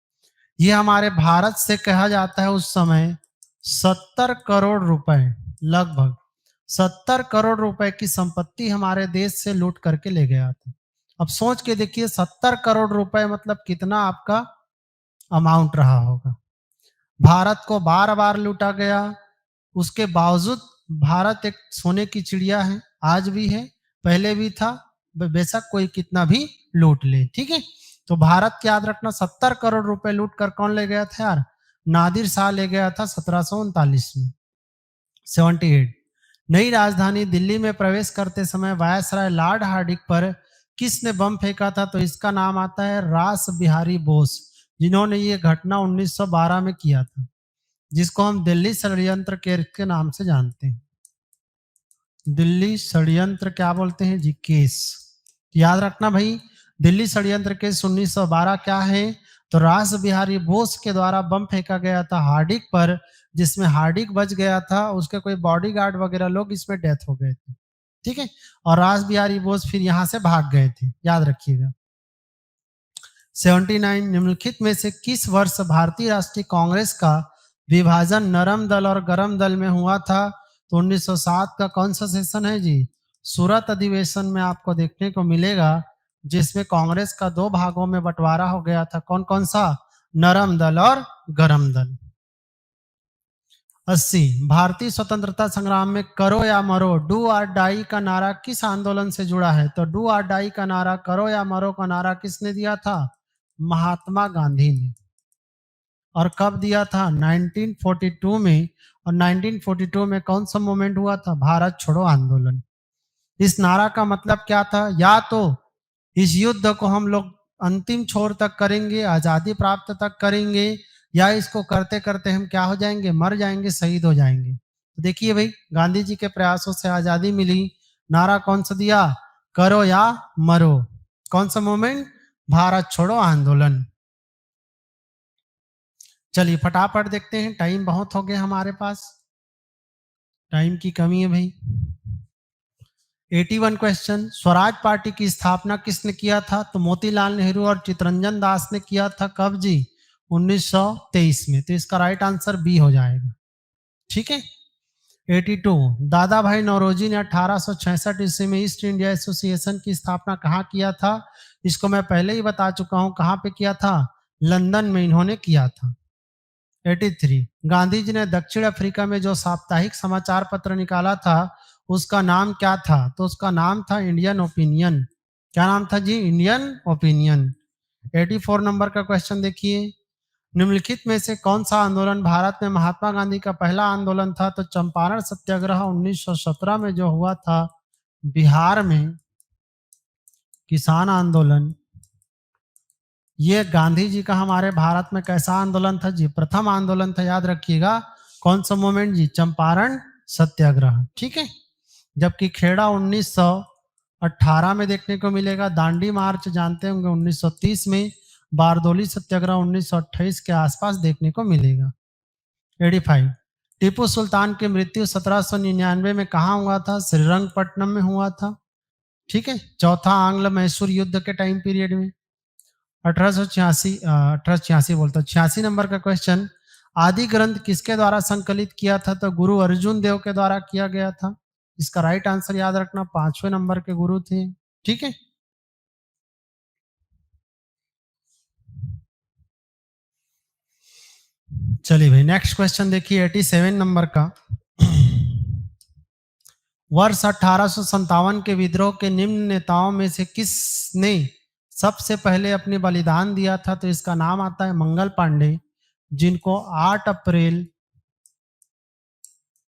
[SPEAKER 1] ये हमारे भारत से कहा जाता है उस समय 70 करोड़ रुपए, लगभग 70 करोड़ रुपए की संपत्ति हमारे देश से लूट करके ले गया था। अब सोच के देखिए 70 करोड़ रुपए मतलब कितना आपका अमाउंट रहा होगा। भारत को बार बार लूटा गया, उसके बावजूद भारत एक सोने की चिड़िया है, आज भी है, पहले भी था, बेशक कोई कितना भी लूट ले। ठीक है, तो भारत की याद रखना 70 करोड़ रुपए लूट कर कौन ले गया था यार, नादिर शाह ले गया था 1739 में। 78, नई राजधानी दिल्ली में प्रवेश करते समय वायसराय लॉर्ड हार्डिंग पर किसने बम फेंका था? तो इसका नाम आता है रास बिहारी बोस, जिन्होंने ये घटना 1912 में किया था, जिसको हम दिल्ली षड्यंत्र के नाम से जानते हैं। दिल्ली षड्यंत्र क्या बोलते हैं जी, केस। याद रखना भाई, दिल्ली षड्यंत्र केस 1912 क्या है, तो रास बिहारी बोस के द्वारा बम फेंका गया था हार्डिंग पर, जिसमें हार्डिंग बच गया था, उसके कोई बॉडीगार्ड वगैरह लोग इसमें डेथ हो गए थे। ठीक है, और रास बिहारी बोस फिर यहां से भाग गए थे, याद रखिएगा। 79, निम्नलिखित में से किस वर्ष भारतीय राष्ट्रीय कांग्रेस का विभाजन नरम दल और गरम दल में हुआ था? तो 1907 का कौन सा सेशन है जी, सूरत अधिवेशन में आपको देखने को मिलेगा, जिसमें कांग्रेस का 2 भागों में बंटवारा हो गया था। कौन कौन सा, नरम दल और गरम दल। 80, भारतीय स्वतंत्रता संग्राम में करो या मरो, डू और डाई का नारा किस आंदोलन से जुड़ा है? तो डू और डाई का नारा, करो या मरो का नारा किसने दिया था? महात्मा गांधी ने। और कब दिया था? 1942 में। और 1942 में कौन सा मूवमेंट हुआ था? भारत छोड़ो आंदोलन। इस नारा का मतलब क्या था? या तो इस युद्ध को हम लोग अंतिम छोर तक करेंगे, आजादी प्राप्त तक करेंगे, या इसको करते करते हम क्या हो जाएंगे, मर जाएंगे, शहीद हो जाएंगे। तो देखिए भाई, गांधी जी के प्रयासों से आजादी मिली। नारा कौन सा दिया? करो या मरो। कौन सा मूवमेंट? भारत छोड़ो आंदोलन। चलिए फटाफट देखते हैं, टाइम बहुत हो गया हमारे पास, टाइम की कमी है भाई। 81 क्वेश्चन, स्वराज पार्टी की स्थापना किसने किया था? तो मोतीलाल नेहरू और चितरंजन दास ने किया था। कब जी? 1923 में। तो इसका राइट आंसर बी हो जाएगा। ठीक है। 82, दादा भाई नौरोजी ने 1866 ईस्वी में ईस्ट इंडिया एसोसिएशन की स्थापना कहाँ किया था? इसको मैं पहले ही बता चुका हूं, कहाँ पे किया था? लंदन में इन्होंने किया था। 83, गांधी जी ने दक्षिण अफ्रीका में जो साप्ताहिक समाचार पत्र निकाला था उसका नाम क्या था? तो उसका नाम था इंडियन ओपिनियन। क्या नाम था जी? Indian opinion. 84 नंबर का क्वेश्चन देखिए, निम्नलिखित में से कौन सा आंदोलन भारत में महात्मा गांधी का पहला आंदोलन था? तो चंपारण सत्याग्रह 1917 में जो हुआ था बिहार में, किसान आंदोलन, ये गांधी जी का हमारे भारत में कैसा आंदोलन था जी? प्रथम आंदोलन था, याद रखिएगा। कौन सा मूवमेंट जी? चंपारण सत्याग्रह। ठीक है। जबकि खेड़ा 1918 में देखने को मिलेगा। दांडी मार्च जानते होंगे 1930 में। बारदोली सत्याग्रह 1928 के आसपास देखने को मिलेगा। 85। टीपू सुल्तान की मृत्यु 1799 में कहाँ हुआ था? श्रीरंगपट्टनम में हुआ था। ठीक है, चौथा आंग्ल मैसूर युद्ध के टाइम पीरियड में। 1886 बोलता 86 नंबर का क्वेश्चन, आदि ग्रंथ किसके द्वारा संकलित किया था? तो गुरु अर्जुन देव के द्वारा किया गया था। इसका राइट आंसर याद रखना, 5वें नंबर के गुरु थे। ठीक है, चलिए भाई नेक्स्ट क्वेश्चन देखिए 87 नंबर का। वर्ष 1857 के विद्रोह के निम्न नेताओं में से किसने सबसे पहले अपने बलिदान दिया था? तो इसका नाम आता है मंगल पांडे, जिनको 8 अप्रैल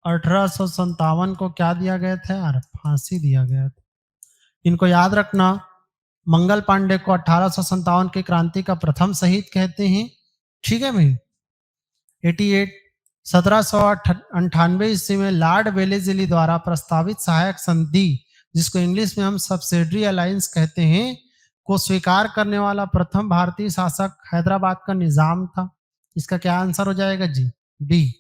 [SPEAKER 1] 1857 को क्या दिया गया था यार? फांसी दिया गया था। इनको याद रखना, मंगल पांडे को 1857 की क्रांति का प्रथम शहीद कहते हैं। ठीक है भाई। 88 1798 ईस्वी में लॉर्ड वेलेस्ली द्वारा प्रस्तावित सहायक संधि, जिसको इंग्लिश में हम सब्सिडरी अलायंस कहते हैं, को स्वीकार करने वाला प्रथम भारतीय शासक हैदराबाद का निजाम था। इसका क्या आंसर हो जाएगा जी? डी।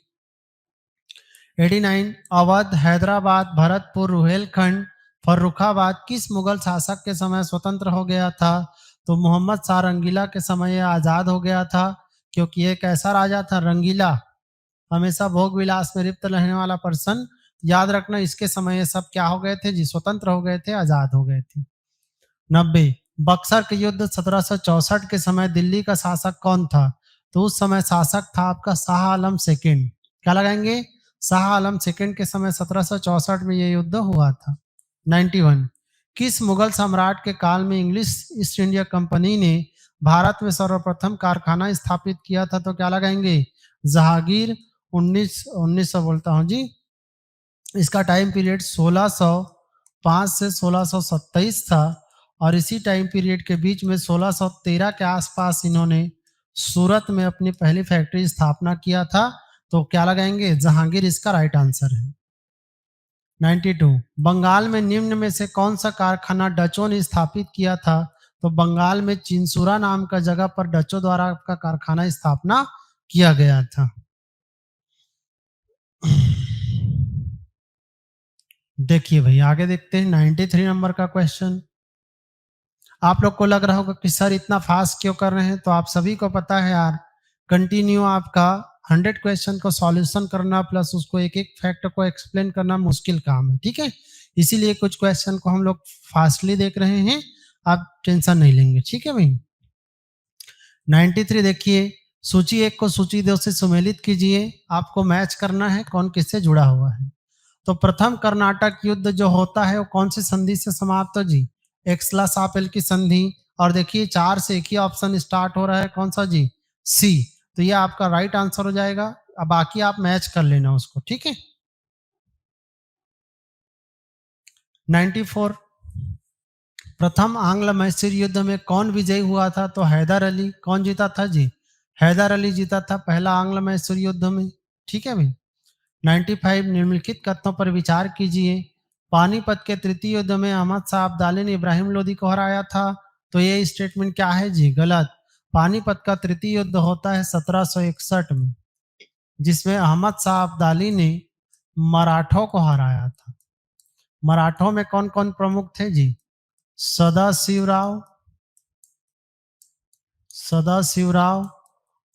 [SPEAKER 1] 89 अवध, हैदराबाद, भरतपुर, रुहेलखंड, फर्रुखाबाद किस मुगल शासक के समय स्वतंत्र हो गया था? तो मोहम्मद शाह रंगीला के समय यह आजाद हो गया था, क्योंकि एक ऐसा राजा था रंगीला, हमेशा भोग विलास में लिप्त रहने वाला पर्सन। याद रखना, इसके समय ये सब क्या हो गए थे जी? स्वतंत्र हो गए थे, आजाद हो गए थे। 90 बक्सर के युद्ध 1764 के समय दिल्ली का शासक कौन था? तो उस समय शासक था आपका शाह आलम सेकेंड। क्या लगाएंगे? शाह आलम सेकेंड के समय 1764 में यह युद्ध हुआ था। 91 किस मुगल सम्राट के काल में इंग्लिश ईस्ट इंडिया कंपनी ने भारत में सर्वप्रथम कारखाना स्थापित किया था? तो क्या लगाएंगे? जहांगीर। 1900 बोलता हूं जी। इसका टाइम पीरियड 1605 से 1627 था, और इसी टाइम पीरियड के बीच में 1613 के आसपास इन्होंने सूरत में अपनी पहली फैक्ट्री स्थापना किया था। तो क्या लगाएंगे? जहांगीर इसका राइट आंसर है। 92 बंगाल में निम्न में से कौन सा कारखाना डचों ने स्थापित किया था? तो बंगाल में चिंसुरा नाम का जगह पर डचों द्वारा आपका कारखाना स्थापना किया गया था। देखिए भाई आगे देखते हैं 93 नंबर का क्वेश्चन। आप लोग को लग रहा होगा कि सर इतना फास्ट क्यों कर रहे हैं? तो आप सभी को पता है यार, कंटिन्यू आपका 100 क्वेश्चन को सॉल्यूशन करना प्लस उसको एक एक फैक्ट को एक्सप्लेन करना मुश्किल काम है। ठीक है, इसीलिए कुछ क्वेश्चन को हम लोग फास्टली देख रहे हैं, आप टेंशन नहीं लेंगे। ठीक है भाई। 93 देखिए, सूची 1 को सूची 2 से सुमेलित कीजिए। आपको मैच करना है कौन किससे जुड़ा हुआ है। तो प्रथम कर्नाटक युद्ध जो होता है वो कौन सी संधि से समाप्त हो जी? एक्सला सापेल की संधि। और देखिए 4 से एक ही ऑप्शन स्टार्ट हो रहा है, कौन सा जी? सी। तो ये आपका राइट आंसर हो जाएगा। अब बाकी आप मैच कर लेना उसको। ठीक है। 94 प्रथम आंग्ल मैसूर युद्ध में कौन विजयी हुआ था? तो हैदर अली। कौन जीता था जी? हैदर अली जीता था पहला आंग्ल मैसूर युद्ध में। ठीक है भाई। 95 निम्नलिखित कथनों पर विचार कीजिए। पानीपत के तृतीय युद्ध में अहमद शाह अब्दाली ने इब्राहिम लोदी को हराया था। तो ये स्टेटमेंट क्या है जी? गलत। पानीपत का तृतीय युद्ध होता है 1761 में, जिसमें अहमद शाह अब्दाली ने मराठों को हराया था। मराठों में कौन कौन प्रमुख थे जी? सदाशिवराव, सदाशिवराव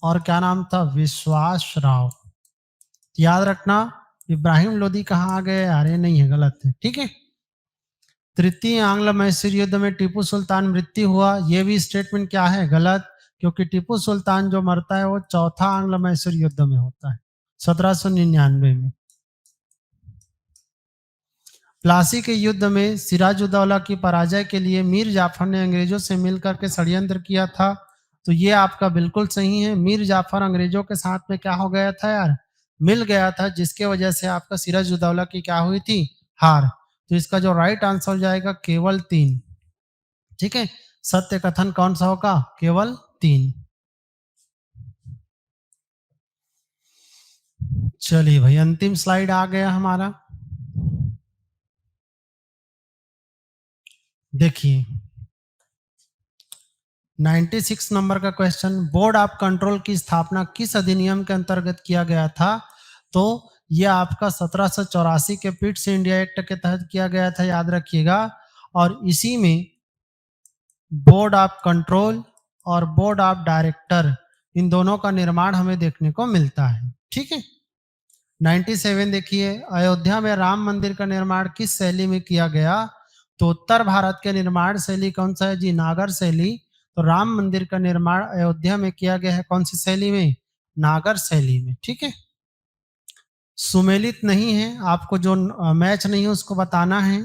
[SPEAKER 1] और क्या नाम था? विश्वास राव। याद रखना, इब्राहिम लोदी कहाँ आ गए? अरे नहीं है, गलत है। ठीक है। तृतीय आंग्ल मैसूर युद्ध में टीपू सुल्तान मृत्यु हुआ, यह भी स्टेटमेंट क्या है? गलत, क्योंकि टीपू सुल्तान जो मरता है वो चौथा आंग्ल मैसूर युद्ध में होता है 1799 में। प्लासी के युद्ध में सिराजुद्दौला की पराजय के लिए मीर जाफर ने अंग्रेजों से मिलकर के षड्यंत्र किया था। तो ये आपका बिल्कुल सही है। मीर जाफर अंग्रेजों के साथ में क्या हो गया था यार? मिल गया था, जिसके वजह से आपका सिराजुद्दौला की क्या हुई थी? हार। तो इसका जो राइट आंसर हो जाएगा केवल 3। ठीक है। सत्य कथन कौन सा होगा? केवल 3। चलिए भाई अंतिम स्लाइड आ गया हमारा। देखिए 96 नंबर का क्वेश्चन, बोर्ड ऑफ कंट्रोल की स्थापना किस अधिनियम के अंतर्गत किया गया था? तो यह आपका 1784 के पिट्स इंडिया एक्ट के तहत किया गया था, याद रखिएगा। और इसी में बोर्ड ऑफ कंट्रोल और बोर्ड ऑफ डायरेक्टर, इन दोनों का निर्माण हमें देखने को मिलता है। ठीक है। 97 देखिए, अयोध्या में राम मंदिर का निर्माण किस शैली में किया गया? तो उत्तर भारत के निर्माण शैली कौन सा है जी? नागर शैली। तो राम मंदिर का निर्माण अयोध्या में किया गया है कौन सी शैली में? नागर शैली में। ठीक है। सुमेलित नहीं है, आपको जो मैच नहीं है उसको बताना है।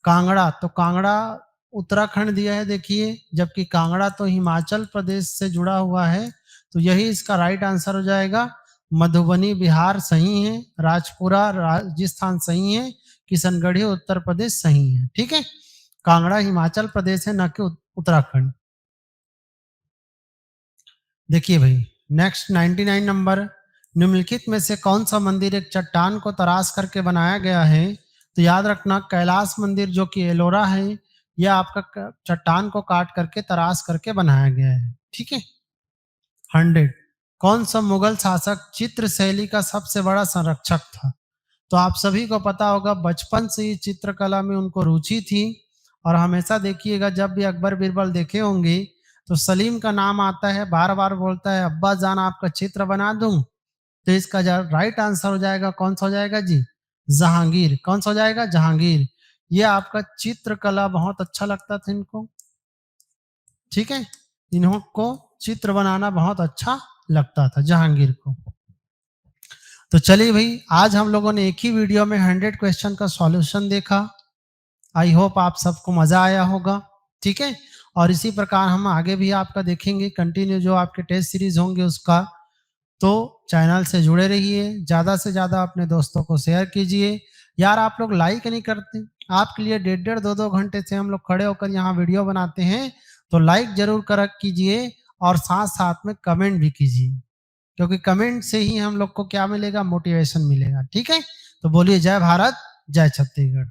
[SPEAKER 1] कांगड़ा, तो कांगड़ा उत्तराखंड दिया है देखिए, जबकि कांगड़ा तो हिमाचल प्रदेश से जुड़ा हुआ है, तो यही इसका राइट आंसर हो जाएगा। मधुबनी बिहार सही है, राजपुरा राजस्थान सही है, किशनगढ़ी उत्तर प्रदेश सही है। ठीक है। कांगड़ा हिमाचल प्रदेश है, न कि उत्तराखंड। देखिए भाई नेक्स्ट 99 नंबर, निम्नलिखित में से कौन सा मंदिर एक चट्टान को तराश करके बनाया गया है? तो याद रखना कैलाश मंदिर जो कि एलोरा है, यह आपका चट्टान को काट करके तराश करके बनाया गया है। ठीक है। 100, कौन सा मुगल शासक चित्र शैली का सबसे बड़ा संरक्षक था? तो आप सभी को पता होगा, बचपन से ही चित्रकला में उनको रुचि थी। और हमेशा देखिएगा जब भी अकबर बीरबल देखे होंगे तो सलीम का नाम आता है, बार बार बोलता है अब्बा जान आपका चित्र बना दूं। तो इसका राइट आंसर हो जाएगा कौन सा हो जाएगा जी? जहांगीर। कौन सा हो जाएगा? जहांगीर। ये आपका चित्रकला बहुत अच्छा लगता था इनको। ठीक है। इन्हों को चित्र बनाना बहुत अच्छा लगता था, जहांगीर को। तो चलिए भाई, आज हम लोगों ने एक ही वीडियो में 100 क्वेश्चन का सॉल्यूशन देखा। आई होप आप सबको मजा आया होगा। ठीक है। और इसी प्रकार हम आगे भी आपका देखेंगे कंटिन्यू, जो आपके टेस्ट सीरीज होंगे उसका। तो चैनल से जुड़े रहिए, ज़्यादा से ज़्यादा अपने दोस्तों को शेयर कीजिए। यार आप लोग लाइक नहीं करते, आपके लिए 1.5 2 घंटे से हम लोग खड़े होकर यहाँ वीडियो बनाते हैं, तो लाइक जरूर कर कीजिए और साथ साथ में कमेंट भी कीजिए, क्योंकि कमेंट से ही हम लोग को क्या मिलेगा? मोटिवेशन मिलेगा। ठीक है। तो बोलिए जय भारत, जय छत्तीसगढ़।